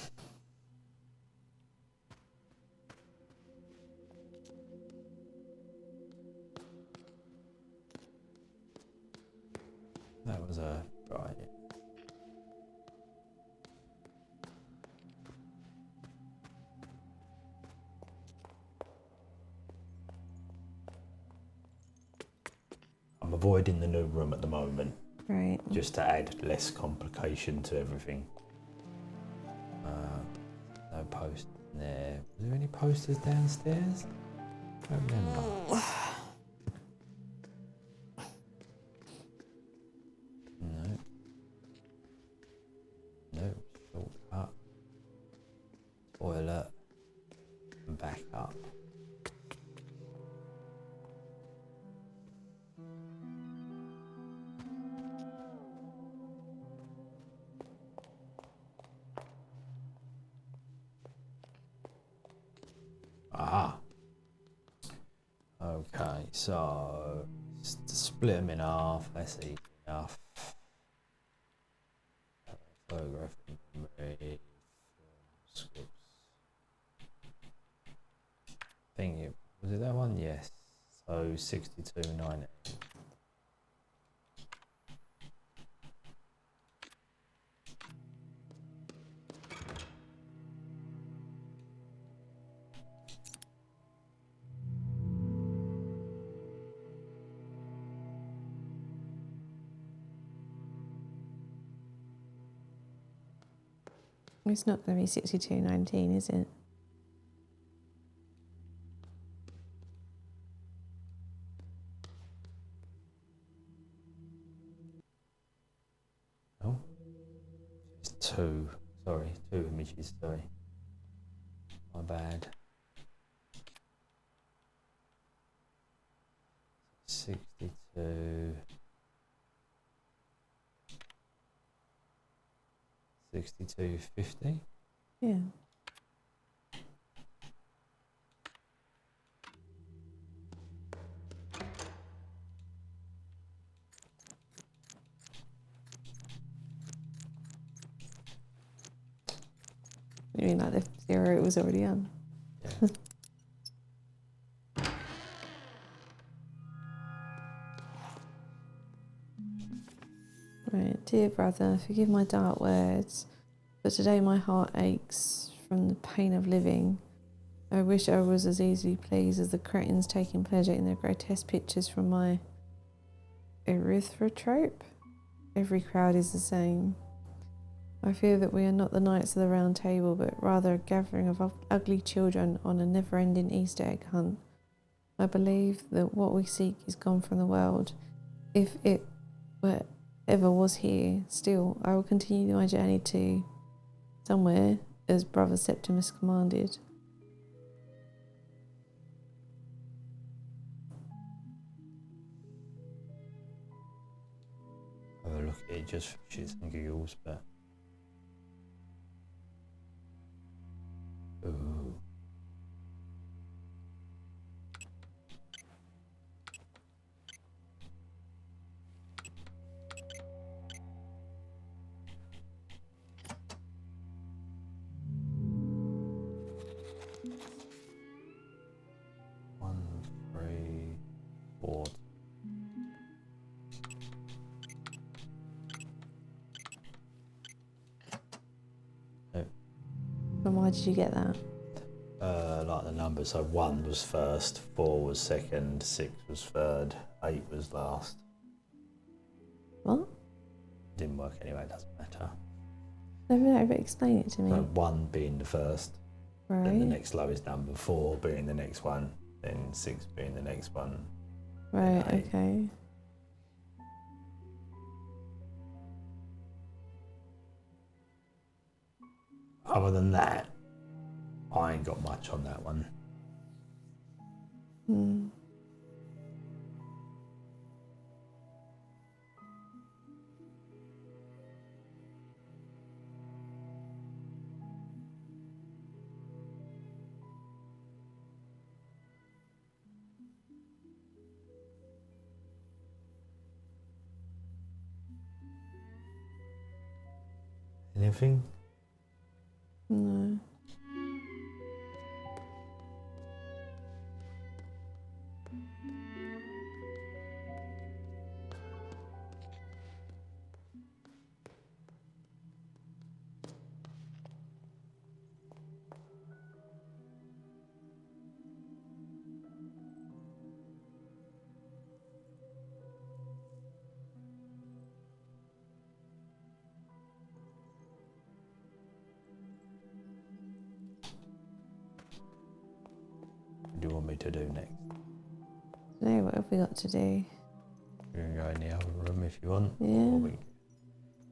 That was a right. I'm avoiding the new room at the moment. Right. Just to add less complication to everything. No post there. Was there any posters downstairs? I don't remember. No. No. Shortcut. Toilet. And back up. Aha. Okay, so split them in half. That's easy enough. Photograph memory, scripts. Was it that one? Yes. So 62.90. It's not going to be 62.19, is it? Oh, it's two. Sorry, 2 images. Sorry, my bad. 62. to 62.50. Yeah. You mean like the 0 it was already on? Yeah. Right, dear brother, forgive my dark words, but today my heart aches from the pain of living. I wish I was as easily pleased as the cretins taking pleasure in their grotesque pictures from my erythrotrope. Every crowd is the same. I fear that we are not the knights of the round table, but rather a gathering of ugly children on a never-ending Easter egg hunt. I believe that what we seek is gone from the world, if it were ever was here. Still, I will continue my journey to somewhere, as Brother Septimus commanded. Have a look at it just for shits and giggles, but. Ooh. One, three, four. And why did you get that? Like the numbers, so 1 was first, 4 was second, 6 was third, 8 was last. What? Didn't work anyway, it doesn't matter. No, but explain it to me. So 1 being the first, Right. then the next lowest number, 4 being the next one, then 6 being the next one. Right, then 8. okay. Other than that, I ain't got much on that one. Hmm. Anything? No. What do you want me to do next? No, what have we got to do? You can go in the other room if you want. Yeah.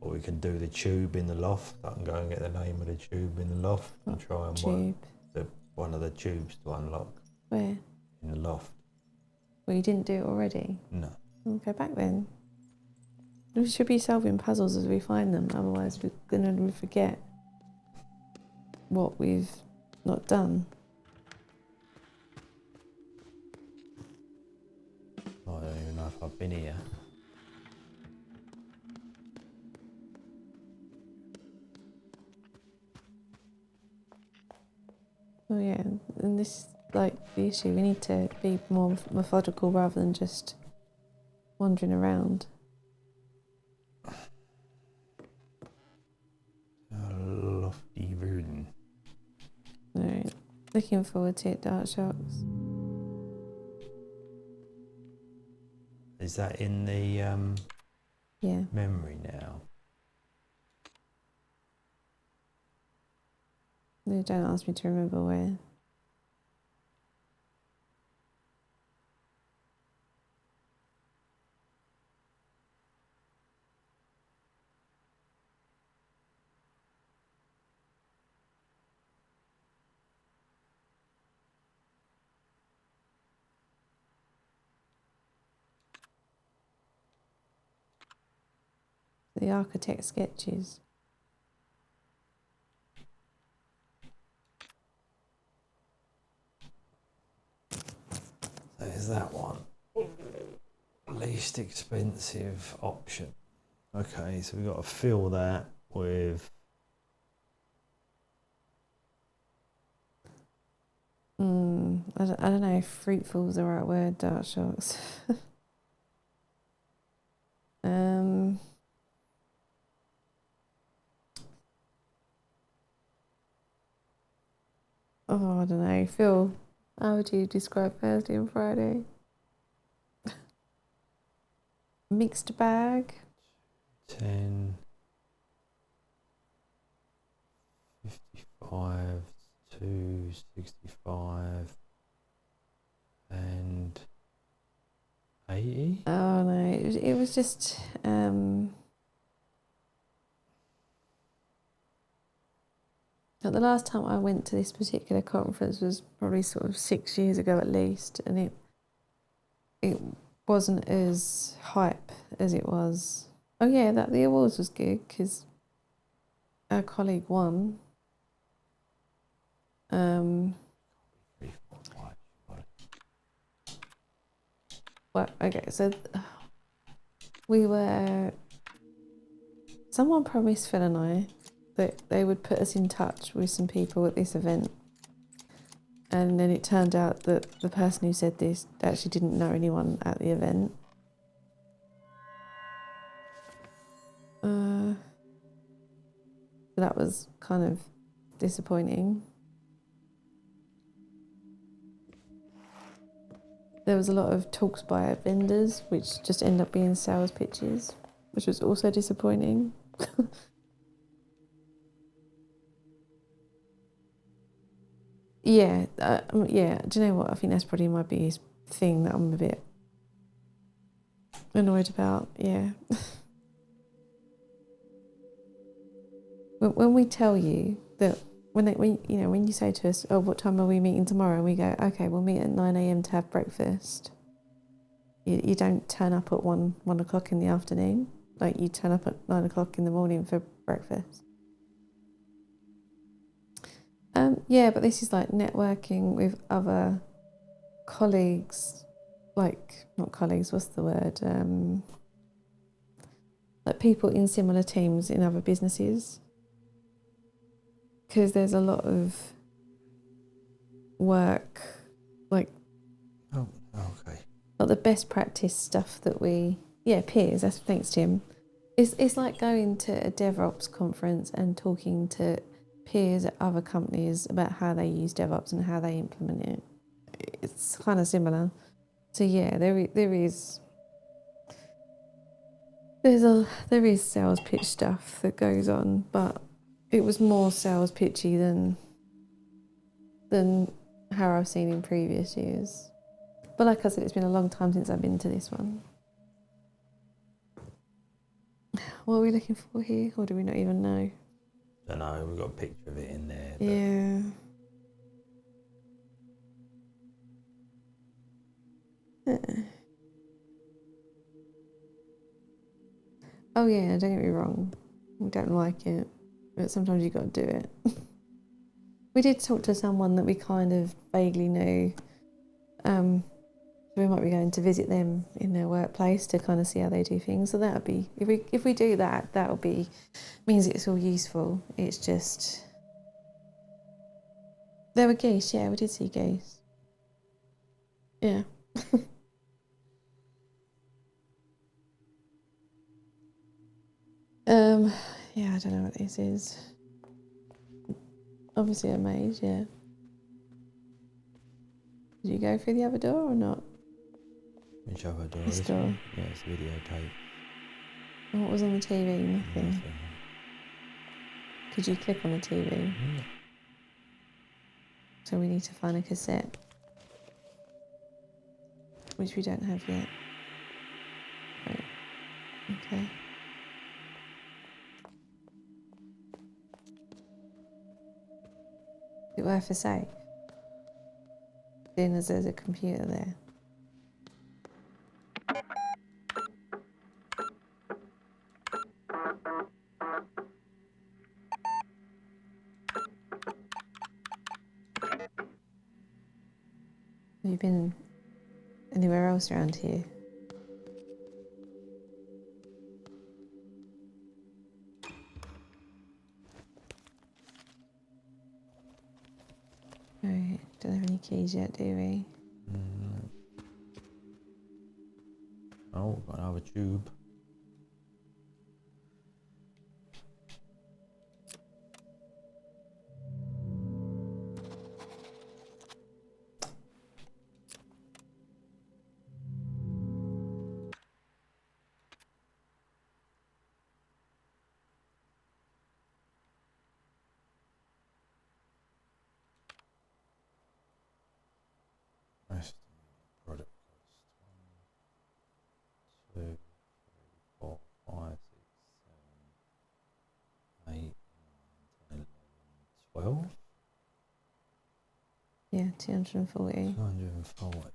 Or we can do the tube in the loft. I can go and get the name of the tube in the loft and try and Tube. work one of the tubes to unlock Where? in the loft. Well, you didn't do it already? No. We'll go back then. We should be solving puzzles as we find them, otherwise we're going to forget what we've not done. I don't even know if I've been here. Oh yeah, and this is like the issue. We need to be more methodical rather than just wandering around. A lofty room. Alright, looking forward to it, Dark Shocks. Is that in the Yeah. memory now? No, don't ask me to remember where. The architect sketches. There's that one. Least expensive option. Okay, so we've got to fill that with... I don't know if fruitful's the right word, dark shocks. Oh, I don't know. Phil, how would you describe Thursday and Friday? Mixed bag. 10, 55, 265, and 80. Oh no, it was just the last time I went to this particular conference was probably sort of 6 years ago at least, and it wasn't as hype as it was. Oh yeah, that the awards was good because our colleague won. Well, okay, so someone promised Phil and I that they would put us in touch with some people at this event. And then it turned out that the person who said this actually didn't know anyone at the event. So that was kind of disappointing. There was a lot of talks by vendors, which just end up being sales pitches, which was also disappointing. Yeah, yeah. Do you know what? I think that's probably my biggest thing that I'm a bit annoyed about. Yeah. When we tell you that when you say to us, "Oh, what time are we meeting tomorrow?" and we go, "Okay, we'll meet at 9 a.m. to have breakfast." You don't turn up at 1 o'clock in the afternoon. Like, you turn up at 9 o'clock in the morning for breakfast. Yeah, but this is like networking with other colleagues, like, not colleagues, what's the word? Like people in similar teams in other businesses. Because there's a lot of work, like, Oh, okay. like the best practice stuff that peers, that's thanks Tim. It's like going to a DevOps conference and talking to peers at other companies about how they use DevOps and how they implement it. It's kind of similar. So yeah, there is sales pitch stuff that goes on, but it was more sales pitchy than how I've seen in previous years. But like I said, it's been a long time since I've been to this one. What are we looking for here, or do we not even know? Don't know, we've got a picture of it in there. Yeah. Oh yeah, don't get me wrong. We don't like it, but sometimes you got to do it. We did talk to someone that we kind of vaguely knew. So we might be going to visit them in their workplace to kind of see how they do things. So that would be, if we do that, that will be, means it's all useful. It's just, there were geese. Yeah, we did see geese. Yeah. Yeah, I don't know what this is. Obviously a maze, yeah. Did you go through the other door or not? Which other door? This door. Yeah, it's videotape. And what was on the TV? Nothing. Nothing. Could you click on the TV? Yeah. So we need to find a cassette, which we don't have yet. Right. Okay. Is it worth a save? Seeing as there's a computer there. Have you been anywhere else around here? Right, don't have any keys yet, do we? Oh, got another tube. Estimated product cost 1, 2, 3, 4, 5, 6, 7, 8, 9, 10, 11, 12. Yeah, 240. 240.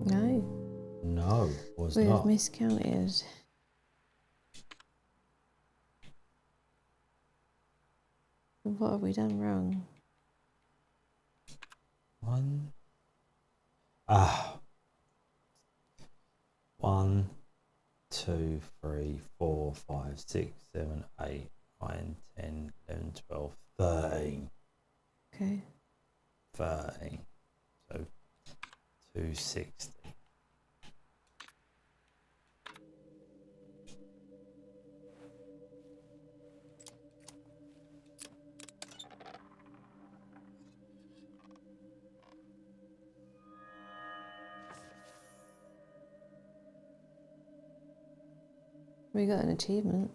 No, No, was we have not. miscounted. What have we done wrong? 1. 1, 2, 3, 4, 5, 6, 7, 8, 9, 10, 11, 12, 13. Okay. 13. So 260. We got an achievement.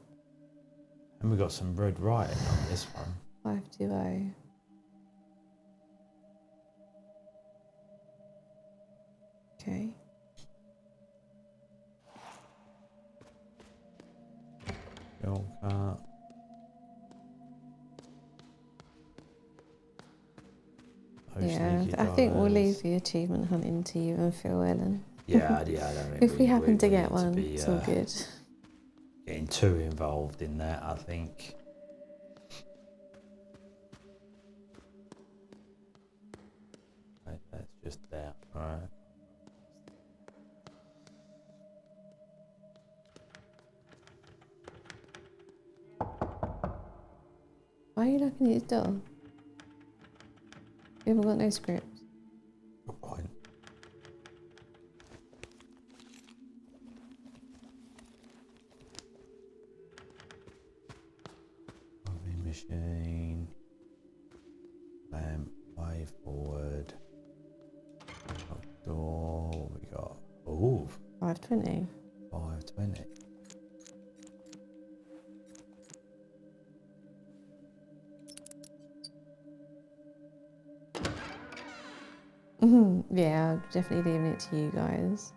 And we got some red writing on this one. 520. Okay. Shortcut. Oh, Yeah, sneaky I think we'll dollars. leave the achievement hunting to you and Phil, Ellen. Yeah, I don't think If we happen to get need to one, be, it's all good. getting too involved in that, I think. Right, that's just that, right? Why are you looking at his door? You haven't got no script. Good point. Coffee machine. Lamp, way forward. Up door, what we got? Ooh, 520. 520. Yeah, I'm definitely leaving it to you guys.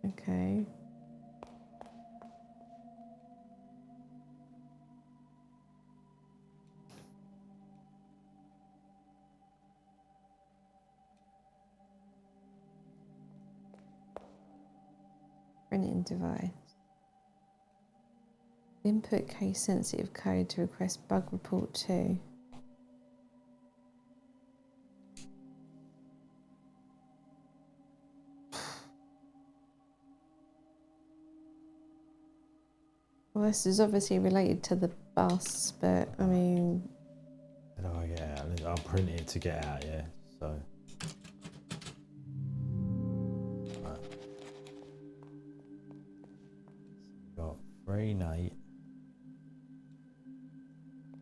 Okay. Printing device. Input case sensitive code to request bug report 2. Well, this is obviously related to the bus, but I mean... How do I get out? I'll print it to get out, yeah. So. Right. So we've got 3 Nate.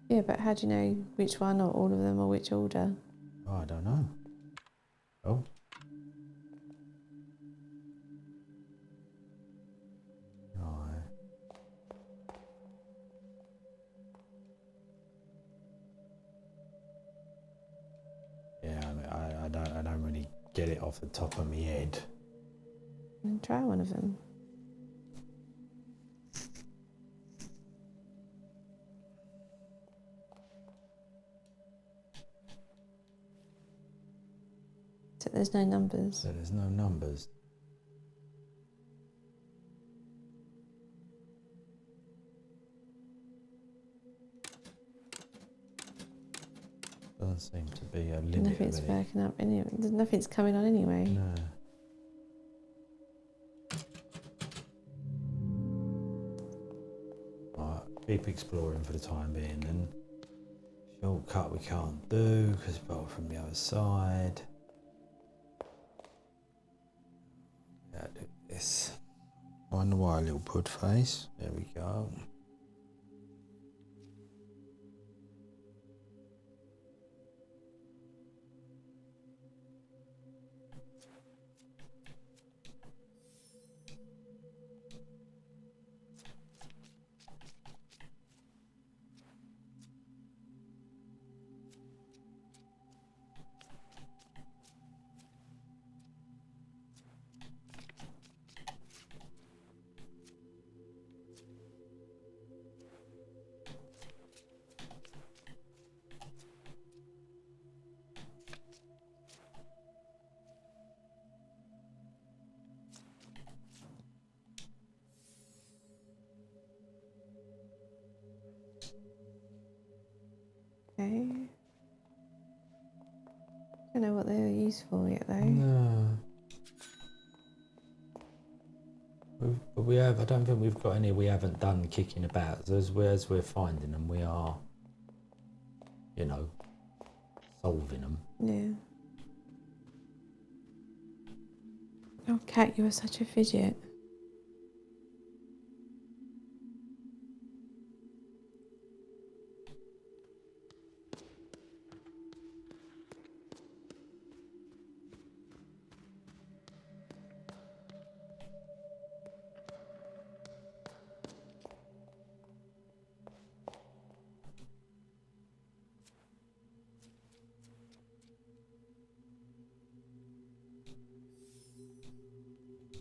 Yeah, but how do you know which one or all of them or which order? Oh, I don't know. Oh. Right. Yeah, I mean, I don't really get it off the top of my head. Try one of them. So there's no numbers. So there's no numbers. Doesn't seem to be a limit. Nothing's working up anyway. Nothing's coming on anyway. No. Right, keep exploring for the time being then. Shortcut we can't do because it's bolted from the other side. Yeah, do this. Find the wire, little pud face. There we go. Okay. Don't know what they're used for yet though. No. But we have, I don't think we've got any we haven't done kicking about. So as we're finding them, we are, you know, solving them. Yeah. Oh, Cat, you are such a fidget.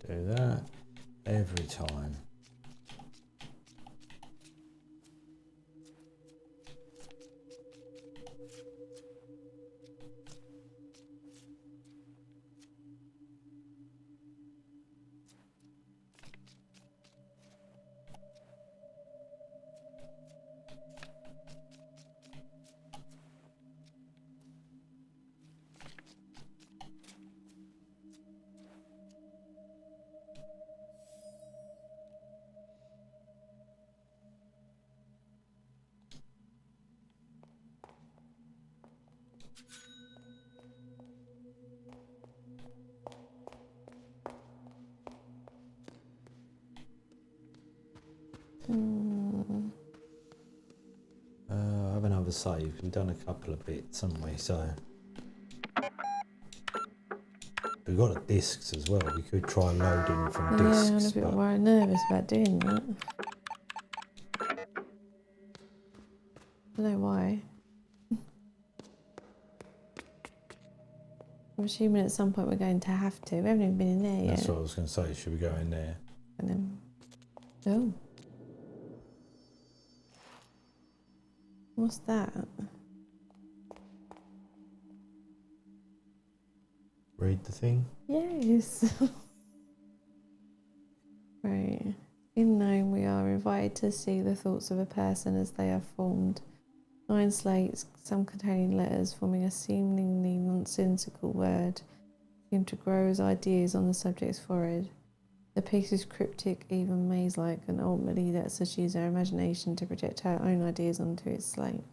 Do that every time. I have another save. We've done a couple of bits, haven't we? So we've got the discs as well. We could try loading from discs. Yeah, I'm a bit worried, nervous about doing that. I don't know why. I'm assuming at some point we're going to have to. We haven't even been in there yet. That's what I was going to say. Should we go in there? And then, oh, what's that? Read the thing. Yes. Right. In Gnome, we are invited to see the thoughts of a person as they are formed. 9 slates, some containing letters, forming a seemingly nonsensical word, seem to grow as ideas on the subject's forehead. The piece is cryptic, even maze-like, and ultimately lets us use our imagination to project our own ideas onto its slate.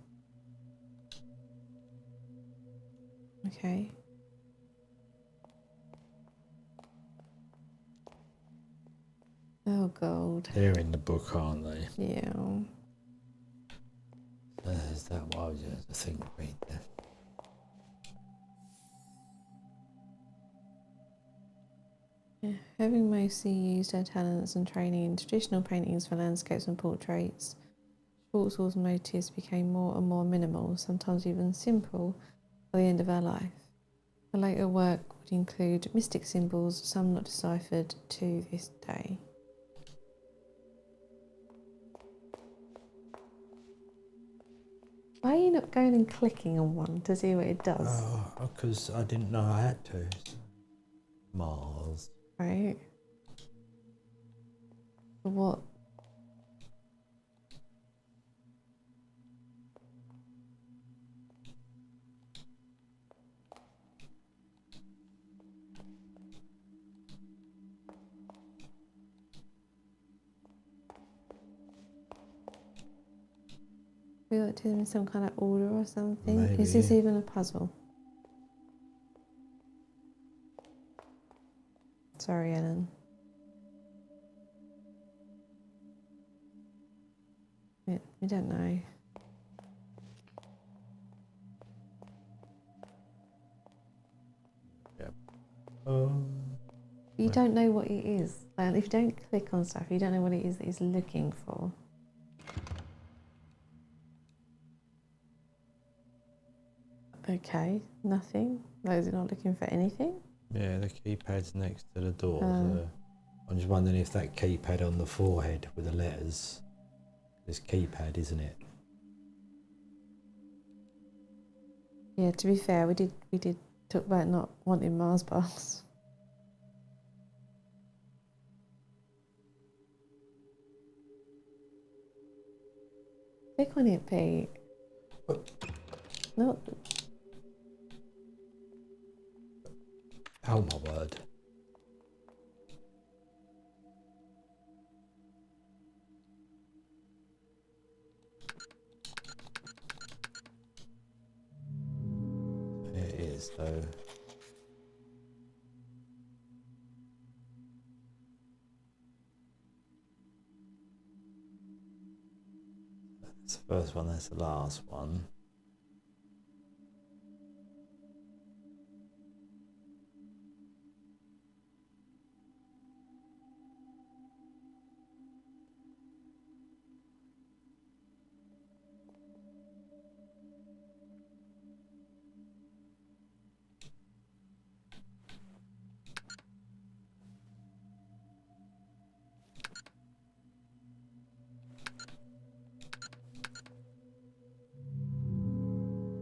Okay. Oh, God. They're in the book, aren't they? Yeah. Is that what I was going to think? Read there. Yeah. Having mostly used our talents and training in traditional paintings for landscapes and portraits, Schwarzwald's motifs became more and more minimal, sometimes even simple, by the end of our life. Her later work would include mystic symbols, some not deciphered to this day. Why are you not going and clicking on one to see what it does? Oh, because I didn't know I had to. Mars. Right. What? We got to do them in some kind of order or something. Maybe. Is this even a puzzle? Sorry, Ellen. We don't know. Yep. You don't know what it is. Like, if you don't click on stuff, you don't know what it is that he's looking for. Okay, nothing. Those are not looking for anything. Yeah, the keypad's next to the door. So I'm just wondering if that keypad on the forehead with the letters. This keypad, isn't it? Yeah, to be fair, we did talk about not wanting Mars bars. Click on it, Pete. What? Not. Oh my word. It is though. That's the first one, that's the last one.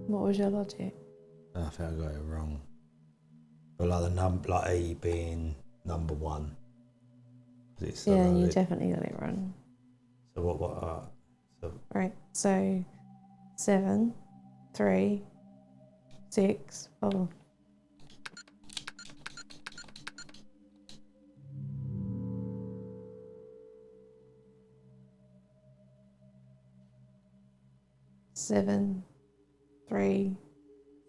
What was your logic? I think I got it wrong. But like like E being number one. It's Yeah, you it, definitely got it wrong. so so Right, so 7, 3, 6, oh. Seven, 3,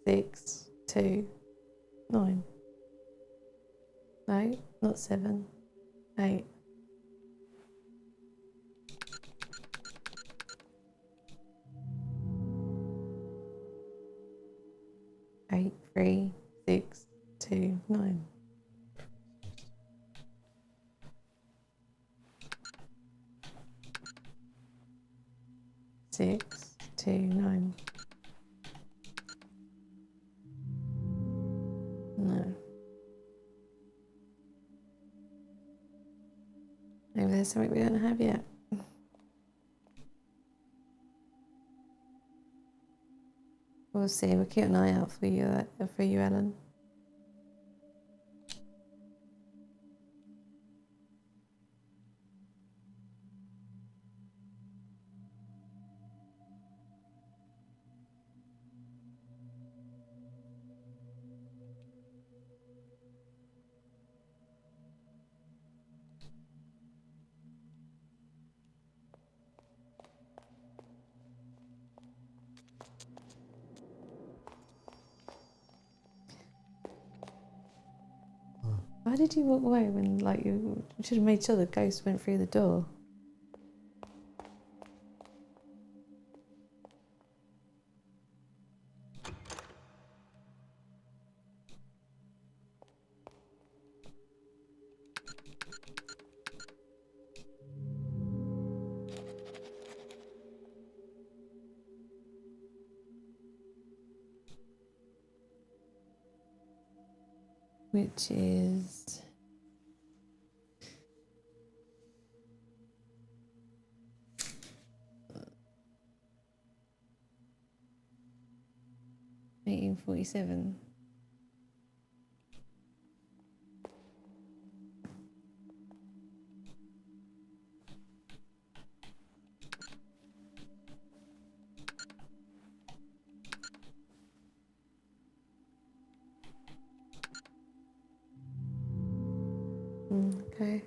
6, 2, 9. No, not 7, 8. 8, 3, 6, 2, 9. 6, 2, 9. No. Maybe there's something we don't have yet. We'll see. We'll keep an eye out for you, Ellen. Why did you walk away when, like, you should have made sure the ghost went through the door? Which is... 1847. Okay.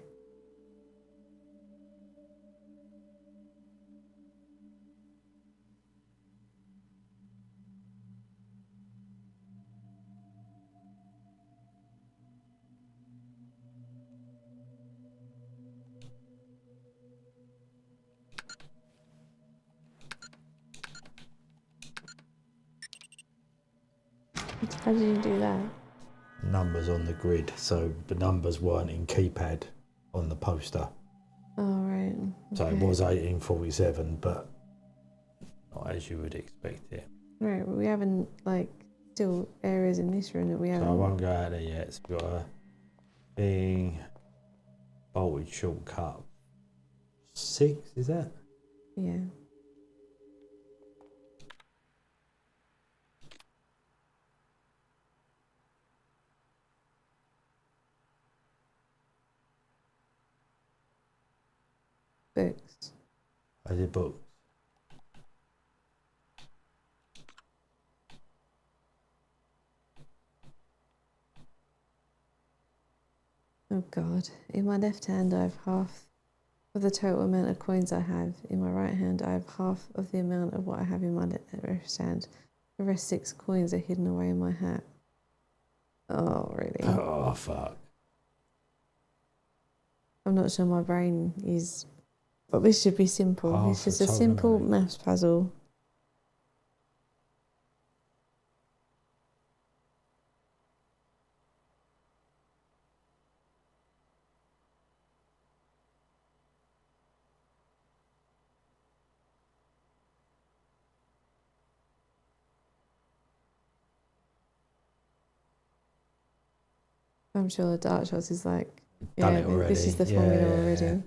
How did you do that? Numbers on the grid, so the numbers weren't in keypad on the poster. Oh, right. So it okay. was 1847, but not as you would expect it. Right, but we haven't, like, still areas in this room that we haven't. So I won't go out there yet. It's got a thing, bolted shortcut. 6, is that? Yeah. Books. I did books. Oh God. In my left hand I have half of the total amount of coins I have. In my right hand I have half of the amount of what I have in my left hand. The rest 6 coins are hidden away in my hat. Oh, really? Oh, fuck. I'm not sure my brain is... But this should be simple. Half It's just the a total simple amount. maths puzzle. I'm sure the Dark Shots is like, Done yeah, it already. this is the formula already.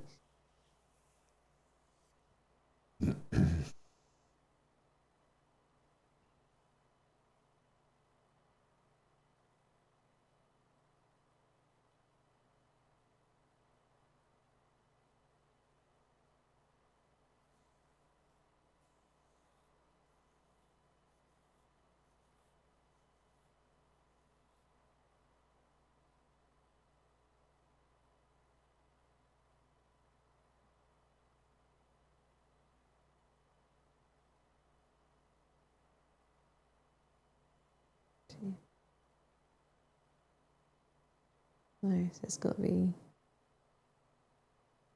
Nice, it's got to be...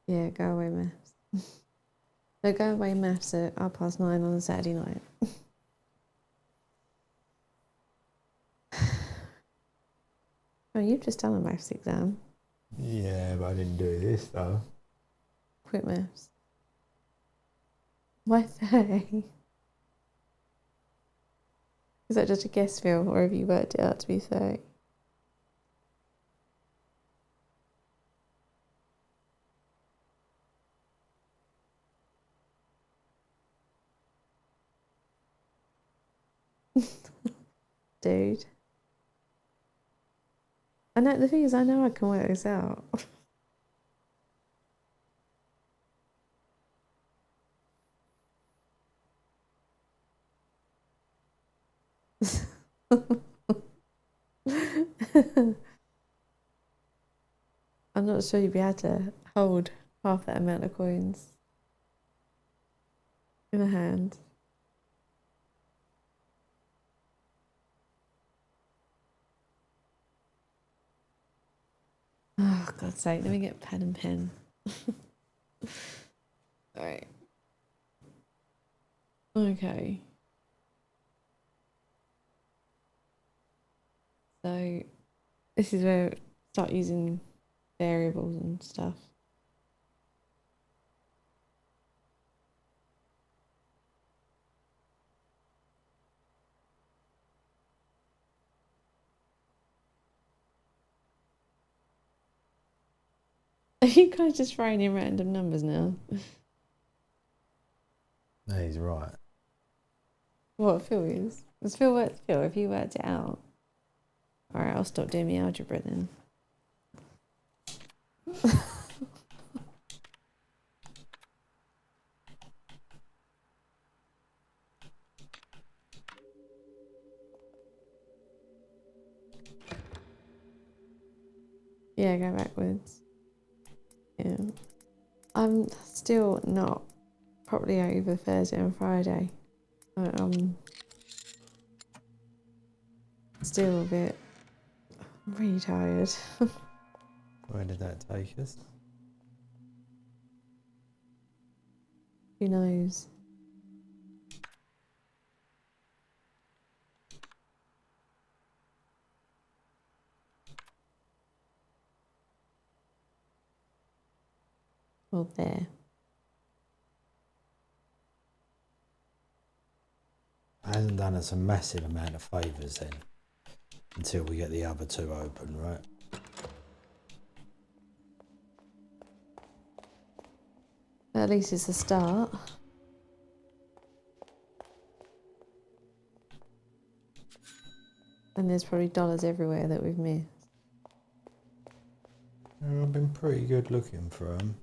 Yeah, go away maths. No, go away maths at 9:30 on a Saturday night. Oh, you've just done a maths exam. Yeah, but I didn't do this though. Quit maths. Why 30? Is that just a guess, Phil, or have you worked it out to be 30? Dude. I know, the thing is, I know I can work this out. I'm not sure you'd be able to hold half that amount of coins in a hand. Oh, God's sake, let me get pen and pen. Alright. Okay. So, this is where I start using variables and stuff. Are you guys just throwing in random numbers now? No, he's right. What Phil is? Does Phil work? Phil, have you worked it out? All right, I'll stop doing my algebra then. Yeah, go backwards. Yeah. I'm still not properly over Thursday and Friday. Still a bit. I'm really tired. Where did that take us? Who knows? Well, there. It hasn't done us a massive amount of favours then, until we get the other two open, right? At least it's a start. And there's probably dollars everywhere that we've missed. I've been pretty good looking for them.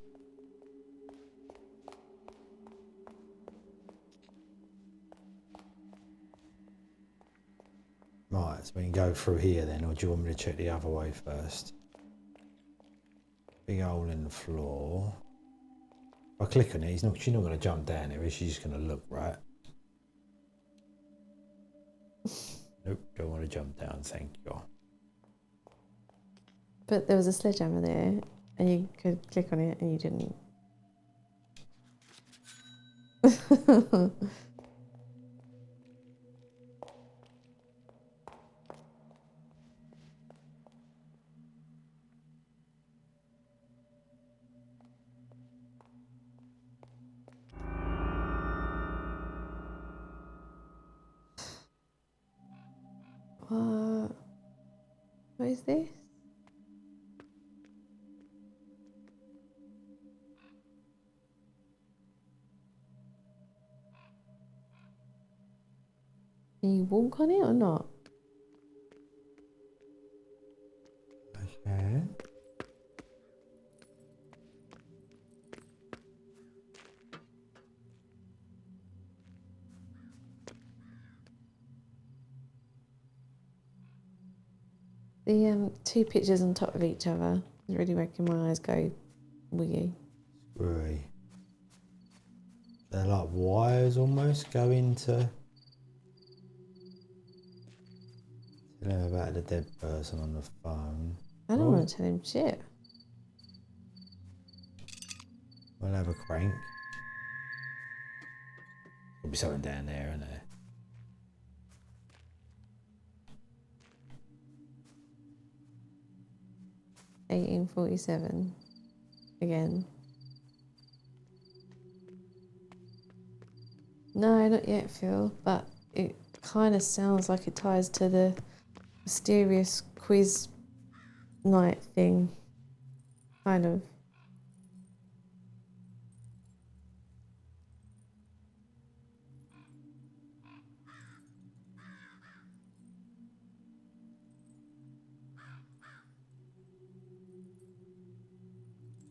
Right, so we can go through here then, or do you want me to check the other way first? Big hole in the floor. If I click on it, she's not going to jump down here, is she? She's just going to look, right? Nope, don't want to jump down, thank you. But there was a sledgehammer there, and you could click on it, and you didn't. What is this? Can you walk on it or not? Okay. The two pictures on top of each other is really making my eyes go wiggy. Screwy. They're like wires almost going to tell him about the dead person on the phone. I don't want to tell him shit. We'll have a crank. There'll be something down there, isn't there? $18.47 again. No, not yet, Phil, but it kind of sounds like it ties to the mysterious quiz night thing. Kind of.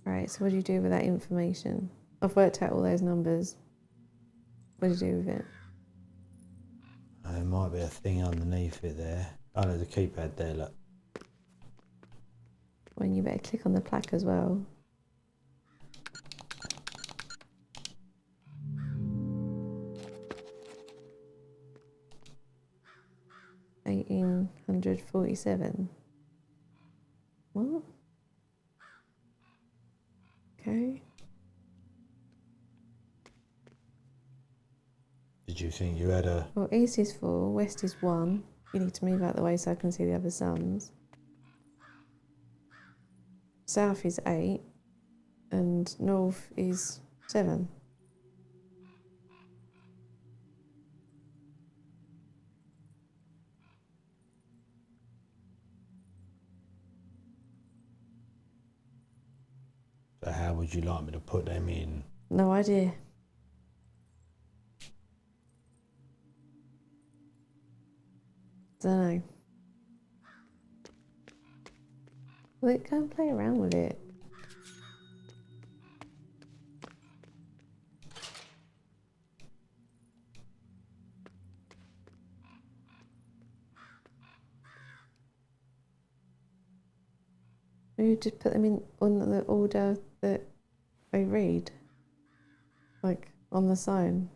Right, so what do you do with that information? I've worked out all those numbers. What do you do with it? There might be a thing underneath it there. Oh, there's a keypad there, look. Well, you better click on the plaque as well. $1,847. What? Okay. Did you think you had a... Well, east is 4, west is 1. You need to move out the way so I can see the other sums. South is 8, and north is 7. So how would you like me to put them in? No idea. Don't know. Well, go and play around with it. You just put them in on the order that they read, like on the sign.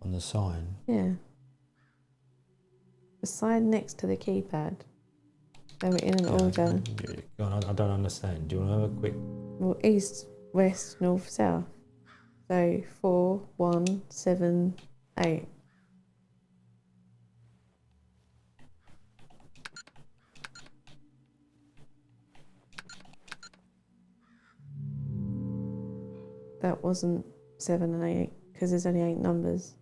On the sign? Yeah. The sign next to the keypad. They were in an order. Go on, I don't understand. Do you want to have a quick... Well, east, west, north, south. So 4, 1, 7, 8. That wasn't 7 and 8 because there's only 8 numbers.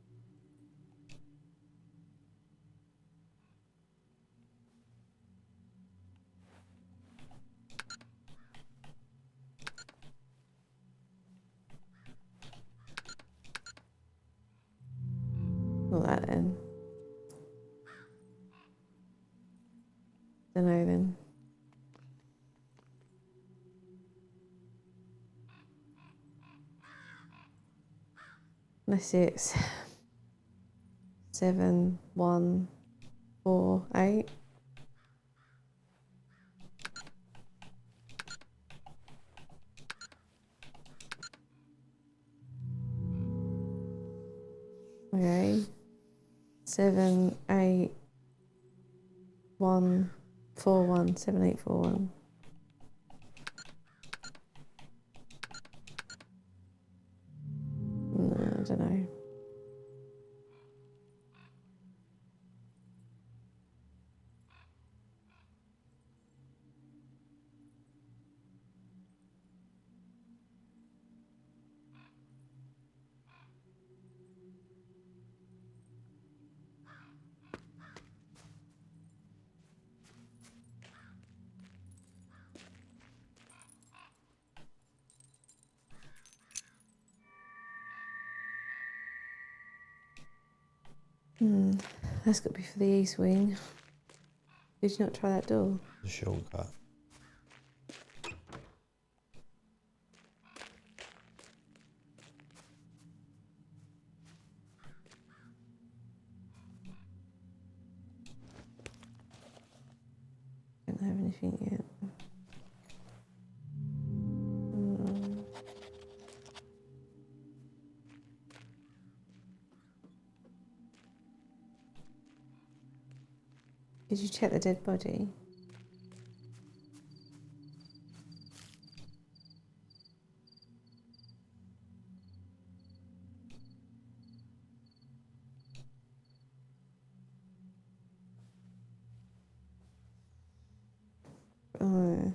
Not that then. Don't know then. Let's see, it's 7, 1, 4, 8. Okay. 7, 8, 1, 4, 1, 7, 8, 4, 1. No, I don't know. That's got to be for the east wing. Did you not try that door? The shortcut. Don't have anything yet. Did you check the dead body? Oh.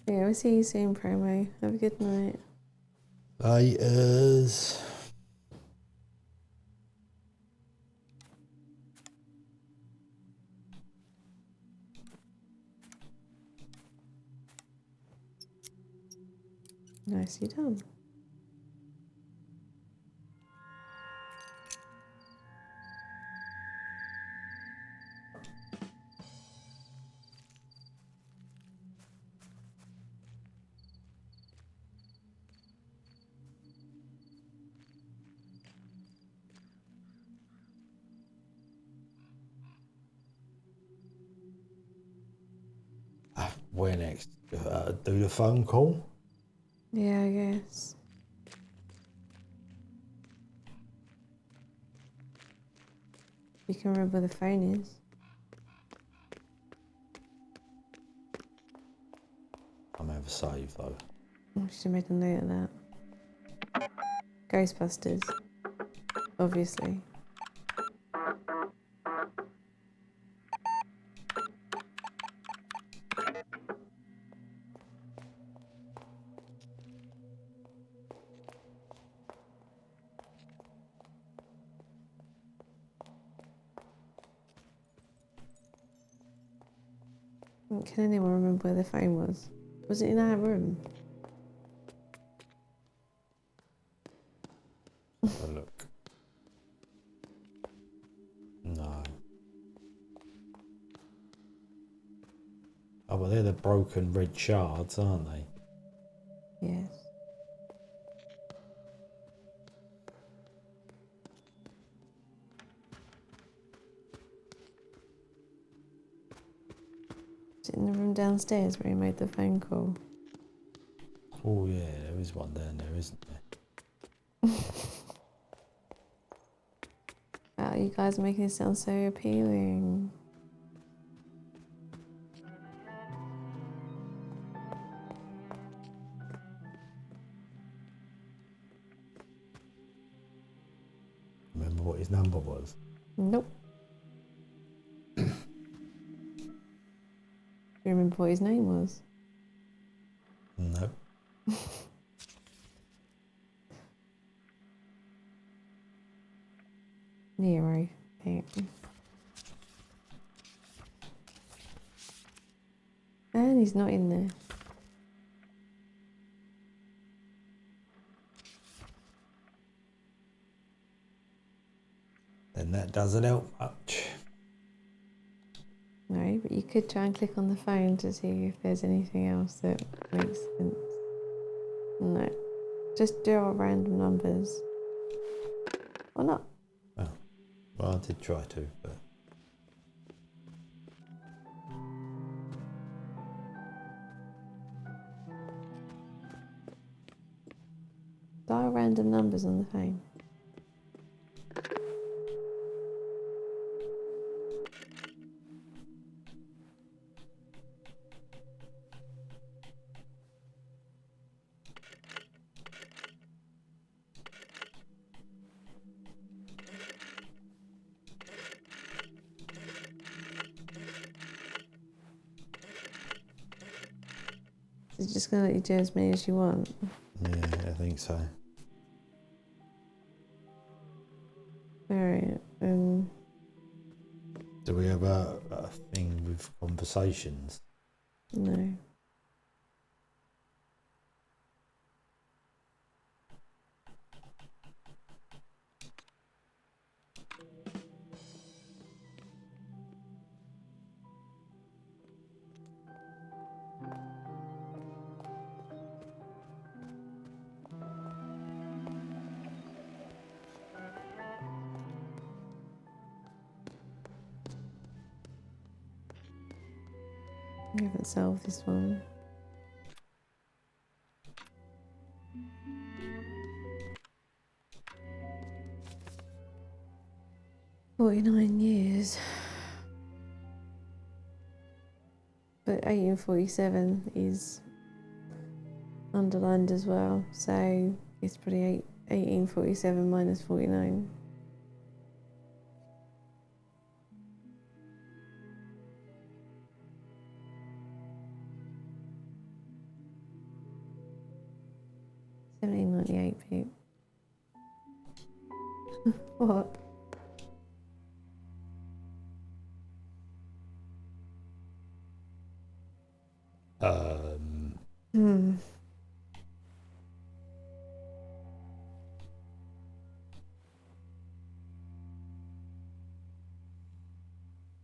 Yeah, we'll see you soon, promo. Have a good night. Laters. Nicely done. Where next? Do the phone call? Yeah, I guess. You can remember where the phone is. I'm have a save though. I should have made a note of that. Ghostbusters. Obviously. Can anyone remember where the phone was? Was it in our room? Have a look. No. Oh, well, they're the broken red shards, aren't they? Yes. Is it in the room downstairs where he made the phone call? Oh, yeah, there is one down there, isn't there? Wow, you guys are making it sound so appealing. Remember what his number was? Nope. Do you remember what his name was? No. Nero, apparently. And he's not in there. Then that doesn't help much. No, but you could try and click on the phone to see if there's anything else that makes sense. No. Just do our random numbers. Or not. Oh, well, I did try to, but... Dial random numbers on the phone. It's just going to let you do as many as you want. Yeah, I think so. Alright, Do we have a thing with conversations? no. We haven't solved this one. "49 years. But 1847 is underlined as well, so it's probably 1847 minus 49. £17.98, Pete. What? Hmm.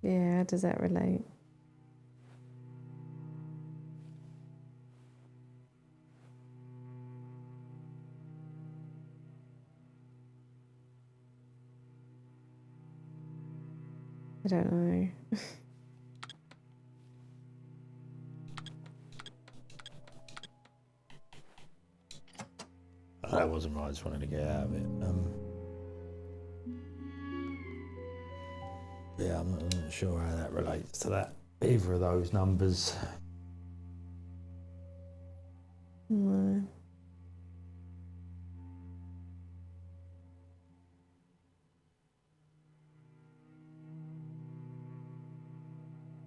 Yeah, how does that relate? I don't know. That wasn't right, I just wanted to get out of it. Yeah, I'm not sure how that relates to that. Either of those numbers. No.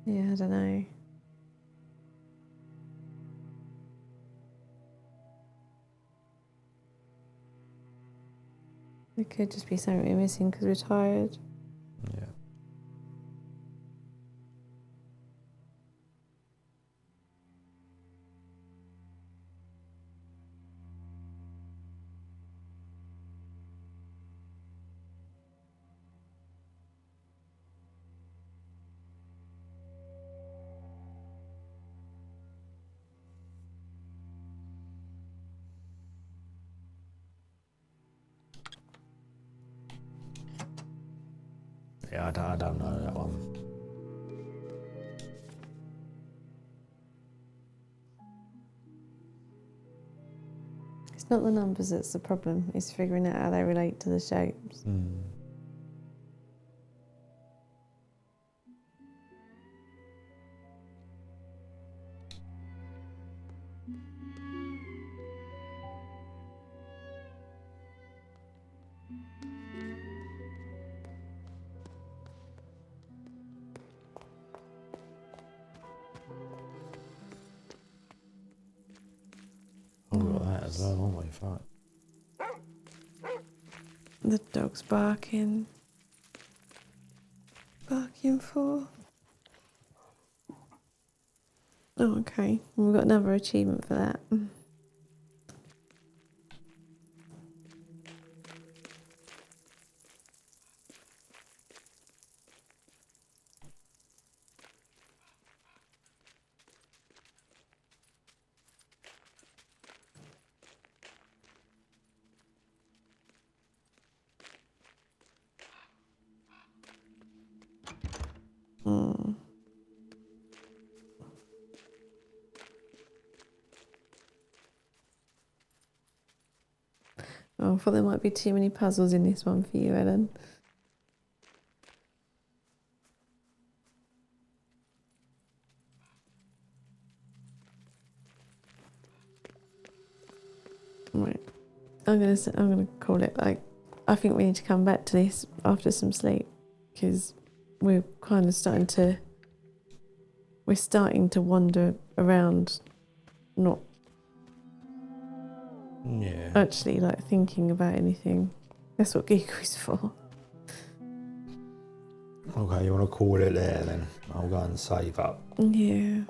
Yeah, I don't know. It could just be something we're missing because we're tired. Yeah. Yeah, I don't know that one. It's not the numbers that's the problem, it's figuring out how they relate to the shapes. Mm. We've got that as well, haven't we? Fuck. The dog's barking. Barking for. Oh, okay. We've got another achievement for that. Mm. Oh, I thought there might be too many puzzles in this one for you, Ellen. Right. I'm gonna call it. Like, I think we need to come back to this after some sleep, because we're kind of starting to wander around, not Yeah. actually like thinking about anything. That's what Geeko is for. Okay, you want to call it there then? I'll go and save up. Yeah.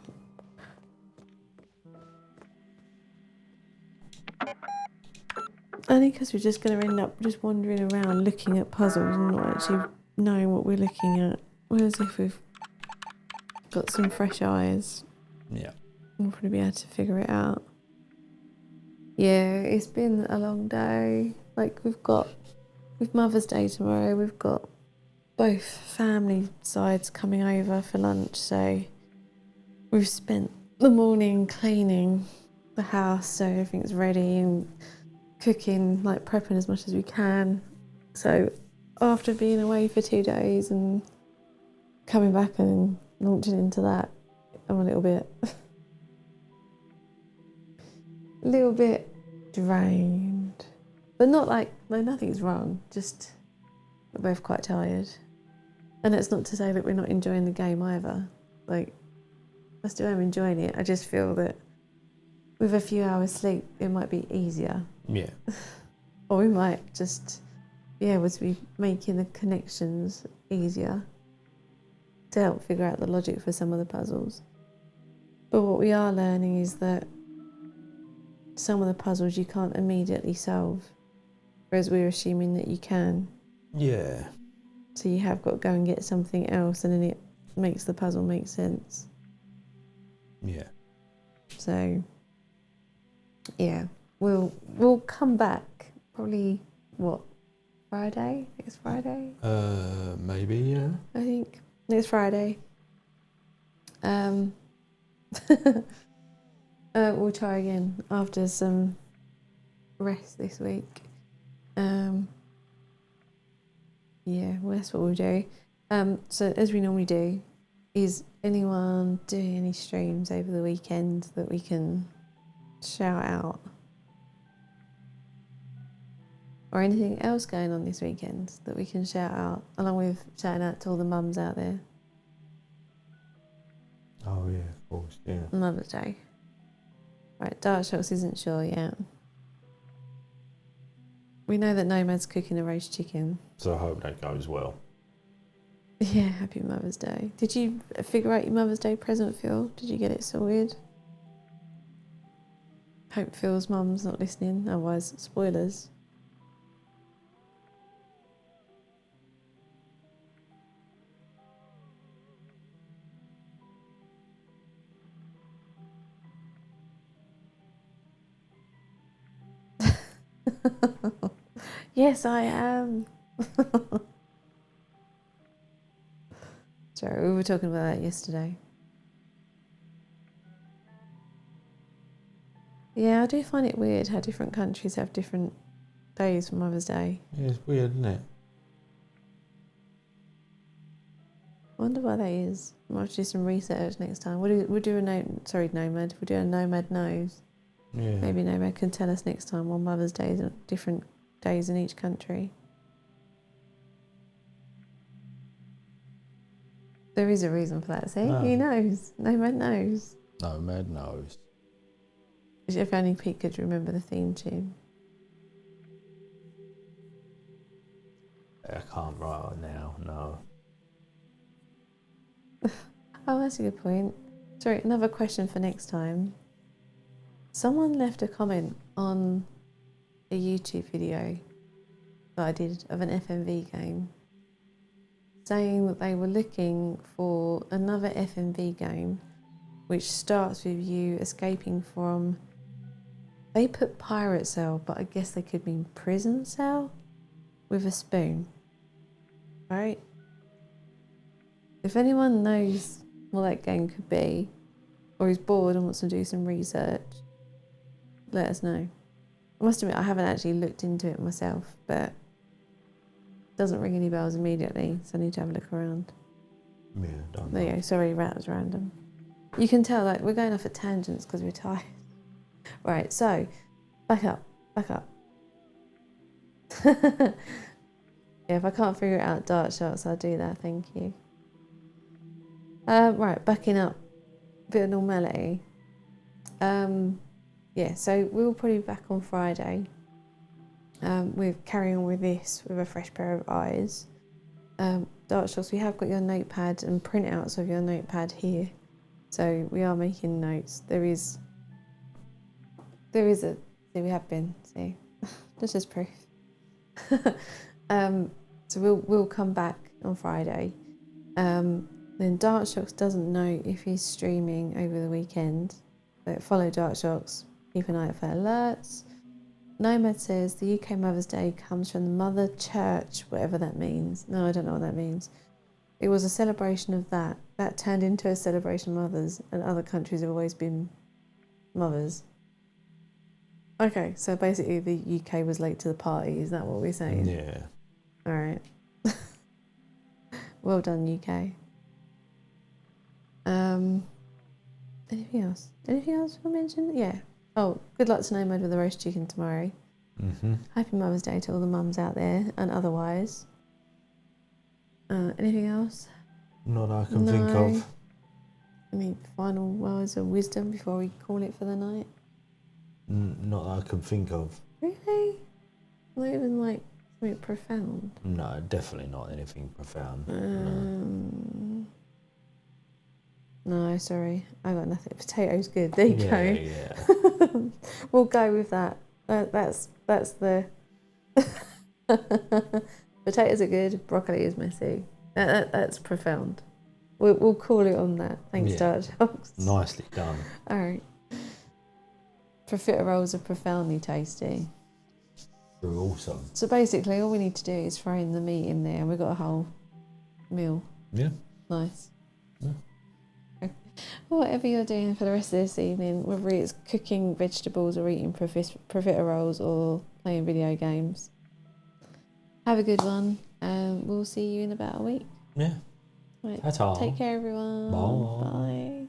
I think because we're just going to end up just wandering around looking at puzzles and not actually knowing what we're looking at. Whereas if we've got some fresh eyes, Yeah. we'll probably be able to figure it out. Yeah, it's been a long day. Like, with Mother's Day tomorrow, we've got both family sides coming over for lunch, so we've spent the morning cleaning the house so everything's ready and cooking, like prepping as much as we can. So after being away for 2 days and coming back and launching into that, I'm a little bit drained. But not like, no, nothing's wrong, just we're both quite tired. And it's not to say that we're not enjoying the game either. Like, I still am enjoying it. I just feel that with a few hours sleep, it might be easier. Yeah. Or we might just be able to be making the connections easier to help figure out the logic for some of the puzzles. But what we are learning is that some of the puzzles you can't immediately solve, whereas we're assuming that you can. Yeah. So you have got to go and get something else, and then it makes the puzzle make sense. Yeah. So, yeah, we'll come back probably, what, Friday? Next Friday? Maybe, yeah. I think next Friday. We'll try again after some rest this week. Yeah, well, that's what we'll do. So as we normally do, is anyone doing any streams over the weekend that we can shout out? Or anything else going on this weekend that we can shout out, along with shouting out to all the mums out there? Oh, yeah, of course, yeah. Mother's Day. Right, Dark Shots isn't sure yet. We know that Nomad's cooking a roast chicken. So I hope that goes well. Yeah, happy Mother's Day. Did you figure out your Mother's Day present, Phil? Did you get it sorted? Hope Phil's mum's not listening, otherwise spoilers. Yes, I am. Sorry, we were talking about that yesterday. Yeah, I do find it weird how different countries have different days for Mother's Day. Yeah, it's weird, isn't it? I wonder why that is. I might have to do some research next time. We'll do a Nomad. We'll do a Nomad knows. Yeah. Maybe Nomad can tell us next time on Mother's Day, different days in each country. There is a reason for that, see? No. He knows. Nomad knows. Nomad knows. If only Pete could remember the theme tune. I can't write it now, no. Oh, that's a good point. Sorry, another question for next time. Someone left a comment on a YouTube video that I did of an FMV game, saying that they were looking for another FMV game which starts with you escaping from, they put pirate cell, but I guess they could mean prison cell, with a spoon, right? If anyone knows what that game could be, or is bored and wants to do some research, let us know. I must admit, I haven't actually looked into it myself, but it doesn't ring any bells immediately, so I need to have a look around. Yeah, don't There you go, sorry, that was random. You can tell, like, we're going off at tangents because we're tired. Right, so, back up. Yeah, if I can't figure it out, dart shots, I'll do that, thank you. Right, backing up, bit of normality. Yeah, so we'll probably be back on Friday. We're carrying on with this with a fresh pair of eyes. Dart shots, we have got your notepad and printouts of your notepad here. So we are making notes. There is see, we have been, see, this is proof. So we'll come back on Friday. Then Dartshocks doesn't know if he's streaming over the weekend, but follow Dartshocks, keep an eye out for alerts. Nomad says the UK Mother's Day comes from the Mother Church, whatever that means. No, I don't know what that means. It was a celebration of that. That turned into a celebration of mothers, and other countries have always been mothers. Okay, so basically the UK was late to the party, is that what we're saying? Yeah. Alright. Well done, UK. Anything else? Anything else we'll mention? Yeah. Oh, good luck to Nomad with the roast chicken tomorrow. Happy Mother's Day to all the mums out there and otherwise. Anything else? Not I can think of. Any final words of wisdom before we call it for the night? Not that I can think of. Really? Not even like something profound? No, definitely not anything profound. No, sorry. I got nothing. Potato's good. There you go. Yeah. We'll go with that. That's the... Potatoes are good. Broccoli is messy. That's profound. We'll call it on that. Thanks, Dartshocks. Nicely done. All right. Profiteroles are profoundly tasty. They're awesome. So basically, all we need to do is throw in the meat in there, and we've got a whole meal. Yeah. Nice. Yeah. Okay. Well, whatever you're doing for the rest of this evening, whether it's cooking vegetables or eating profiteroles or playing video games, have a good one, and we'll see you in about a week. Yeah. Right. Ta-ta. Take care, everyone. Bye. Bye.